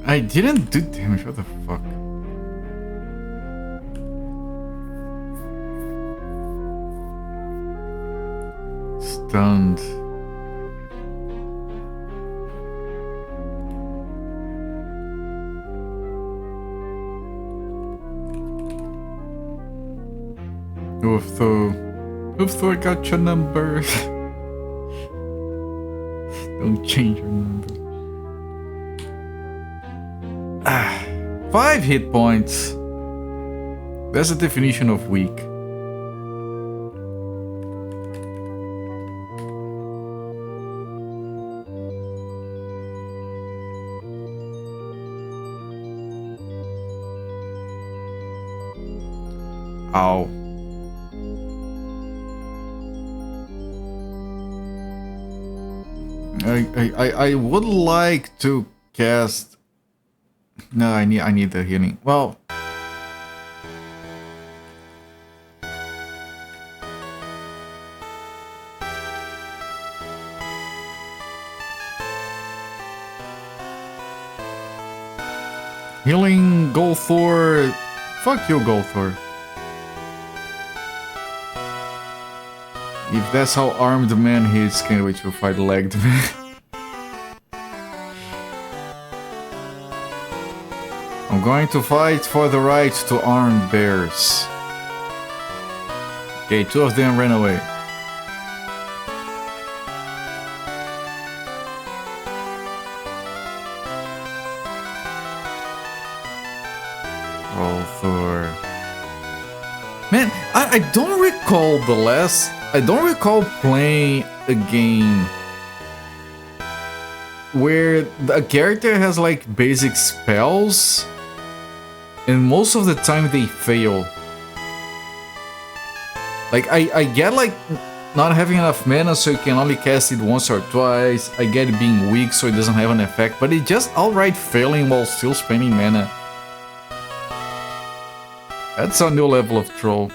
I didn't do damage, what the fuck? Stunned. Ufthu, I got your number. Don't change your number. 5 hit points. That's the definition of weak. Ow. I would like to cast. No, I need the healing. Well, healing Golthor. Fuck you, Golthor. If that's how armed man hits, can't wait to fight legged man. I'm going to fight for the right to arm bears. Okay, 2 of them ran away. Golthor. Man, I don't recall the last. I don't recall playing a game where a character has like basic spells and most of the time they fail. Like I get like not having enough mana so you can only cast it once or twice. I get it being weak so it doesn't have an effect, but it just outright failing while still spending mana. That's a new level of troll.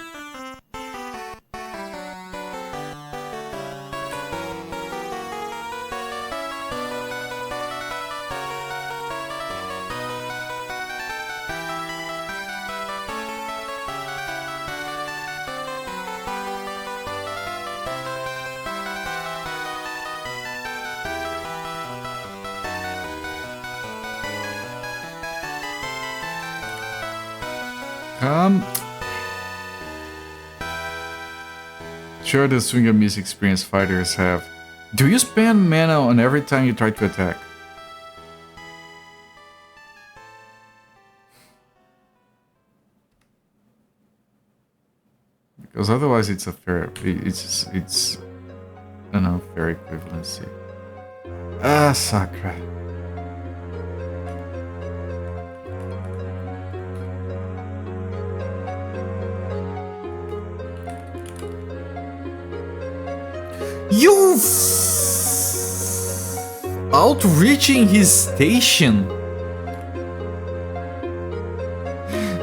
Sure, the swing and miss experience fighters have. Do you spend mana on every time you try to attack? Because otherwise it's a fair, it's an unfair equivalency. Ah, Sakra. You outreaching his station.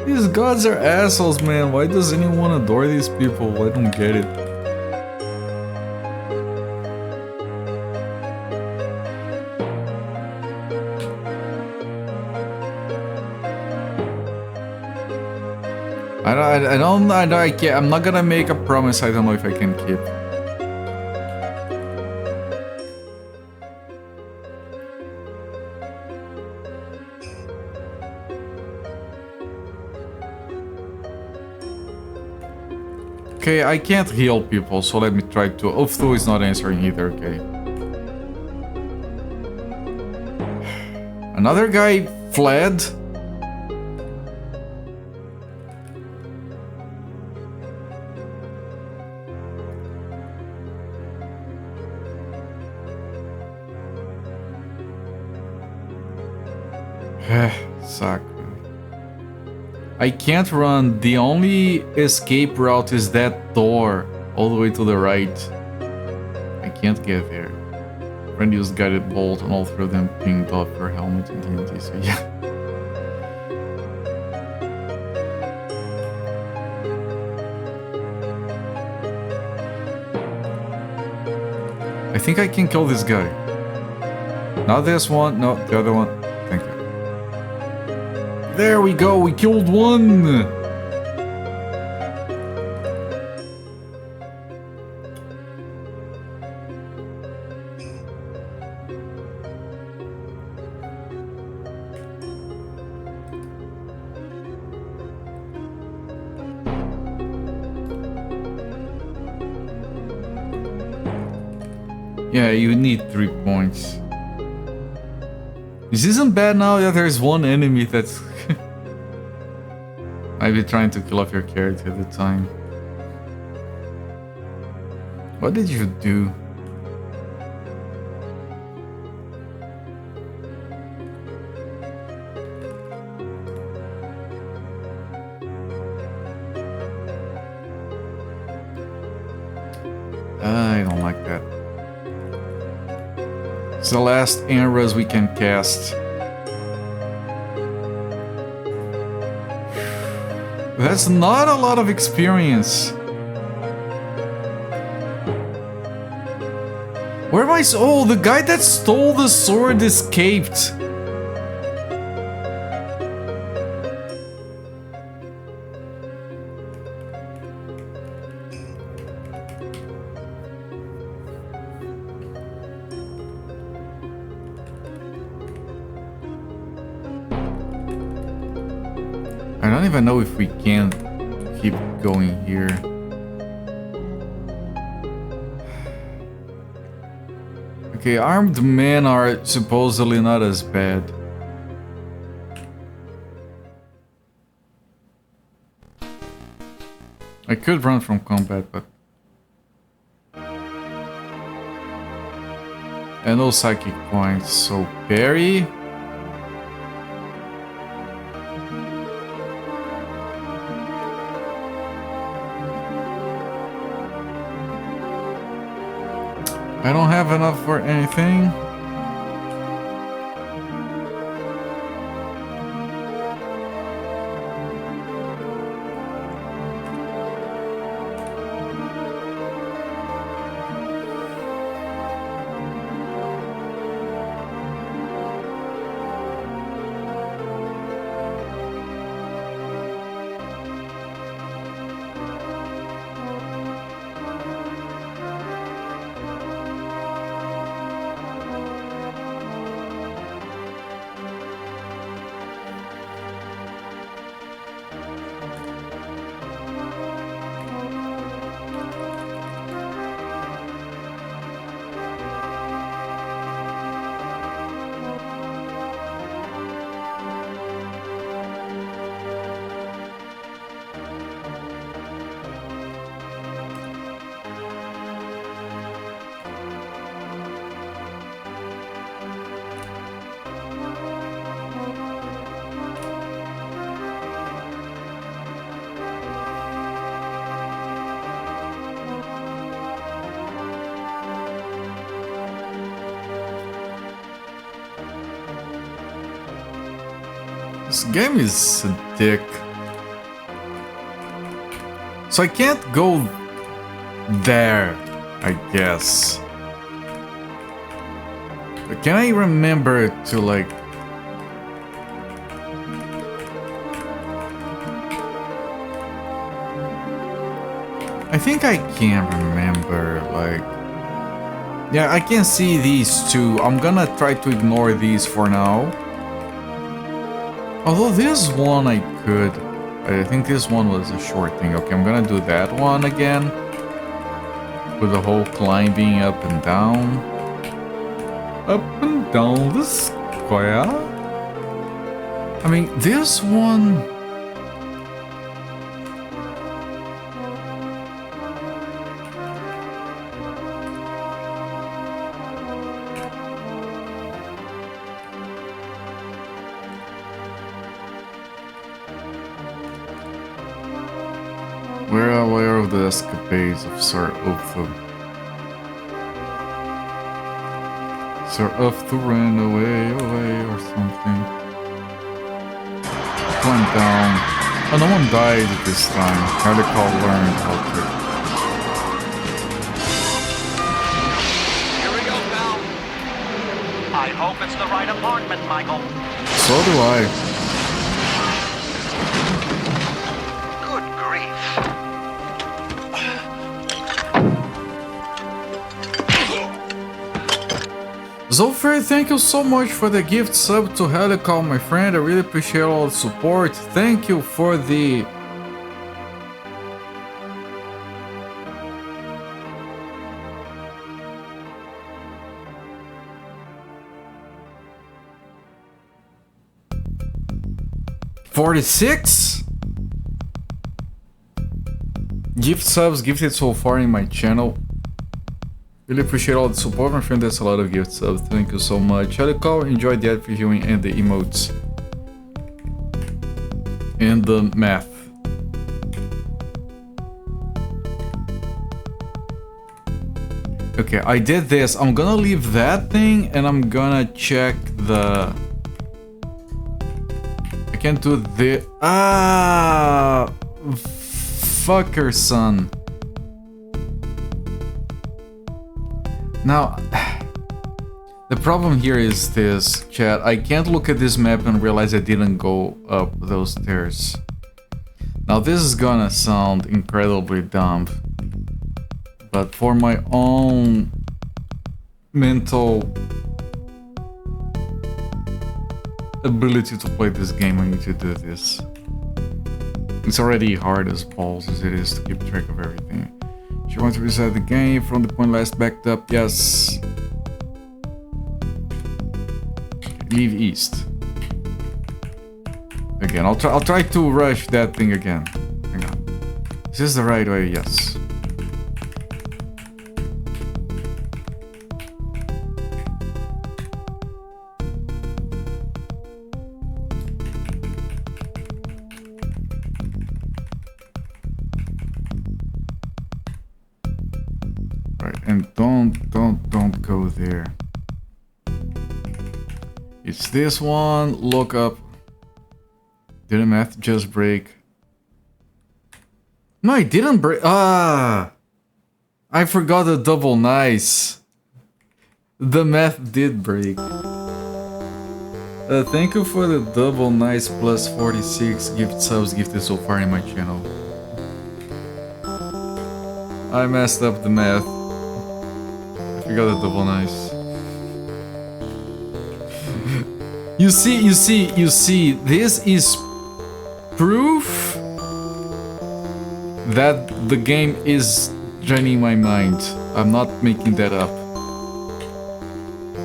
These gods are assholes, man. Why does anyone adore these people? I don't get it. I can't. I'm not gonna make a promise I don't know if I can keep. Okay, I can't heal people, so let me try to. Uftu is not answering either, okay. Another guy fled? Suck. I can't run. The only escape route is that door all the way to the right. I can't get there. Friend used guided bolt and all three of them pinged off her helmet in TNT, so yeah. I think I can kill this guy. Not this one, no, the other one. Thank you. There we go, we killed one! Yeah, you need 3 points. This isn't bad now that there's one enemy that's might be trying to kill off your character at the time. What did you do? I don't like that. It's the last arrows we can cast. That's not a lot of experience. Where am I? Oh, the guy that stole the sword escaped. I don't even know if we can keep going here. Okay, armed men are supposedly not as bad. I could run from combat, but... and no psychic points, so parry... I don't have enough for anything. This game is a dick. So I can't go there, I guess. But can I remember to like... I think I can remember, like... Yeah, I can see these two. I'm gonna try to ignore these for now. Although this one I could. I think this one was a short thing. Okay, I'm gonna do that one again. With the whole climbing up and down. Up and down the square. I mean, this one... We're aware of the escapades of Sir Ophu. Sir Ophu ran away or something. Went down. Oh, no one died this time. Hardcore learned how to. Here we go, pal. I hope it's the right apartment, Michael. So do I. Good grief. Zolfer, thank you so much for the gift sub to Helical, my friend. I really appreciate all the support. Thank you for the... $46 gift subs gifted so far in my channel. Really appreciate all the support, my friend. That's a lot of gift subs. Thank you so much. Helical, enjoy the ad for viewing and the emotes. And the math. Okay, I did this. I'm gonna leave that thing and I'm gonna check the... I can't do the... Ah! Fucker, son. Now, the problem here is this, chat. I can't look at this map and realize I didn't go up those stairs. Now, this is gonna sound incredibly dumb, but for my own mental ability to play this game, I need to do this. It's already hard as balls as it is to keep track of everything. She wants to reset the game from the point last backed up. Yes. Leave east. Again, I'll try to rush that thing again. Hang on. Is this the right way? Yes. And don't go there. It's this one. Look up. Did the math just break? No, it didn't break. Ah! I forgot the double nice. The math did break. Thank you for the double nice plus 46 gift subs gifted so far in my channel. I messed up the math. I got a double nice. You see, this is proof that the game is draining my mind. I'm not making that up.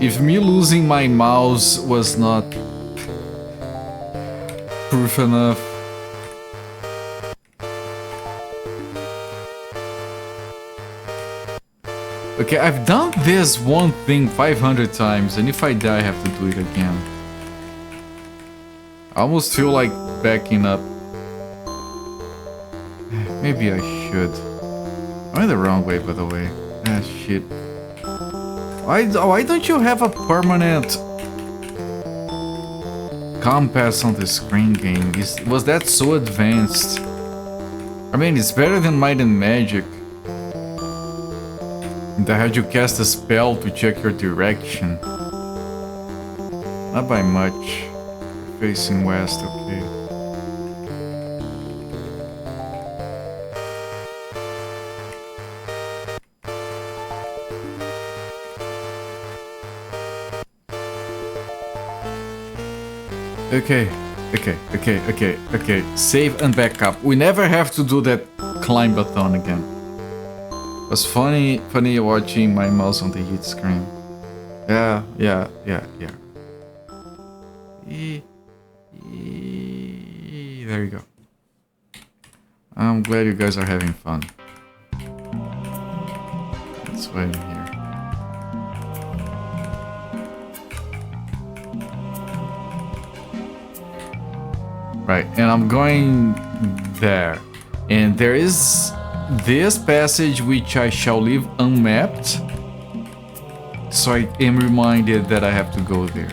If me losing my mouse was not proof enough. Okay, I've done this one thing 500 times, and if I die, I have to do it again. I almost feel like backing up. Maybe I should. I'm in the wrong way, by the way. Ah, shit. Why don't you have a permanent compass on the screen game? Was that so advanced? I mean, it's better than Might and Magic. That had you cast a spell to check your direction. Not by much. Facing west, okay. Okay. Save and backup. We never have to do that climb button again. It was funny watching my mouse on the hit screen. Yeah. There you go. I'm glad you guys are having fun. That's why I'm here. Right, and I'm going there. And there is this passage which I shall leave unmapped. So I am reminded that I have to go there.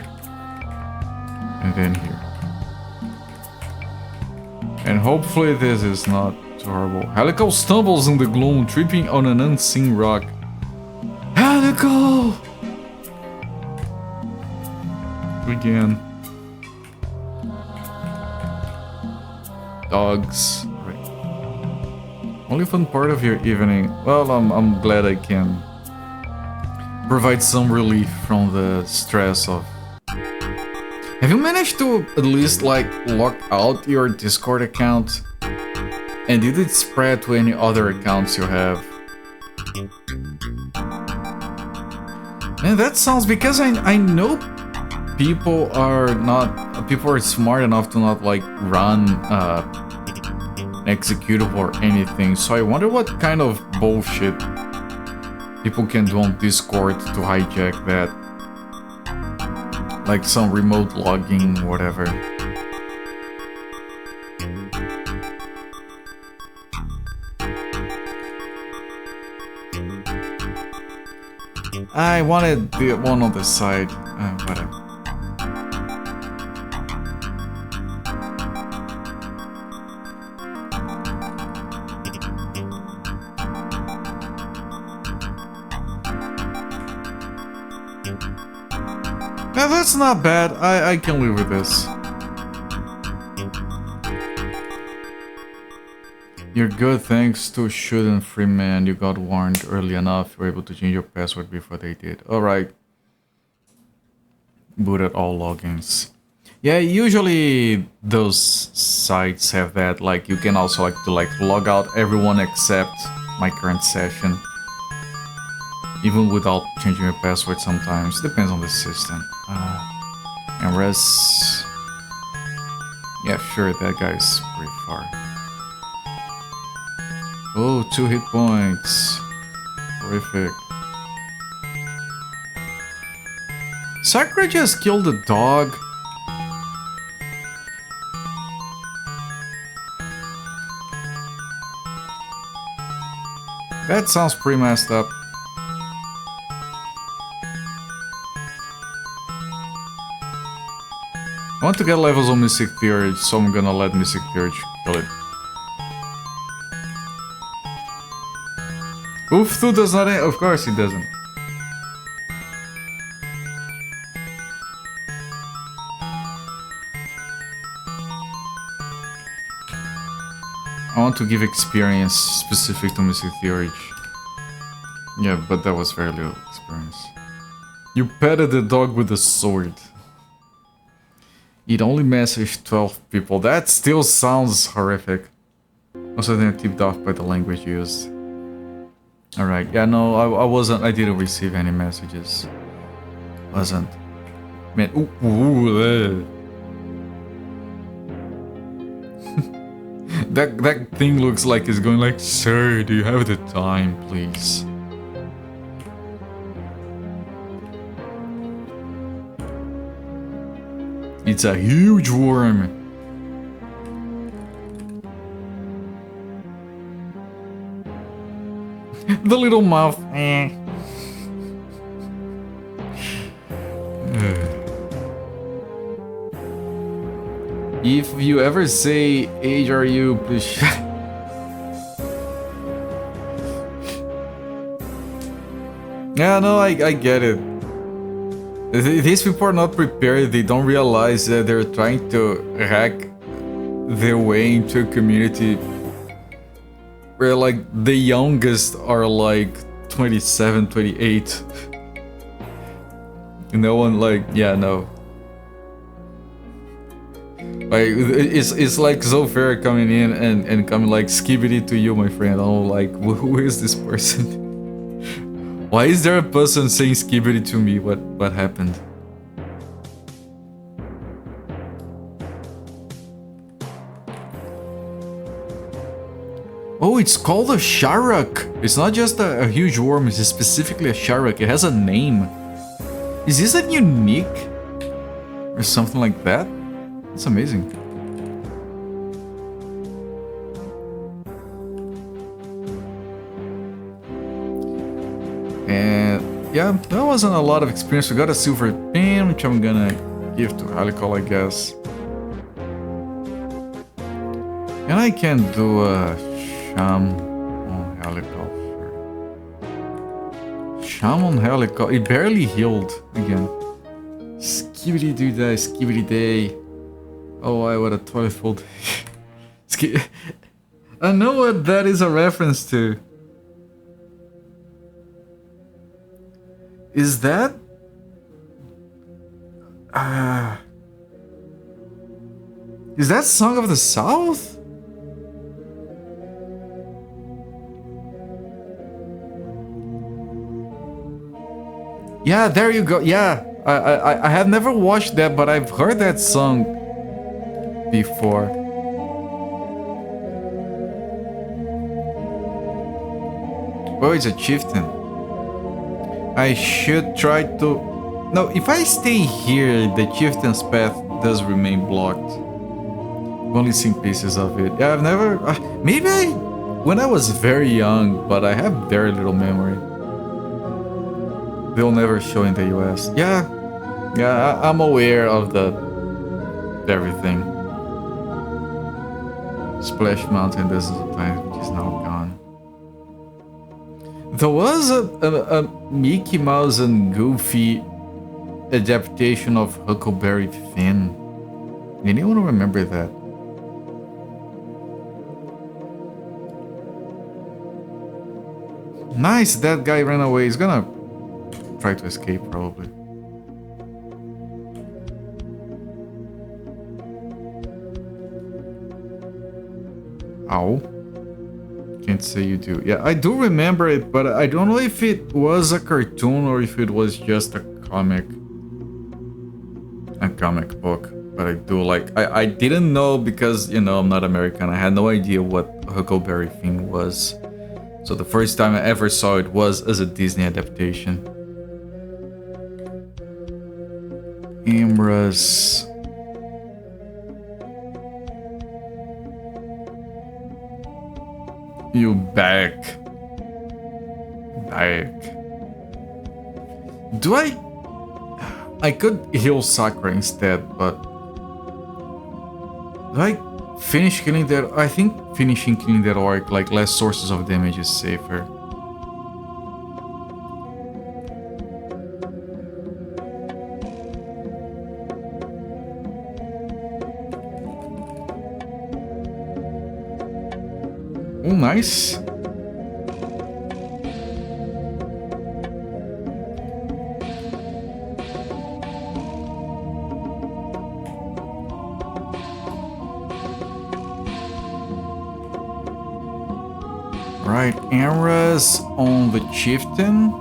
And then here. And hopefully this is not too horrible. Helical stumbles in the gloom, tripping on an unseen rock. Helical! Again. Dogs. Right. Only fun part of your evening. Well, I'm glad I can provide some relief from the stress of... Have you managed to at least like lock out your Discord account? And did it spread to any other accounts you have? And that sounds, because I know people are smart enough to not like run executable or anything, so I wonder what kind of bullshit people can do on Discord to hijack that. Like some remote logging, whatever. I wanted the one on the side, whatever. Yeah, that's not bad. I can live with this. You're good thanks to Shoot and Freeman. You got warned early enough. You were able to change your password before they did. Alright. Booted all logins. Yeah, usually those sites have that. Like, you can also log out everyone except my current session. Even without changing your password sometimes. Depends on the system. And res... Yeah, sure, that guy's pretty far. Oh, 2 hit points. Horrific. Sakura just killed a dog. That sounds pretty messed up. I want to get levels on Mystic Theurge, so I'm gonna let Mystic Theurge kill it. Uftu does not... Of course he doesn't. I want to give experience specific to Mystic Theurge. Yeah, but that was very little experience. You petted the dog with a sword. It only messaged 12 people. That still sounds horrific. Also then tipped off by the language used. Alright, yeah, no, I didn't receive any messages. Wasn't. Man, that thing looks like it's going like, sir, do you have the time, please? It's a huge worm. The little mouth. If you ever say age are you, please. Yeah, no, I get it. These people are not prepared. They don't realize that they're trying to hack their way into a community where like the youngest are like 27, 28. No one like, yeah, no. Like it's like Zofera coming in and coming like skibidi to you, my friend. I'm like, who is this person? Why is there a person saying skibidi to me? What happened? Oh, it's called a Shark. It's not just a huge worm, it's specifically a Shark. It has a name. Is this a unique? Or something like that? That's amazing. And yeah, that wasn't a lot of experience. We got a silver pin, which I'm gonna give to Halikol, I guess. And I can do a Sham on Halikol. Sham on Halikol. It barely healed again. Skibidi do that, skibidi day. Oh, I would a toyful day. I know what that is a reference to. Is that? Is that Song of the South? Yeah, there you go. Yeah, I have never watched that, but I've heard that song before. Oh, it's a chieftain. I should try to... No, if I stay here, the chieftain's path does remain blocked. I've only seen pieces of it. Yeah, I've never... maybe when I was very young, but I have very little memory. They'll never show in the US. Yeah, I'm aware of everything. Splash Mountain, this is a planet which is now gone. There was a Mickey Mouse and Goofy adaptation of Huckleberry Finn. Anyone remember that? Nice, that guy ran away. He's gonna try to escape, probably. Ow. Can't say you do. Yeah, I do remember it, but I don't know if it was a cartoon or if it was just a comic book. But I do like... I didn't know because, you know, I'm not American. I had no idea what Huckleberry Finn was. So the first time I ever saw it was as a Disney adaptation. Amras. You back. Do I could heal Sakura instead, but do I finish killing that? I think finishing killing that orc, like less sources of damage, is safer. Oh, nice. Right, arrows on the chieftain.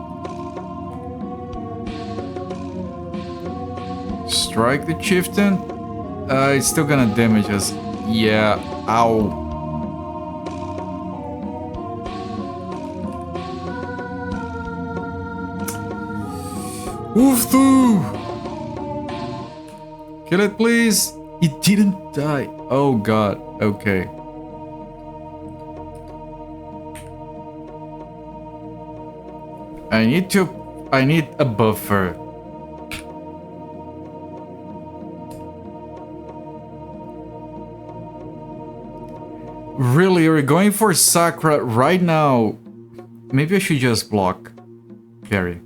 Strike the chieftain. It's still gonna damage us. Yeah, ow. Ooftu! Kill it, please. It didn't die. Oh god. Okay. I need a buffer. Really, are we going for Sakura right now? Maybe I should just block Perry.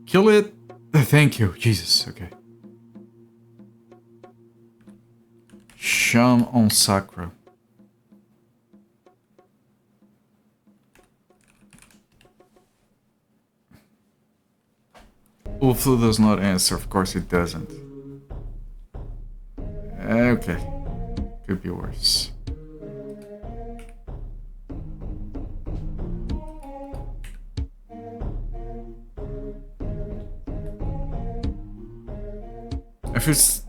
Kill it. Thank you. Jesus, okay. Shun on Sakura. Uukrul does not answer. Of course it doesn't. Okay. Could be worse. If it's...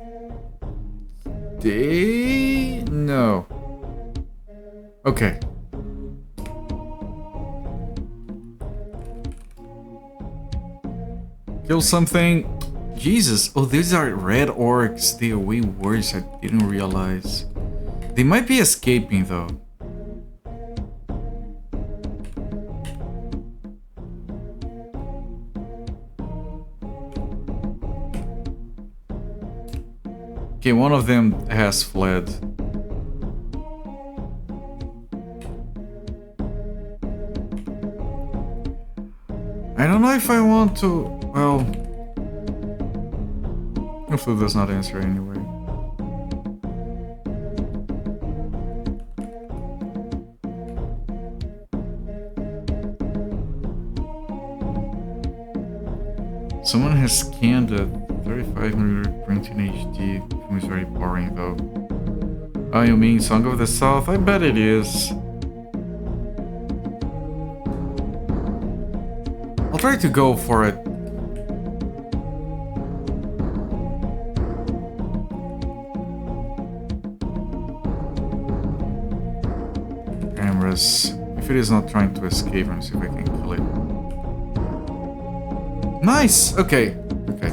Day? No. Okay. Kill something. Jesus. Oh, these are red orcs. They are way worse. I didn't realize. They might be escaping though. Okay, one of them has fled. I don't know if I want to... Well... Hopefully does not answer anyway. Someone has scanned a 35mm print in HD. Film is very boring though. Oh, you mean Song of the South? I bet it is. I'll try to go for it. Cameras. If it is not trying to escape, let me see if I can kill it. Nice! Okay. Okay.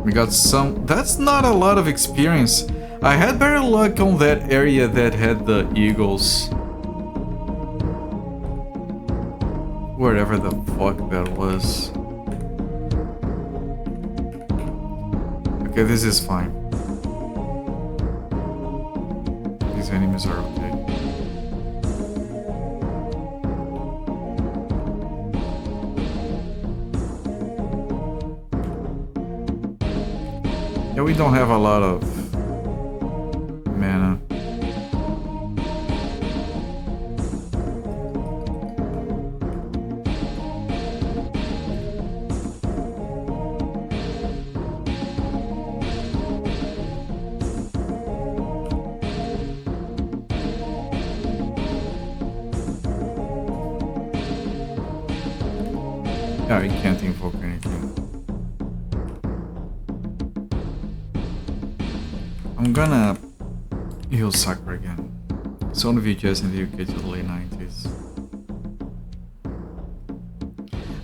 We got some... That's not a lot of experience. I had better luck on that area that had the eagles. Wherever the fuck that was. Okay, this is fine. These enemies are okay. Yeah, we don't have a lot of mana. Yeah, you can't invoke anything. I'm gonna heal Sakura again. It's one of you just in the UK to the late 90s.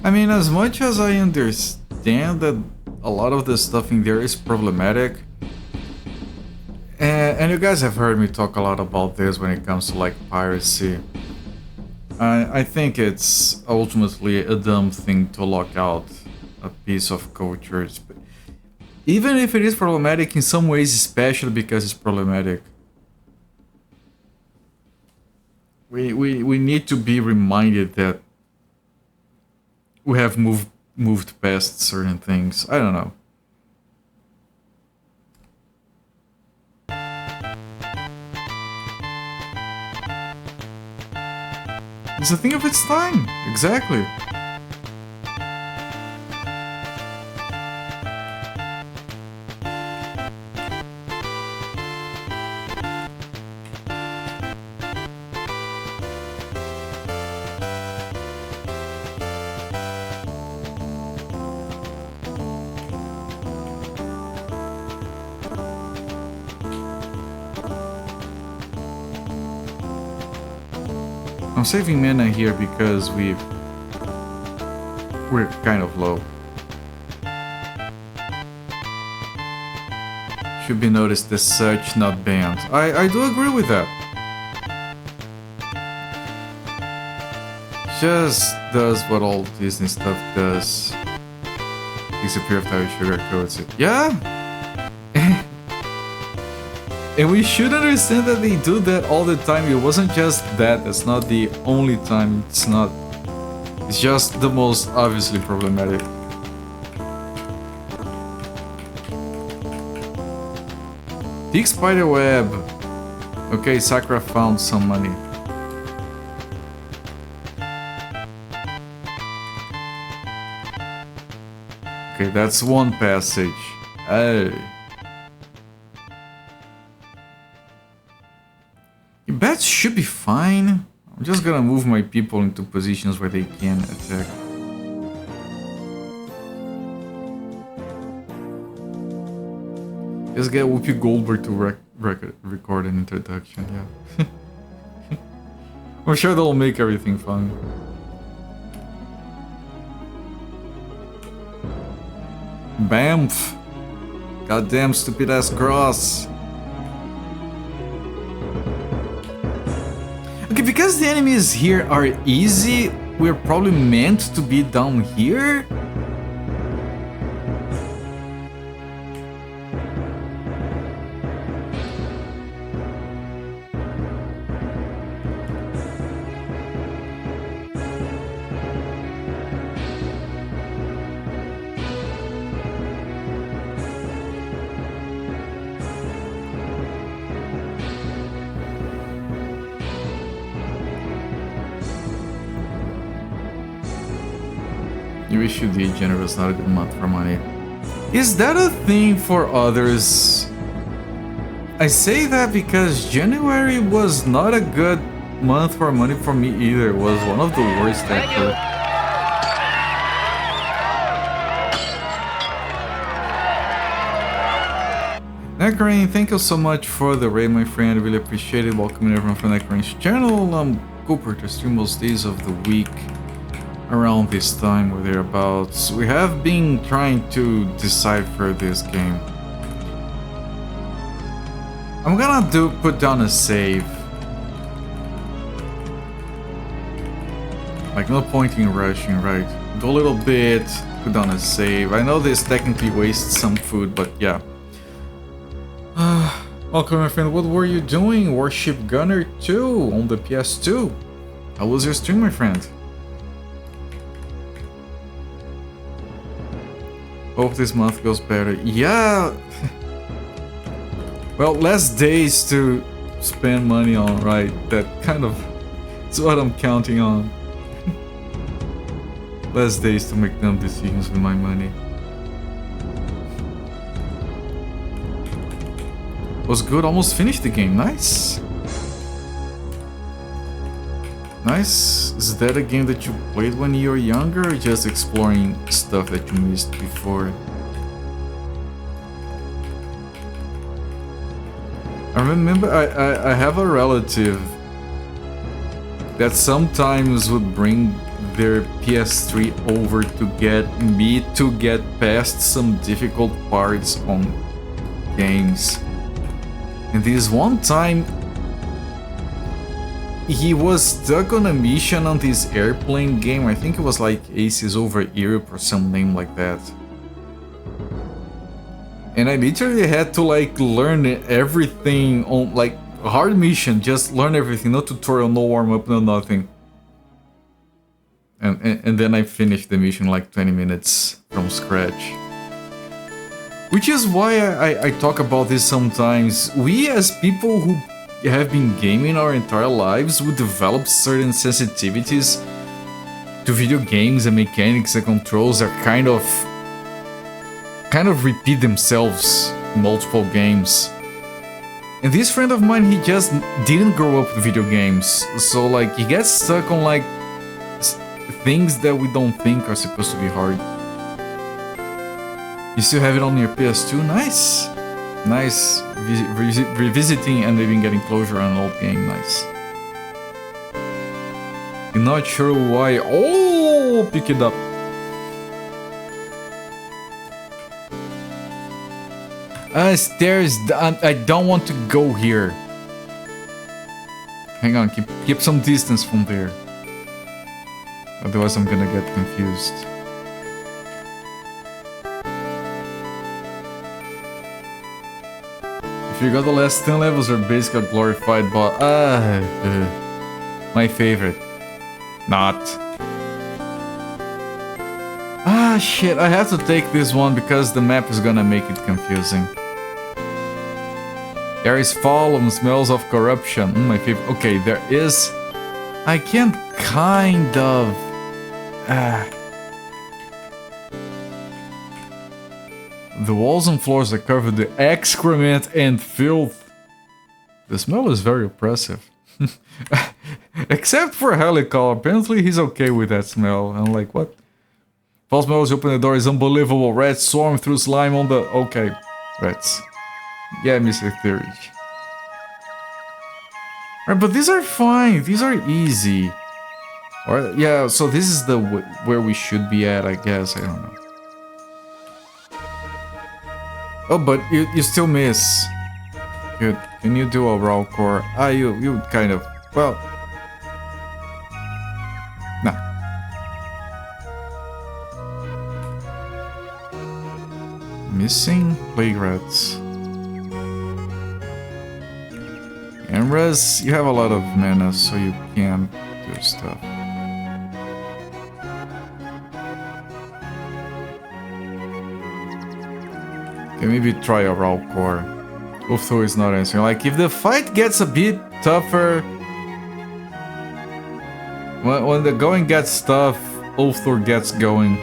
I mean, as much as I understand that a lot of the stuff in there is problematic, and you guys have heard me talk a lot about this when it comes to like piracy, I think it's ultimately a dumb thing to lock out a piece of culture. Even if it is problematic in some ways, especially because it's problematic. We need to be reminded that we have moved past certain things. I don't know. It's a thing of its time. Exactly. I'm saving mana here because we're kind of low. Should be noticed as such, not banned. I do agree with that. Just does what all Disney stuff does. Disappear after sugar coats it. Yeah? And we should understand that they do that all the time. It wasn't just that. That's not the only time. It's not. It's just the most obviously problematic. Big spider web. Okay, Sakura found some money. Okay, that's one passage. Oh. Bats should be fine. I'm just gonna move my people into positions where they can attack. Just get Whoopi Goldberg to record an introduction, yeah. I'm sure they'll make everything fun. Bamf! Goddamn stupid ass cross! Okay, because the enemies here are easy, we're probably meant to be down here? You should be generous, not a good month for money. Is that a thing for others? I say that because January was not a good month for money for me either. It was one of the worst actually. Necrain, thank you so much for the raid, my friend. I really appreciate it. Welcoming everyone from Necrain's channel. Cooper to stream most days of the week. Around this time or thereabouts. We have been trying to decipher this game. I'm gonna put down a save. Like, no point in rushing, right? Do a little bit, put down a save. I know this technically wastes some food, but yeah. Welcome, my friend. What were you doing? Warship Gunner 2 on the PS2. How was your stream, my friend? Hope this month goes better. Yeah. Well, less days to spend money on, right? That kind of... It's what I'm counting on. Less days to make dumb decisions with my money. Was good, almost finished the game. Nice. Nice. Is that a game that you played when you were younger, or just exploring stuff that you missed before? I remember I have a relative that sometimes would bring their PS3 over to get me to get past some difficult parts on games. And this one time, he was stuck on a mission on this airplane game. I think it was like Aces Over Europe or some name like that. And I literally had to like learn everything on like a hard mission, just learn everything, no tutorial, no warm up, no nothing. And then I finished the mission like 20 minutes from scratch. Which is why I talk about this sometimes. We as people who have been gaming our entire lives, we develop certain sensitivities to video games and mechanics and controls that kind of repeat themselves in multiple games. And this friend of mine, he just didn't grow up with video games, so like he gets stuck on like things that we don't think are supposed to be hard. You still have it on your PS2? Nice! Nice. Revisiting and even getting closure on an old game. Nice. You're not sure why. Oh, pick it up. Stairs. I don't want to go here. Hang on. Keep some distance from there. Otherwise, I'm gonna get confused. If you got the last 10 levels, you're basically a glorified boss. My favorite. Not. Ah, shit. I have to take this one because the map is gonna make it confusing. There is fall and smells of corruption. My favorite. Okay, there is... I can't kind of... The walls and floors are covered with excrement and filth. The smell is very oppressive. Except for Helical. Apparently he's okay with that smell. I'm like, what? False smells, open the door is unbelievable. Rats swarm through slime on the... Okay. Rats. Yeah, Mr. Theurge. Right, but these are fine. These are easy. Or, yeah, so this is the where we should be at, I guess. I don't know. Oh, but you still miss. Good. Can you do a raw core? Ah, you kind of... Well... Nah. Missing plague rats. And Res, you have a lot of mana, so you can do stuff. Okay, maybe try a raw core. Ulfthor is not answering. Like, if the fight gets a bit tougher... When the going gets tough, Ulfthor gets going.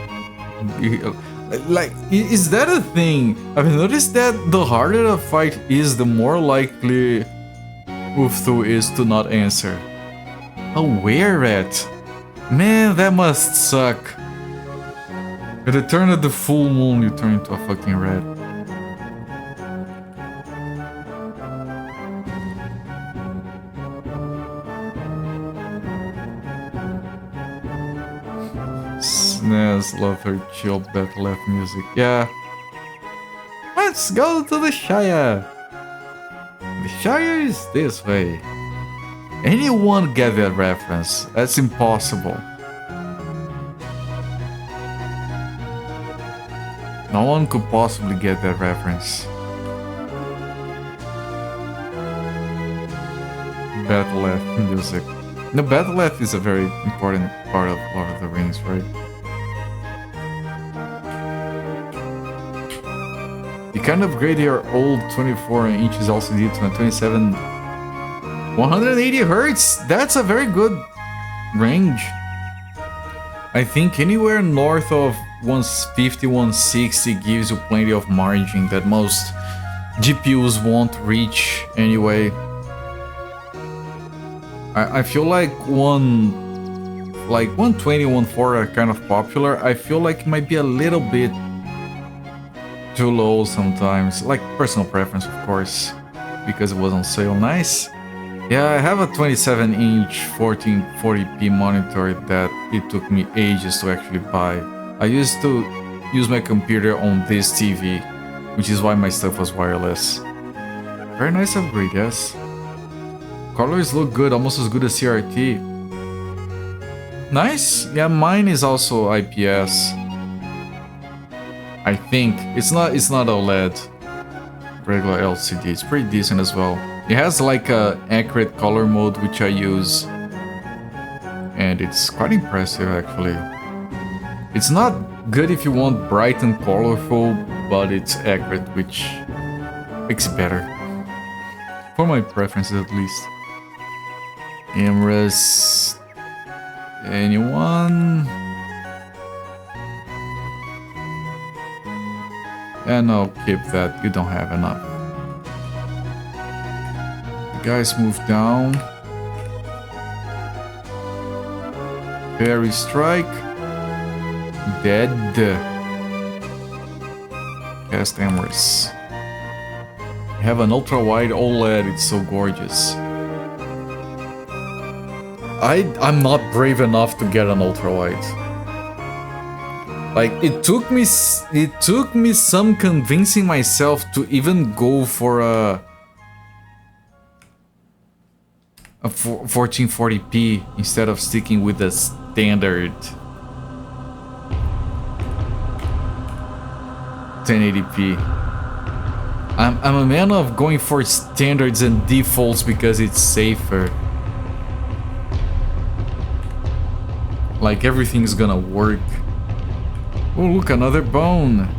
Like, is that a thing? I've noticed that the harder the fight is, the more likely Ulfthor is to not answer. A were-rat? Man, that must suck. At the turn of the full moon, you turn into a fucking rat. Snaz, love her chill Bethlehem music. Yeah. Let's go to the Shire. The Shire is this way. Anyone get that reference? That's impossible. No one could possibly get that reference. Bethlehem music. No, Bethlehem is a very important part of Lord of the Rings, right? You can upgrade your old 24 inches LCD to a 27 180 Hertz. That's a very good range. I think anywhere north of 150, 160 gives you plenty of margin that most GPUs won't reach anyway. I feel like 120, 140 are kind of popular. I feel like it might be a little bit too low sometimes, like personal preference, of course, because it was on sale. Nice. Yeah, I have a 27-inch 1440p monitor that it took me ages to actually buy. I used to use my computer on this TV, which is why my stuff was wireless. Very nice upgrade, yes. Colors look good, almost as good as CRT. Nice. Yeah, mine is also IPS. I think it's not OLED, regular LCD. It's pretty decent as well. It has like a accurate color mode which I use, and it's quite impressive actually. It's not good if you want bright and colorful, but it's accurate, which makes it better for my preferences at least. Imres, anyone? Yeah, no, keep that. You don't have enough. The guys move down. Fairy strike. Dead. Cast Amorous. You have an ultra wide OLED. It's so gorgeous. I'm not brave enough to get an ultra wide. Like, it took me some convincing myself to even go for a 1440p instead of sticking with the standard 1080p. I'm a man of going for standards and defaults because it's safer. Like everything's gonna work. Oh, look, another bone.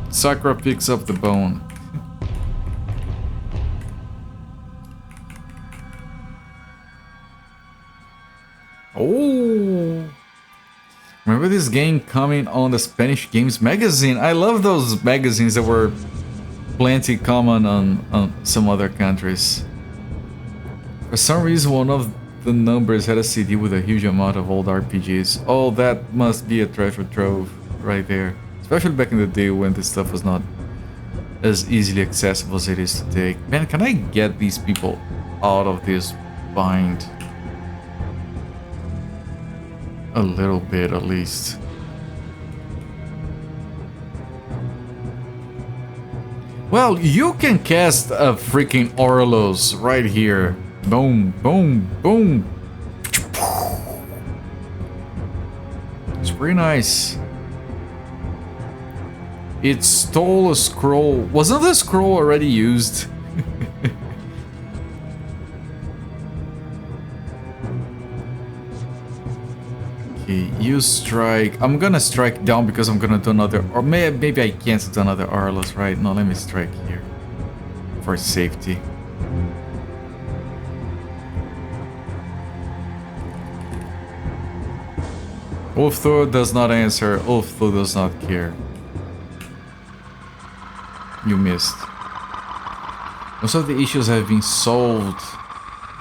Sakura picks up the bone. Oh, remember this game coming on the Spanish Games magazine? I love those magazines that were plenty common on some other countries. For some reason, one of the numbers had a CD with a huge amount of old RPGs. Oh, that must be a treasure trove right there. Especially back in the day when this stuff was not as easily accessible as it is today. Man, can I get these people out of this bind? A little bit, at least. Well, you can cast a freaking Orlos right here. Boom, boom, boom. It's pretty nice. It stole a scroll. Wasn't the scroll already used? Okay, you strike. I'm gonna strike down because I'm gonna do another, or maybe I can't do another Arlos, right? No, let me strike here for safety. Ulfthor does not answer. Ulfthor does not care. You missed. Most of the issues have been solved.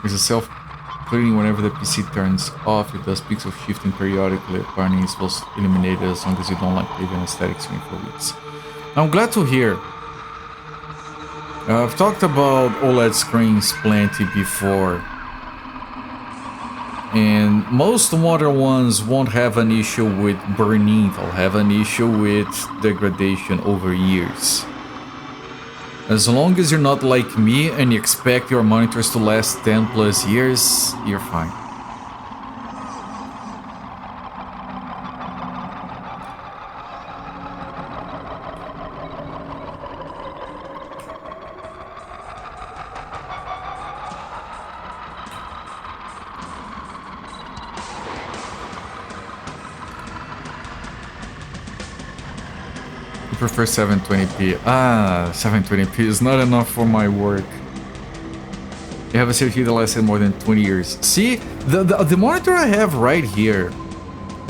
There's a self-clearing whenever the PC turns off. It does pixel shifting periodically. Apparently it's supposed to eliminate it as long as you don't like leaving a static screen for weeks. I'm glad to hear. I've talked about OLED screens plenty before. And most modern ones won't have an issue with burning. They'll have an issue with degradation over years. As long as you're not like me and you expect your monitors to last 10 plus years, you're fine. I prefer 720p. Ah, 720p is not enough for my work. You have a CPU that lasted more than 20 years. See, the monitor I have right here,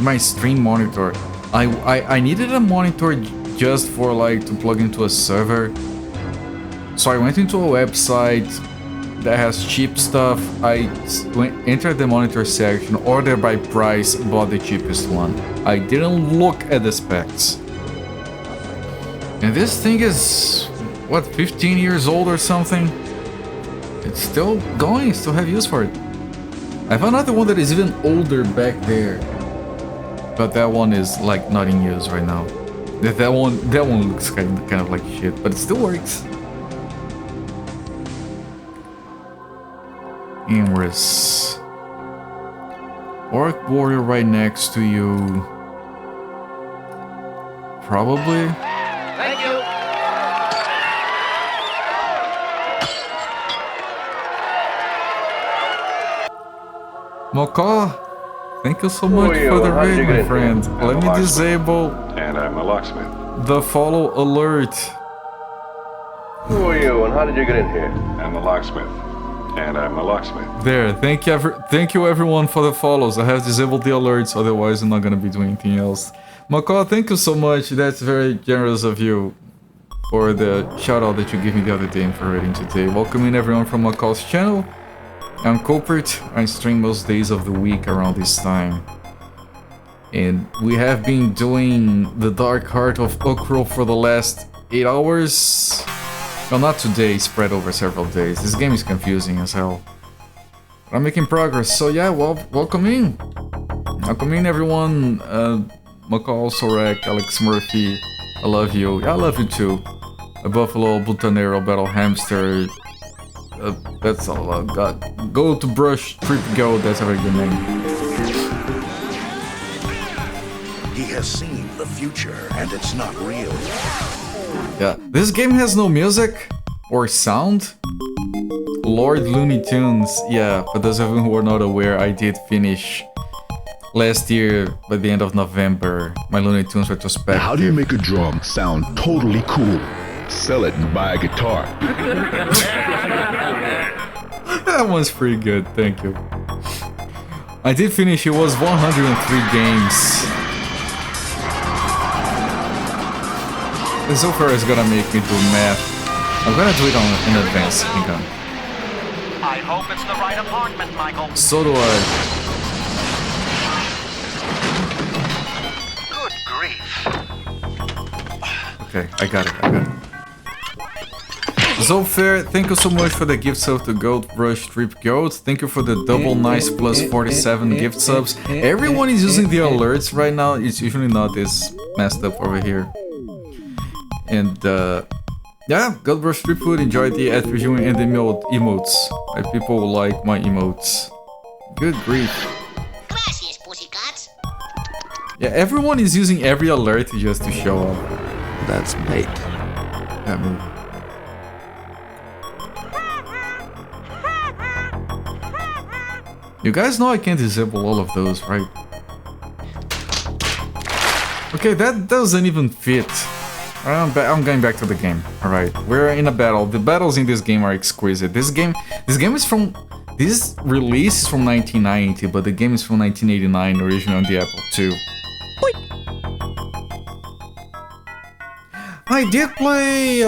my stream monitor, I needed a monitor just for like to plug into a server. So I went into a website that has cheap stuff. I entered the monitor section, order by price, bought the cheapest one. I didn't look at the specs. And this thing is, what, 15 years old or something? It's still going, still have use for it. I have another one that is even older back there. But that one is like not in use right now. That one looks kind of like shit, but it still works. Imris. Orc warrior right next to you. Probably. Thank you. Moko, thank you so much for the raid, my friend. Let me disable And I'm a locksmith. the follow alert. Who are you and how did you get in here? I'm a locksmith. And I'm a locksmith. There, thank you everyone for the follows. I have disabled the alerts, otherwise I'm not gonna be doing anything else. Mako, thank you so much. That's very generous of you for the shout out that you gave me the other day and for raiding today. Welcoming everyone from Mako's channel. I'm Culprit. I stream most days of the week around this time. And we have been doing the Dark Heart of Uukrul for the last 8 hours. Well, not today, spread over several days. This game is confusing as hell. But I'm making progress, so yeah, well, welcome in. Welcome in, everyone. Macaul, Sorek, Alex Murphy, I love you. Yeah, I love you too. A Buffalo, Butanero, Battle Hamster. That's all I've got. Go to Brush, Trip Go, that's a very good name. He has seen the future, and it's not real. Yeah, this game has no music or sound. Lord Looney Tunes. Yeah, for those of you who are not aware, I did finish last year by the end of November my Looney Tunes retrospective. How do you make a drum sound totally cool? Sell it and buy a guitar. That one's pretty good, thank you. I did finish, it was 103 games. So far it's gonna make me do math. I'm gonna do it in advance, hang on. I hope it's the right apartment, Michael. So do I. Good grief. Okay, I got it. Zofair, thank you so much for the gift sub to Gold Rush Trip Gold. Thank you for the double nice plus 47 gift subs. Everyone is using the alerts right now. It's usually not this messed up over here. And yeah, Gold Rush Trip Food, enjoy the ad reviewing and the emotes. People like my emotes. Good grief. Gracias, pussycats. Yeah, everyone is using every alert just to show up. That's mate. Yeah, man. You guys know I can't disable all of those, right? Okay, that doesn't even fit. I'm going back to the game. Alright, we're in a battle. The battles in this game are exquisite. This game is from... This release is from 1990, but the game is from 1989, originally on the Apple II. I did play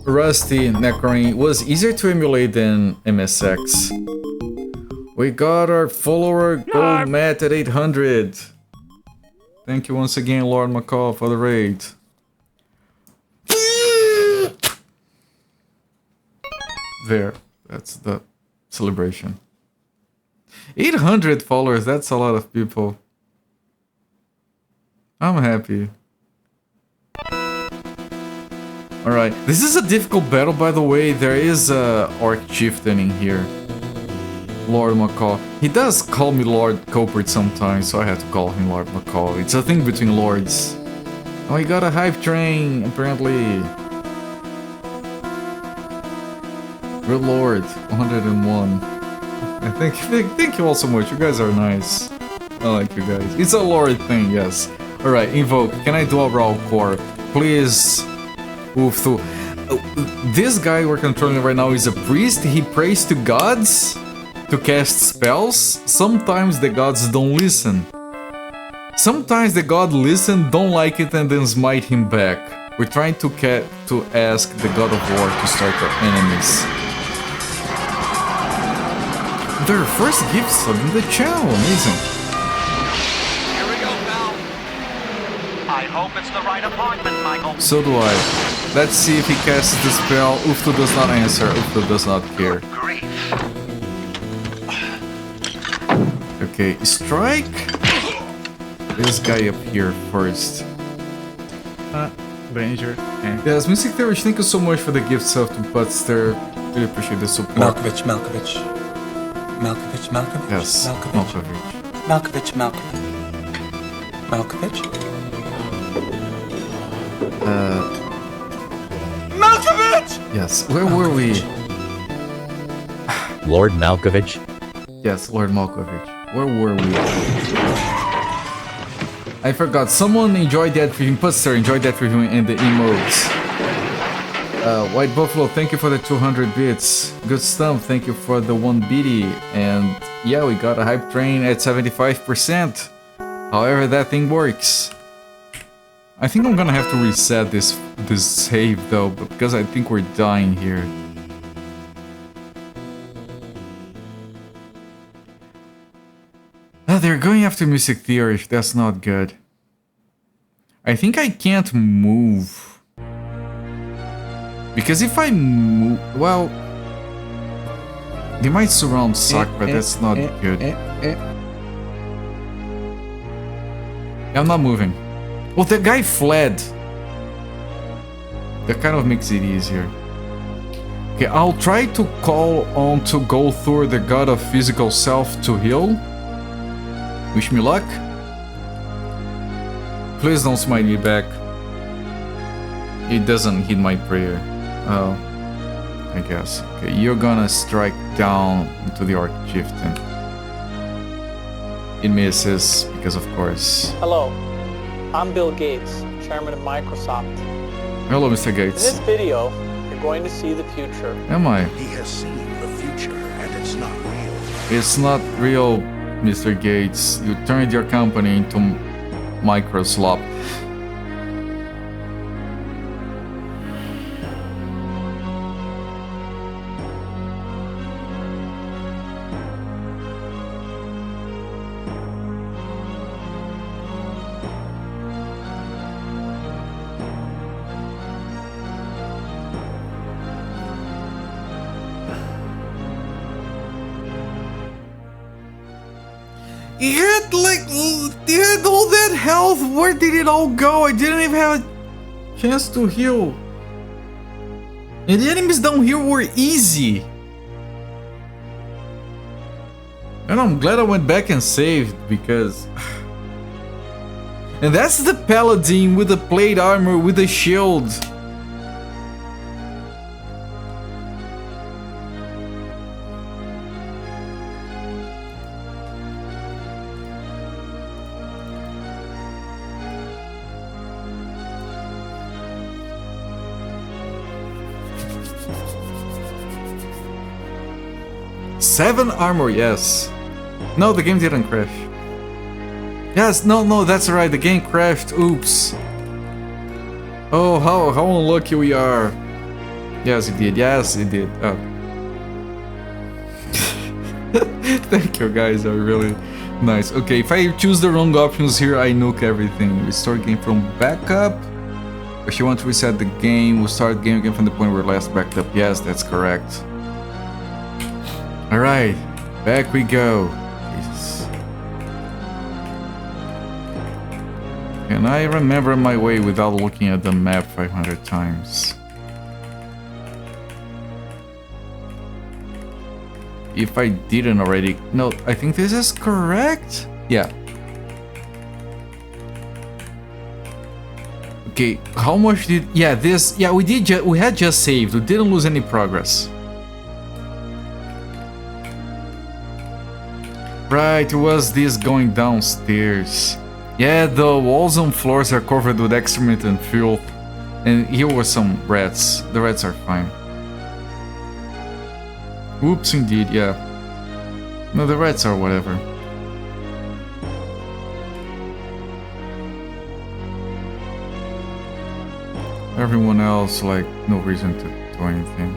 Rusty Necroning. It was easier to emulate than MSX. We got our follower Gold Matt at 800. Thank you once again, Lord McCall, for the raid. There, that's the celebration. 800 followers, that's a lot of people. I'm happy. Alright, this is a difficult battle, by the way. There is a Orc Chieftain in here. Lord McCall. He does call me Lord Copert sometimes, so I have to call him Lord McCall. It's a thing between lords. Oh, he got a hype train, apparently. Good Lord, 101. Thank you all so much. You guys are nice. I like you guys. It's a Lord thing, yes. Alright, invoke. Can I do a raw core? Please. Oof. This guy we're controlling right now is a priest. He prays to gods to cast spells. Sometimes the gods don't listen. Sometimes the god listen, don't like it, and then smite him back. We're trying to ask the god of war to strike our enemies. Their first gift sub in the channel, amazing. Here we go, pal. I hope it's the right apartment, Michael. So do I. Let's see if he casts the spell. Uftu does not answer. Uftu does not care. Good grief. Okay, strike this guy up here first. Danger. Yes, Mystic Theory, thank you so much for the gift sub to Butster. Really appreciate the support. Malkovich. Yes, Malkovich. Malkovich. Yes, where were we? Lord Malkovich? Yes, Lord Malkovich. Where were we? I forgot. Someone enjoyed that reviewing. Puster enjoyed that reviewing and the emotes. White Buffalo, thank you for the 200 bits. Good Stump, thank you for the 1 BD. And yeah, we got a hype train at 75%. However, that thing works. I think I'm gonna have to reset this save though, because I think we're dying here. They're going after Mystic Theory. That's not good. I think I can't move. Because if I move... Well... They might surround Sock, but that's not good. I'm not moving. Well, the guy fled. That kind of makes it easier. Okay, I'll try to call on to go through the god of physical self to heal. Wish me luck. Please don't smite me back. It doesn't hit my prayer. Oh, I guess. Okay, you're gonna strike down into the Arc Chieftain. It misses because, of course. Hello, I'm Bill Gates, chairman of Microsoft. Hello, Mr. In Gates. this video, you're going to see the future. Am I? He has seen the future, and it's not real. It's not real, Mr. Gates. You turned your company into Microsoft. He had all that health. Where did it all go? I didn't even have a chance to heal. And the enemies down here were easy. And I'm glad I went back and saved because... And that's the paladin with the plate armor with the shield. Seven armor, yes. No, the game didn't crash. Yes, no, that's right. The game crashed. Oops. Oh, how unlucky we are. Yes, it did. Yes, it did. Oh. Thank you, guys. Are really nice. Okay, if I choose the wrong options here, I nuke everything. Restore game from backup. If you want to reset the game, we'll start the game again from the point where last backed up. Yes, that's correct. Alright, back we go. Jesus. Can I remember my way without looking at the map 500 times? If I didn't already... No, I think this is correct? Yeah. Okay, how much did... Yeah, this... Yeah, we had just saved. We didn't lose any progress. Right, it was this going downstairs. Yeah, the walls and floors are covered with excrement and filth. And here were some rats. The rats are fine. Oops, indeed, yeah. No, the rats are whatever. Everyone else, like, no reason to do anything.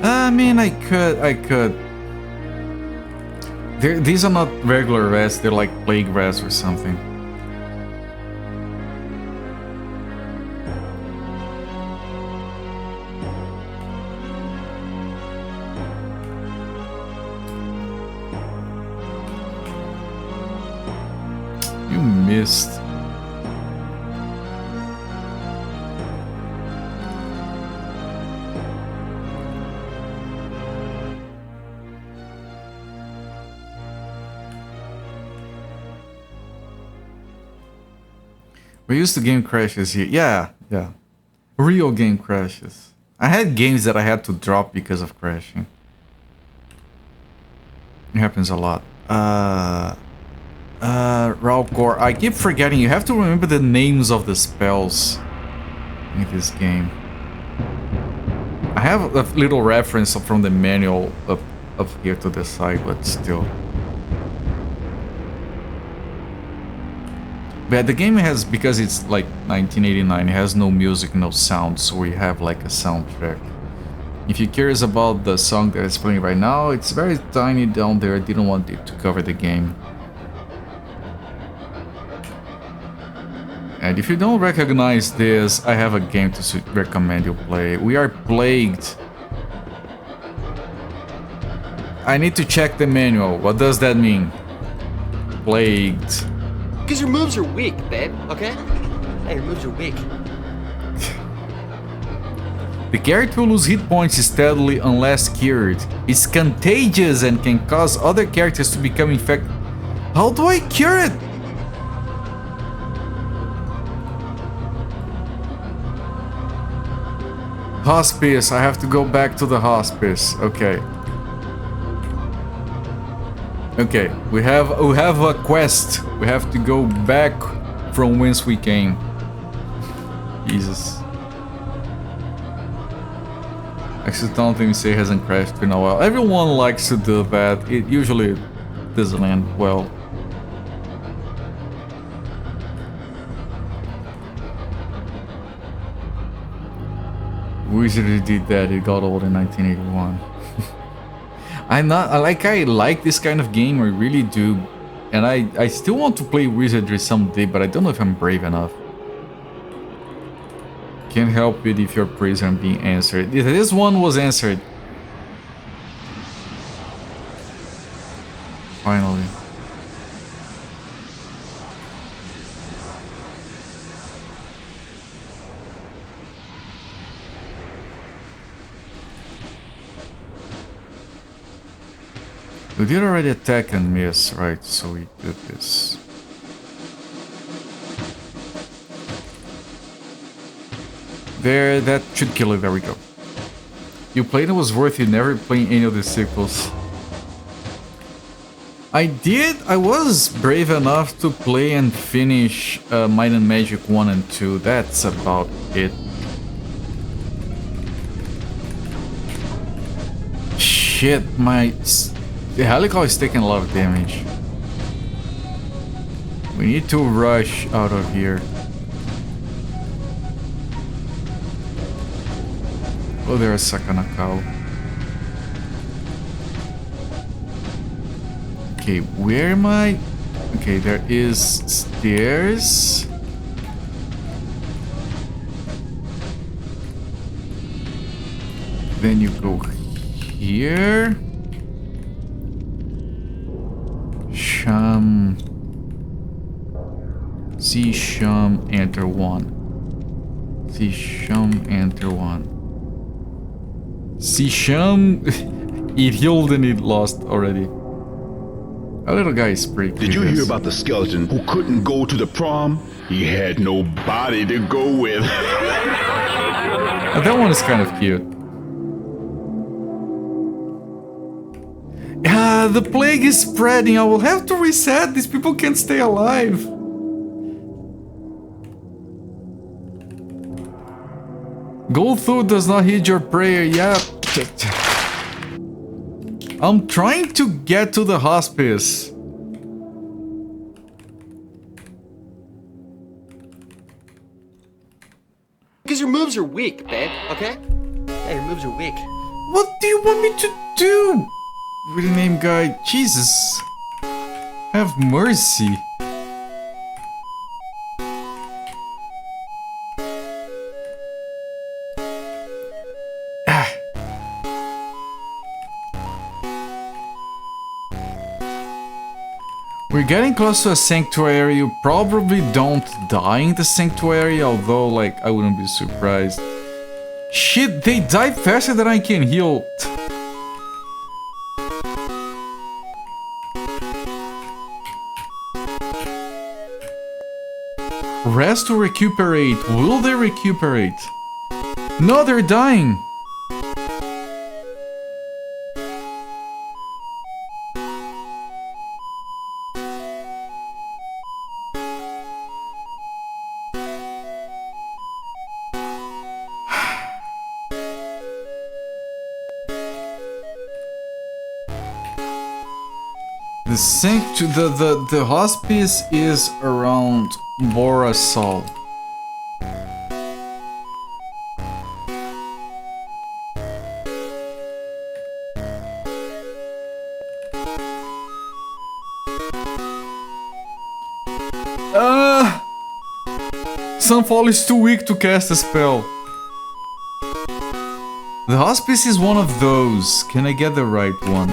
I mean, I could. These are not regular rats, they're like plague rats or something. You missed. We used to game crashes here. Yeah. Real game crashes. I had games that I had to drop because of crashing. It happens a lot. Ralcor, I keep forgetting. You have to remember the names of the spells in this game. I have a little reference from the manual up here to the side, but still. But the game has, because it's like 1989, it has no music, no sound, so we have like a soundtrack. If you're curious about the song that is playing right now, it's very tiny down there. I didn't want it to cover the game. And if you don't recognize this, I have a game to recommend you play. We are plagued. I need to check the manual. What does that mean? Plagued. Because your moves are weak, babe, okay? Hey, your moves are weak. The character will lose hit points steadily unless cured. It's contagious and can cause other characters to become infected. How do I cure it? Hospice. I have to go back to the hospice. Okay. Okay, we have a quest. We have to go back from whence we came. Jesus. Actually, don't even say hasn't crashed in a while. Everyone likes to do that. It usually doesn't end well. Wizard did that. It got old in 1981. I like this kind of game. I really do, and I still want to play Wizardry someday, but I don't know if I'm brave enough. Can't help it if your prayers aren't being answered. This one was answered. Finally. We did already attack and miss, right? So we did this. There, that should kill it. There we go. You played it was worth it, never playing any of the sequels. I did. I was brave enough to play and finish Might and Magic 1 and 2. That's about it. Shit, the helical is taking a lot of damage. We need to rush out of here. Oh, there's Sakana cow. Okay, where am I? Okay, there is stairs. Then you go here. Sham. See Sham, enter 1. See Sham, enter 1. See Sham. It healed and it lost already. A little guy is pretty Did you hear about the skeleton who couldn't go to the prom? He had nobody to go with. That one is kind of cute. The plague is spreading. I will have to reset. These people can't stay alive. Go through does not heed your prayer. Yeah. I'm trying to get to the hospice. Because your moves are weak, babe, okay? Yeah, your moves are weak. What do you want me to do? With the name guy, Jesus. Have mercy. We're getting close to a sanctuary. You probably don't die in the sanctuary, although, like, I wouldn't be surprised. Shit, they die faster than I can heal. Rest to recuperate. Will they recuperate? No, they're dying. The hospice is around Borasol. Sunfall is too weak to cast a spell. The hospice is one of those. Can I get the right one?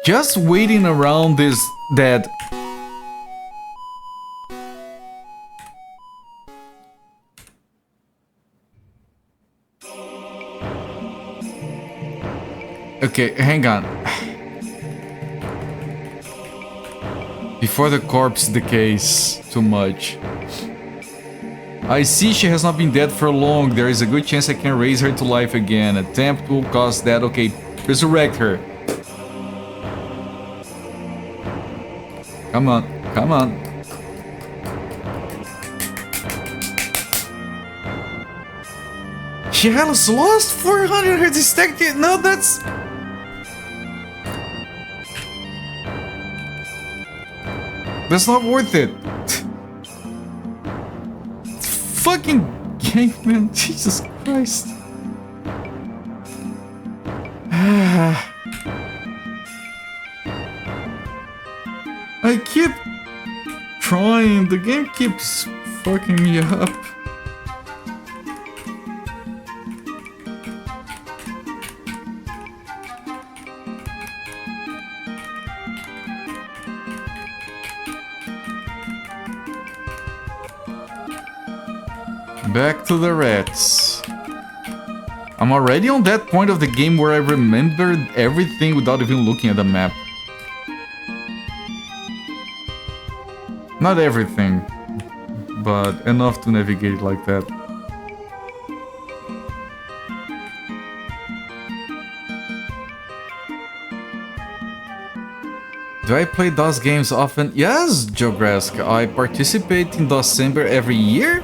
Just waiting around is dead. Okay, hang on. Before the corpse decays too much. I see she has not been dead for long. There is a good chance I can raise her to life again. Attempt will cause that. Okay, resurrect her. Come on, come on. She has lost 400 her detected. No, that's... That's not worth it. Fucking game, man. Jesus Christ. I keep trying. The game keeps fucking me up. Back to the rats. I'm already on that point of the game where I remembered everything without even looking at the map. Not everything, but enough to navigate it like that. Do I play DOS games often? Yes, Joe Grask. I participate in December every year.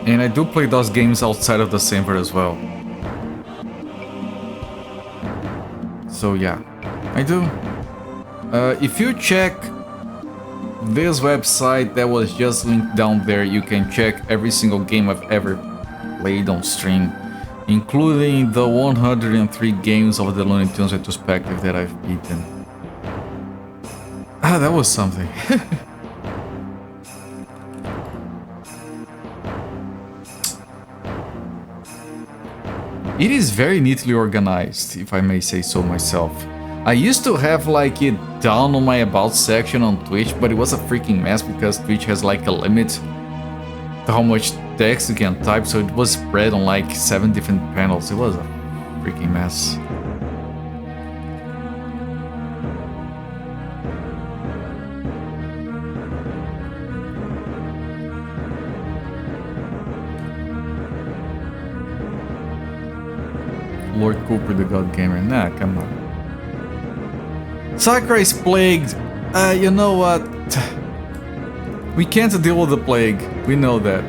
And I do play DOS games outside of December as well. So yeah, I do. If you check this website that was just linked down there, you can check every single game I've ever played on stream, including the 103 games of the Looney Tunes retrospective that I've beaten. Ah, that was something. It is very neatly organized, if I may say so myself. I used to have like it down on my about section on Twitch, but it was a freaking mess because Twitch has like a limit to how much text you can type, so it was spread on like 7 different panels. It was a freaking mess. Lord Cooper, the God Gamer. Nah, come on. Sakura is plagued. You know what? We can't deal with the plague. We know that.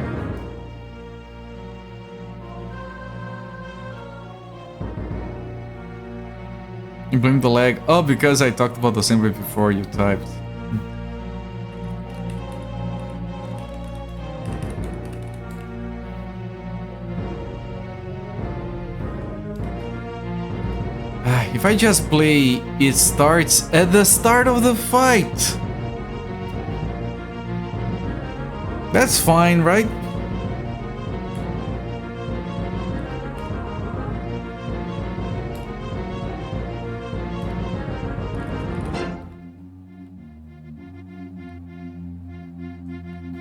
You blame the lag? Oh, because I talked about the same way before you typed. If I just play, it starts at the start of the fight. That's fine, right?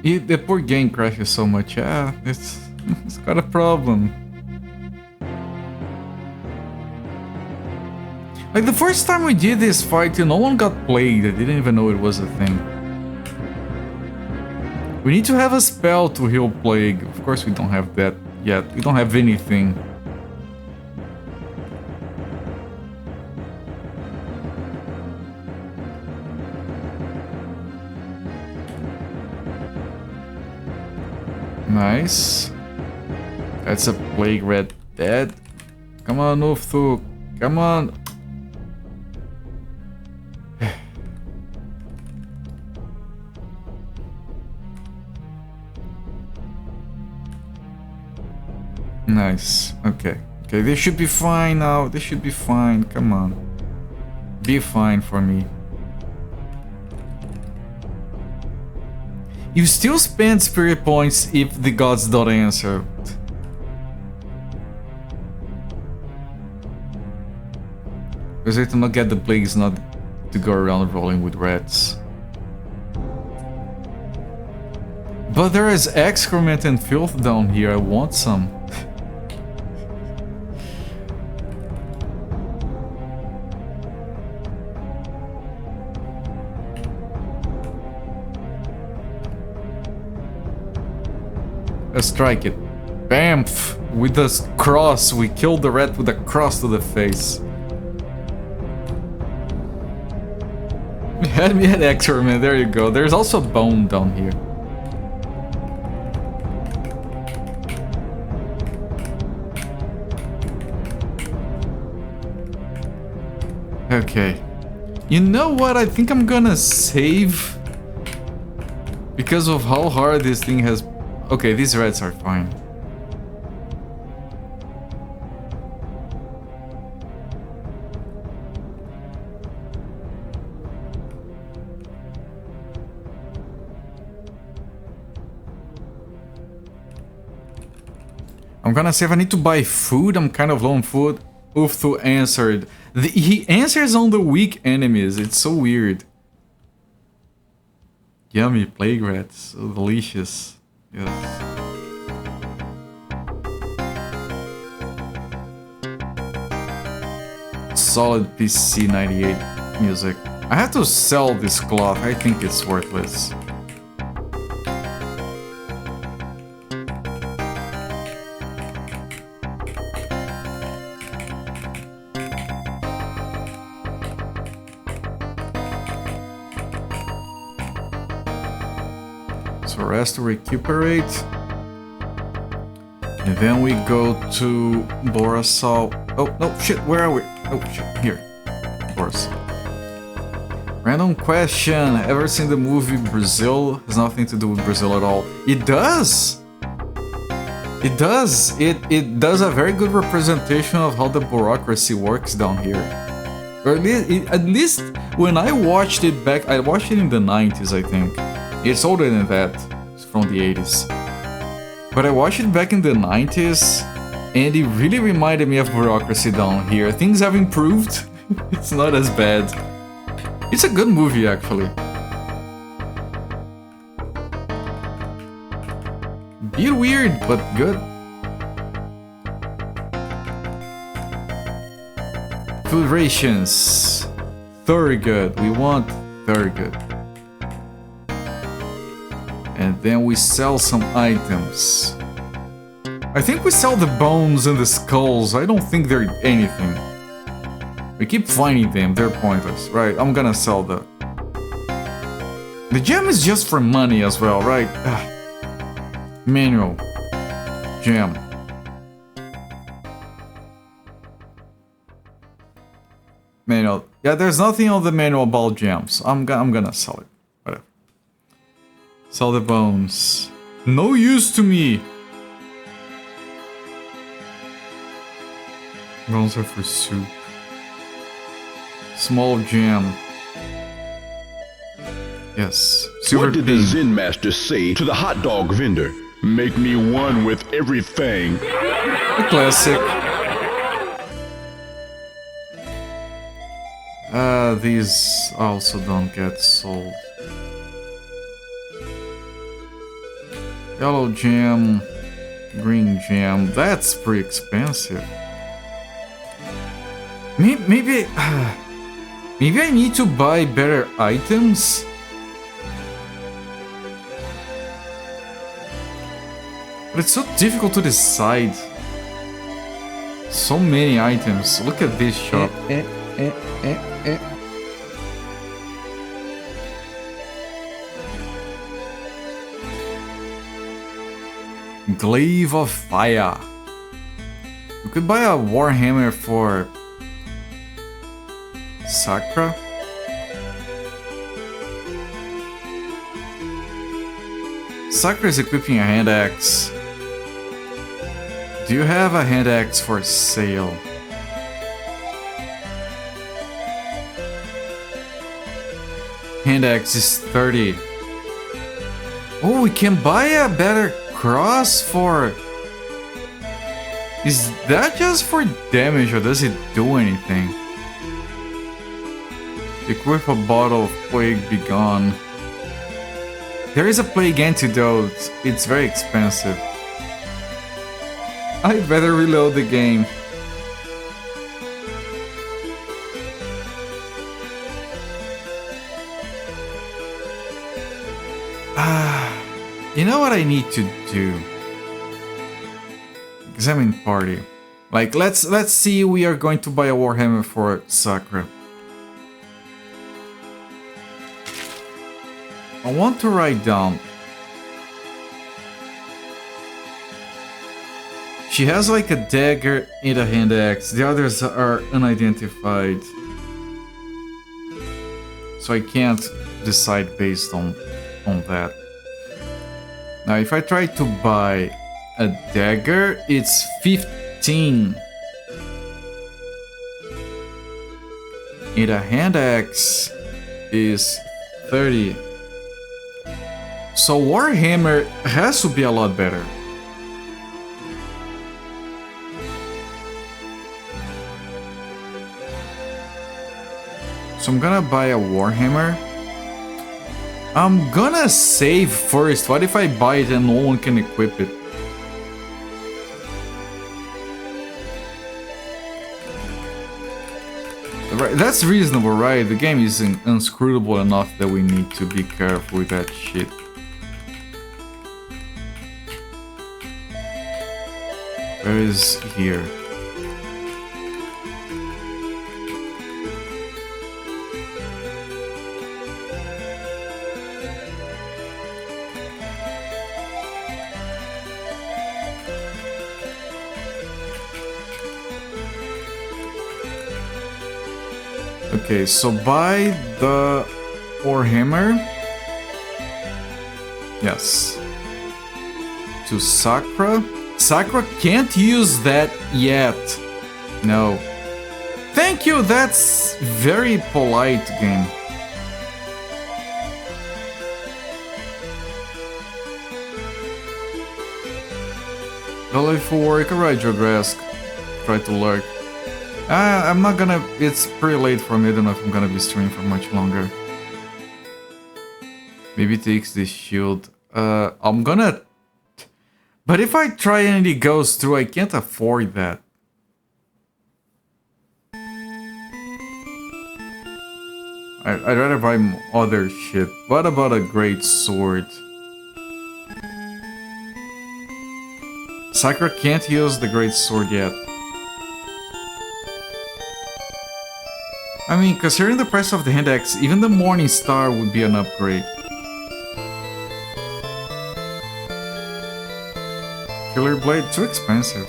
The poor game crashes so much. Yeah, it's got a problem. Like the first time we did this fight, no one got plagued. I didn't even know it was a thing. We need to have a spell to heal plague. Of course we don't have that yet. We don't have anything. Nice. That's a plague red dead. Come on, Ufthuk. Come on. Nice. Okay. Okay, they should be fine now. They should be fine. Come on. Be fine for me. You still spend spirit points if the gods don't answer. Because I to not get the plagues, not to go around rolling with rats. But there is excrement and filth down here. I want some. strike it. Bamf! With the cross, we killed the rat with a cross to the face. Had me an excrement, there you go. There's also a bone down here. Okay. You know what? I think I'm gonna save. Because of how hard this thing has... Okay, these rats are fine. I'm gonna see if I need to buy food. I'm kind of low on food. Ufthu answered. He answers on the weak enemies. It's so weird. Yummy plague rats. So delicious. Yes. Solid PC 98 music. I have to sell this cloth. I think it's worthless. Rest to recuperate, and then we go to Borisov. Oh no, shit! Where are we? Oh shit! Here, Borisov. Random question: ever seen the movie Brazil? Has nothing to do with Brazil at all. It does. It does. It does a very good representation of how the bureaucracy works down here. Or at least when I watched it back, I watched it in the 90s, I think. It's older than that. From the 80s. But I watched it back in the 90s and it really reminded me of bureaucracy down here. Things have improved. It's not as bad. It's a good movie actually. Bit weird, but good. Food rations. Very good. We want very good. And then we sell some items. I think we sell the bones and the skulls. I don't think they're anything. We keep finding them. They're pointless. Right, I'm gonna sell the... The gem is just for money as well, right? Manual. Gem. Manual. Yeah, there's nothing on the manual about gems. I'm gonna sell it. Whatever. Sell the bones. No use to me. Bones are for soup. Small gem. Yes. Silver what did the Zen master say to the hot dog vendor? Make me one with everything. A classic. These also don't get sold. Yellow gem, green gem. That's pretty expensive. Maybe I need to buy better items. But it's so difficult to decide. So many items. Look at this shop. Glaive of Fire. You could buy a Warhammer for Sakra. Sakra is equipping a hand axe. Do you have a hand axe for sale? Hand axe is 30. Oh, we can buy a better cross for... Is that just for damage or does it do anything? Equip a bottle of Plague Begone. There is a plague antidote. It's very expensive. I better reload the game. You know what I need to do? Examine party. Like, let's see, we are going to buy a Warhammer for Sakura. I want to write down. She has like a dagger and a hand axe. The others are unidentified. So I can't decide based on that. Now if I try to buy a dagger, it's 15. And a hand axe is 30. So Warhammer has to be a lot better. So I'm gonna buy a Warhammer. I'm gonna save first. What if I buy it and no one can equip it? Right, that's reasonable, right? The game is unscrutable enough that we need to be careful with that shit. Where is here? Okay, so buy the Warhammer. Yes. To Sakura. Sakura can't use that yet. No. Thank you, that's very polite, game. Delightful work, alright, Jogresk. Try to lurk. I'm not gonna... It's pretty late for me, I don't know if I'm gonna be streaming for much longer. Maybe it takes this shield. I'm gonna... But if I try and it goes through, I can't afford that. I'd rather buy other shit. What about a great sword? Sakura can't use the great sword yet. I mean, considering the price of the hand axe, even the Morning Star would be an upgrade. Killer Blade, too expensive.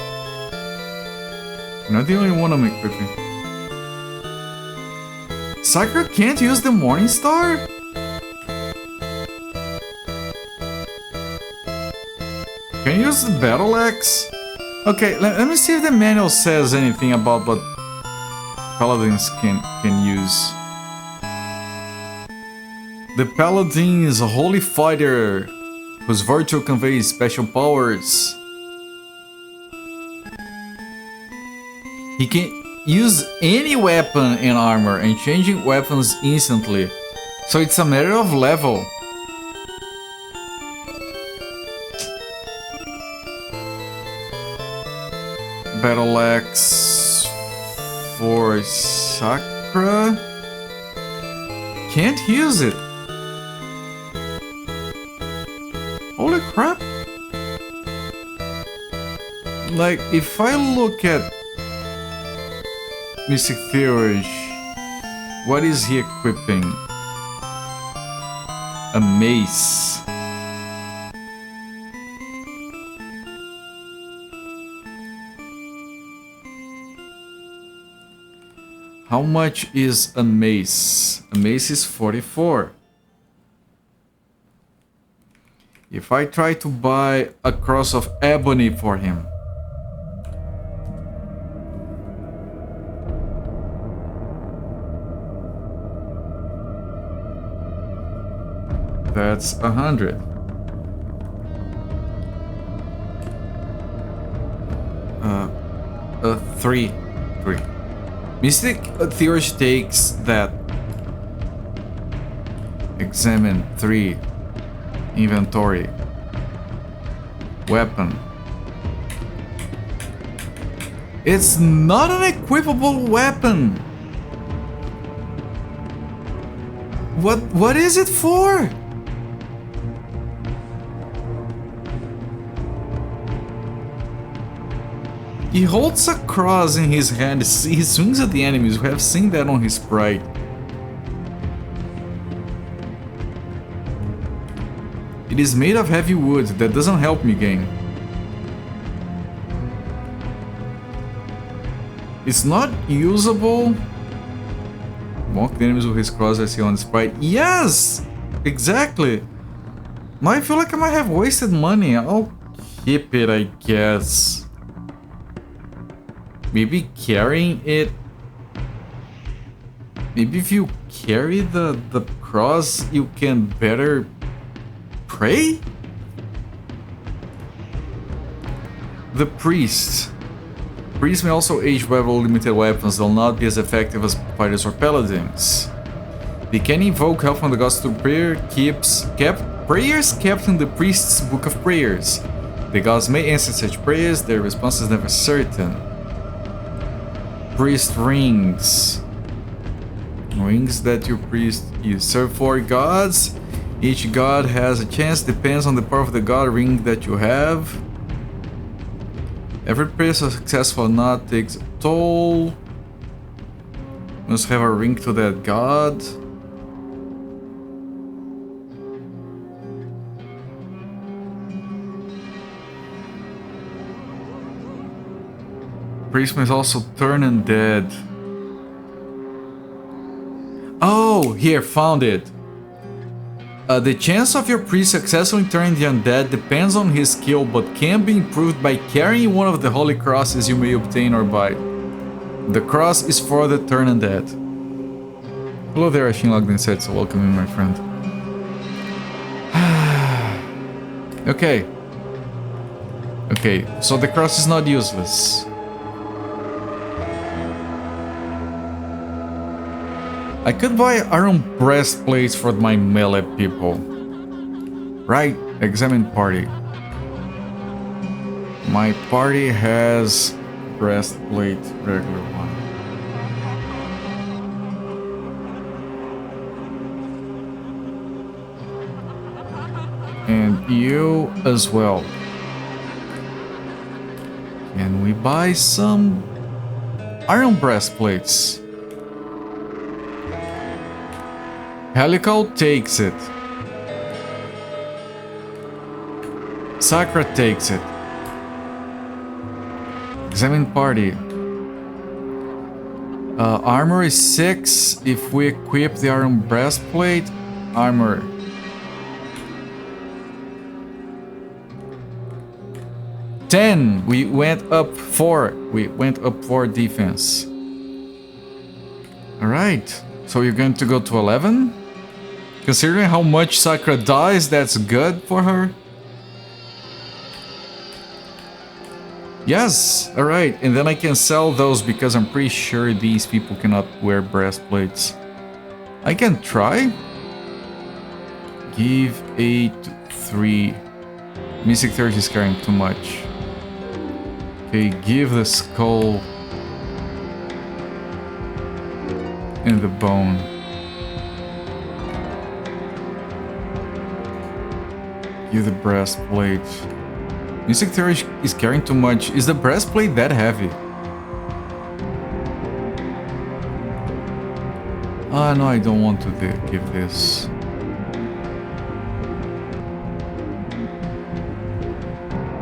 You're not the only one I'm equipping. Sakura can't use the Morning Star? Can you use the Battle Axe? Okay, let me see if the manual says anything about what Paladins can use. The Paladin is a holy fighter whose virtue conveys special powers. He can use any weapon and armor and changing weapons instantly. So it's a matter of level. Battle Axe for Sakura. Can't use it. Holy crap. Like, if I look at Mystic Theory, what is he equipping? A mace. How much is a mace? A mace is 44. If I try to buy a cross of ebony for him, that's 100. Three. Mystic Theory takes that. Examine 3. Inventory. Weapon. It's not an equipable weapon. What is it for? He holds a cross in his hand. He swings at the enemies. We have seen that on his sprite. It is made of heavy wood. That doesn't help me, game. It's not usable. Mock the enemies with his cross I see on the sprite. Yes! Exactly! I feel like I might have wasted money. I'll keep it, I guess. Maybe carrying it. Maybe if you carry the cross, you can better pray? The priest. Priests may also age well limited weapons. They'll not be as effective as fighters or paladins. They can invoke help from the gods through prayer. Prayers kept in the priest's book of prayers. The gods may answer such prayers. Their response is never certain. Priest rings. Rings that your priest you serve 4 gods. Each god has a chance, depends on the power of the god ring that you have. Every prayer successful or not takes a toll. Must have a ring to that god. Priest must also turn undead. Oh, here, found it. The chance of your priest successfully turning the undead depends on his skill, but can be improved by carrying one of the holy crosses you may obtain or buy. The cross is for the turn undead. Hello there, Ashin logged in said, so welcome in, my friend. Okay. Okay, so the cross is not useless. I could buy iron breastplates for my melee people. Right, examine party. My party has breastplate, regular one. And you as well. Can we buy some iron breastplates? Helical takes it. Sakra takes it. Examine party. Armor is 6. If we equip the iron breastplate, armor. $10. We went up 4. We went up 4 defense. All right. So you're going to go to 11? Considering how much Sakra dies, that's good for her. Yes, alright, and then I can sell those because I'm pretty sure these people cannot wear breastplates. I can try. Give 8 to 3. Mystic Thirst is carrying too much. Okay, give the skull and the bone. Give the breastplate. Mystic Thirst is carrying too much. Is the breastplate that heavy? Ah, no, I don't want to give this.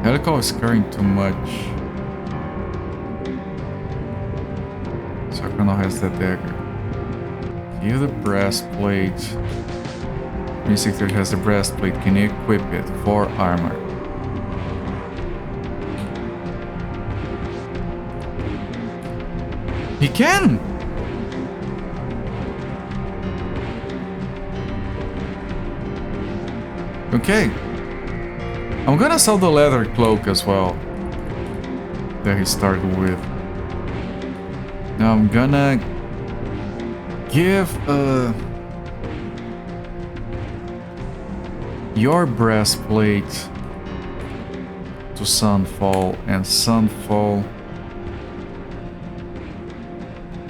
Helical is carrying too much. Sakra now has that dagger. Give the breastplate. Mystic Thirst has the breastplate. Can you equip it for armor? He can! Okay. I'm gonna sell the leather cloak as well that he started with. Now I'm gonna give your breastplate to Sunfall, and Sunfall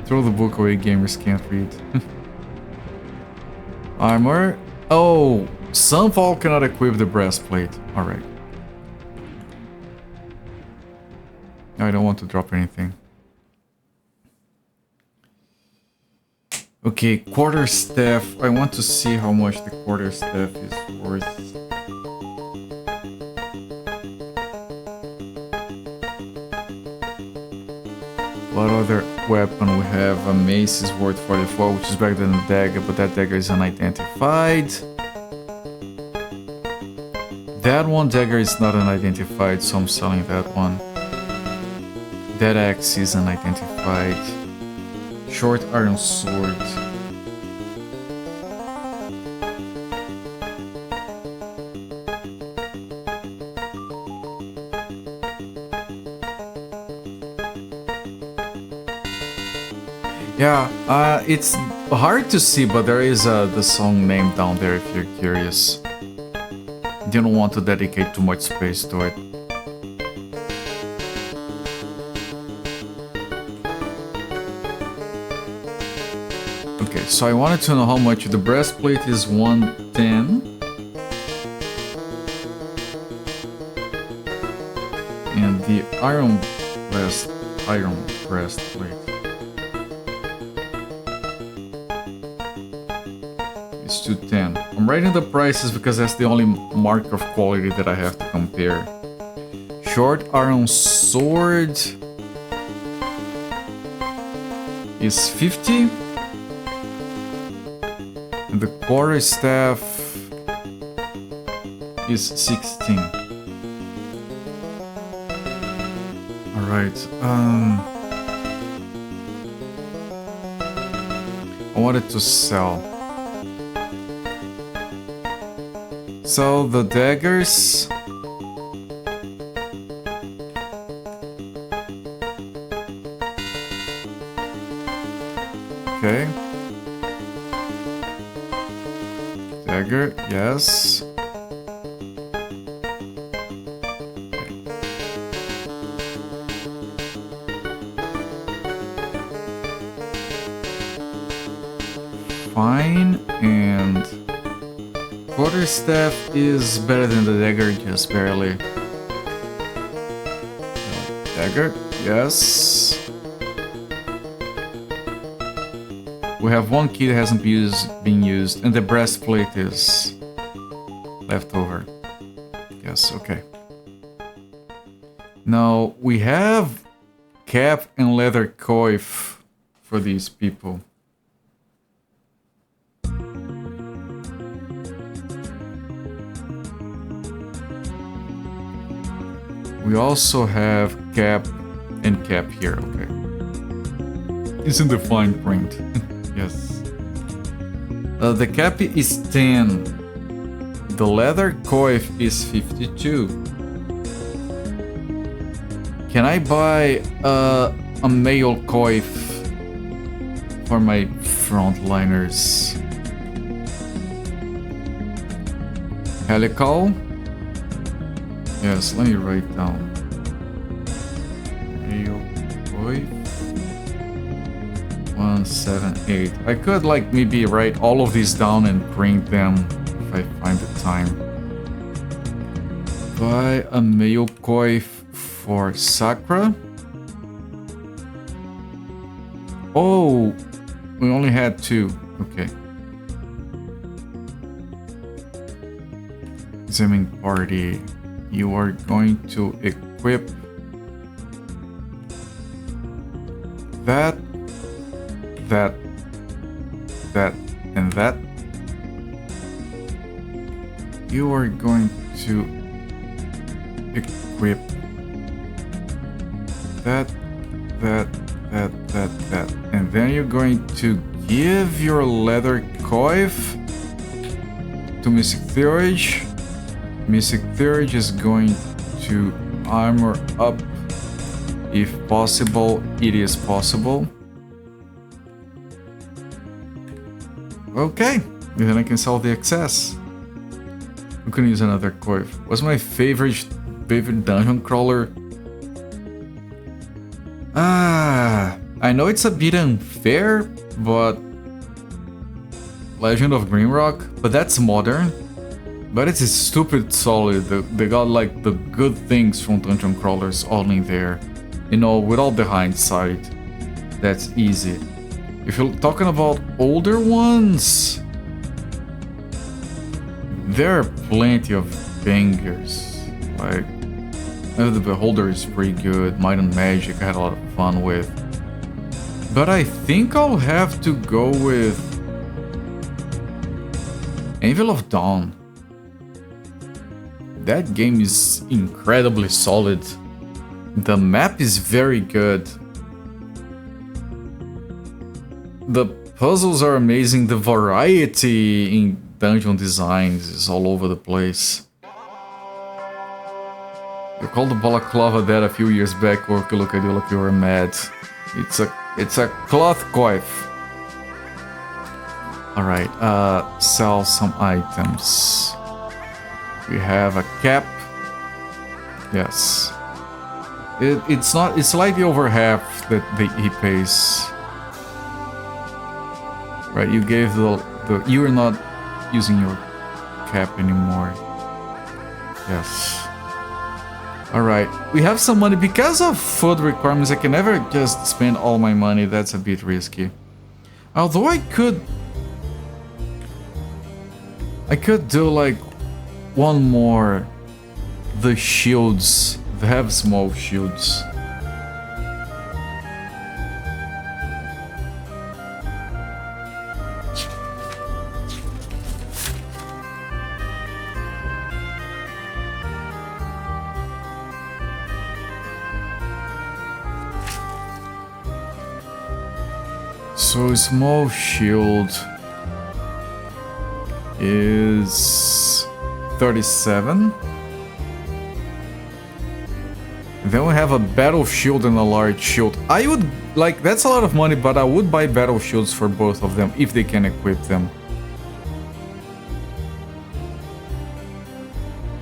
throw the book away, gamers can't read. Armor. Oh, Sunfall cannot equip the breastplate. Alright. I don't want to drop anything. Okay, quarterstaff. I want to see how much the quarterstaff is worth. What other weapon we have? A mace is worth 44, which is better than a dagger, but that dagger is unidentified. That one dagger is not unidentified, so I'm selling that one. That axe is unidentified. Short iron sword. Yeah, it's hard to see, but there is the song name down there if you're curious. Didn't want to dedicate too much space to it. Okay, so I wanted to know how much the breastplate is 110. And the iron breastplate is 210. I'm writing the prices because that's the only mark of quality that I have to compare. Short iron sword is 50. And the quarterstaff is 16. Alright, I wanted to sell the daggers. Okay. Dagger, yes. Fine, and quarterstaff is better than the dagger, just barely. Dagger, yes. We have one key that hasn't been used, and the breastplate is left over. Yes, okay. Now we have cap and leather coif for these people. We also have cap and cap here, okay. It's in the fine print. Yes. The cap is 10. The leather coif is 52. Can I buy a mail coif for my frontliners? Helical? Yes, let me write down. Mail coif 178. I could like maybe write all of these down and print them if I find the time. Buy a mail coif for Sakura. Oh, we only had 2. Okay. Examine party. You are going to equip that, and that. You are going to equip that, and then you're going to give your leather coif to Mystic Theurge. Mystic Theurge is going to armor up if possible. It is possible. Okay, then I can sell the excess. We can use another coif. What's my favorite dungeon crawler? I know it's a bit unfair, but Legend of Grimrock, but that's modern. But it's stupid solid. They got like the good things from dungeon crawlers all in there. You know, with all the hindsight, that's easy. If you're talking about older ones, there are plenty of bangers. Like, The Beholder is pretty good. Might and Magic I had a lot of fun with. But I think I'll have to go with Anvil of Dawn. That game is incredibly solid. The map is very good. The puzzles are amazing. The variety in dungeon designs is all over the place. You called the balaclava that a few years back, or look at you like you were mad. It's a cloth coif. Alright, sell some items. We have a cap. Yes. It's slightly over half that he pays. Right, you gave you are not using your cap anymore. Yes. Alright, we have some money. Because of food requirements, I can never just spend all my money. That's a bit risky. Although I could do like one more. The shields. They have small shields. So small shield is 37. Then we have a battle shield and a large shield. I would like, that's a lot of money, but I would buy battle shields for both of them if they can equip them.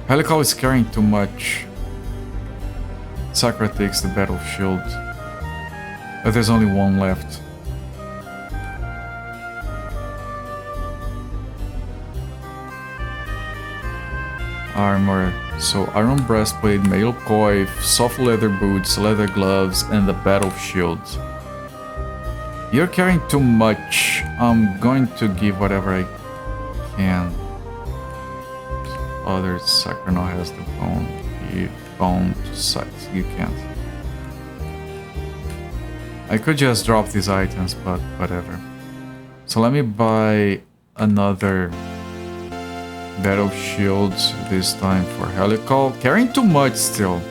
Helical is carrying too much. Sakura takes the battle shield. But there's only one left. Armor. So iron breastplate, mail coif, soft leather boots, leather gloves, and the battle shield. You're carrying too much. I'm going to give whatever I can. Other Sakura now has the bone. You bone to size. You can't. I could just drop these items, but whatever. So let me buy another battle shields, this time for Helical. Carrying too much still.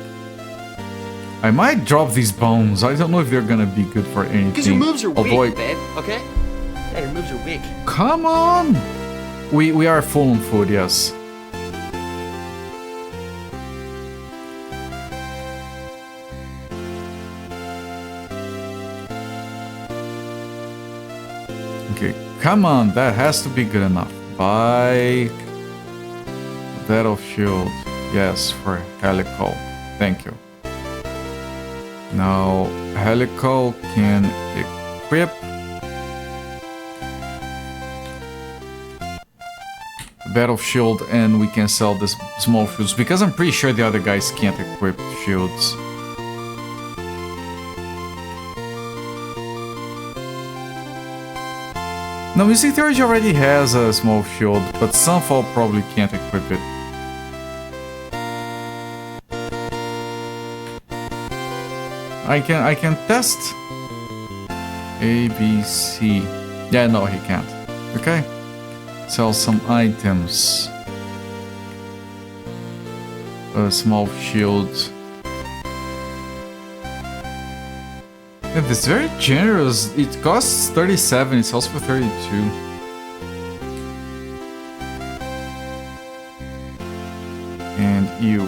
I might drop these bones. I don't know if they're gonna be good for anything. Because your moves are weak, babe, okay? Yeah, your moves are weak. Come on! We are full on food, yes. Okay, come on, that has to be good enough. Buy battle shield, yes, for Helical. Thank you. Now Helical can equip the battle shield, and we can sell this small shields because I'm pretty sure the other guys can't equip shields. No, Mystic Theurgy already has a small shield, but Sunfall probably can't equip it. I can test. A, B, C. Yeah, no, he can't. Okay. Sell some items. A small shield. Yeah, it's very generous. It costs 37, it sells for 32. And you.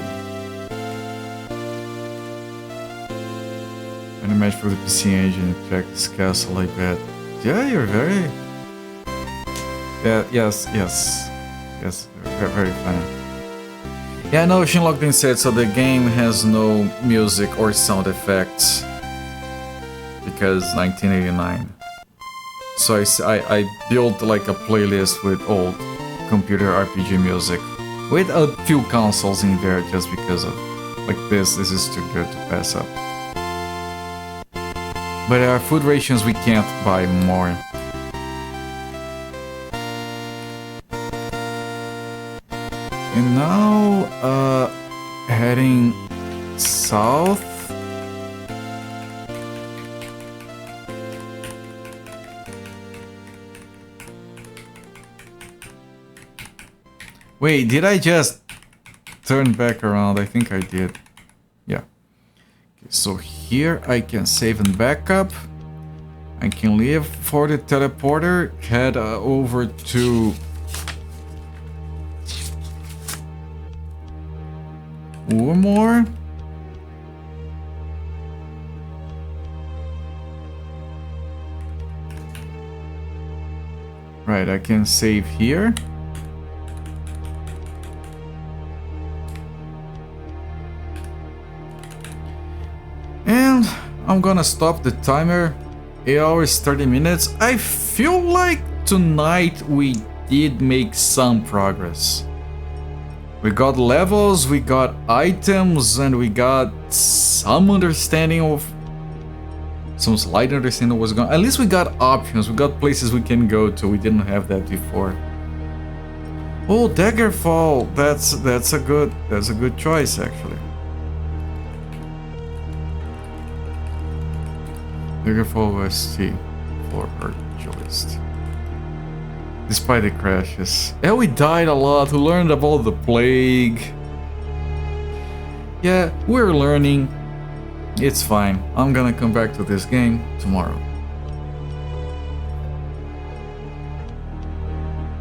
An image for the PC engine, check this castle like that. Yeah, you're very... Yeah, yes. Yes, very fun. Yeah, no, Shinlock being said, so the game has no music or sound effects. Because 1989. So I built like a playlist with old computer RPG music. With a few consoles in there just because of... Like this is too good to pass up. But our food rations, we can't buy more. And now, heading south. Wait, did I just turn back around? I think I did. Yeah. Okay, so here I can save and back up. I can leave for the teleporter, head over to Urmor. Right, I can save here. And I'm gonna stop the timer. 8 hours 30 minutes. I feel like tonight we did make some progress. We got levels, we got items, and we got some understanding of... some slight understanding of what's going on. At least we got options, we got places we can go to. We didn't have that before. Oh, Daggerfall. That's a good choice, actually. Daggerfall OST for Archaeolist. Despite the crashes. Yeah, we died a lot. We learned about the plague. Yeah, we're learning. It's fine. I'm gonna come back to this game tomorrow.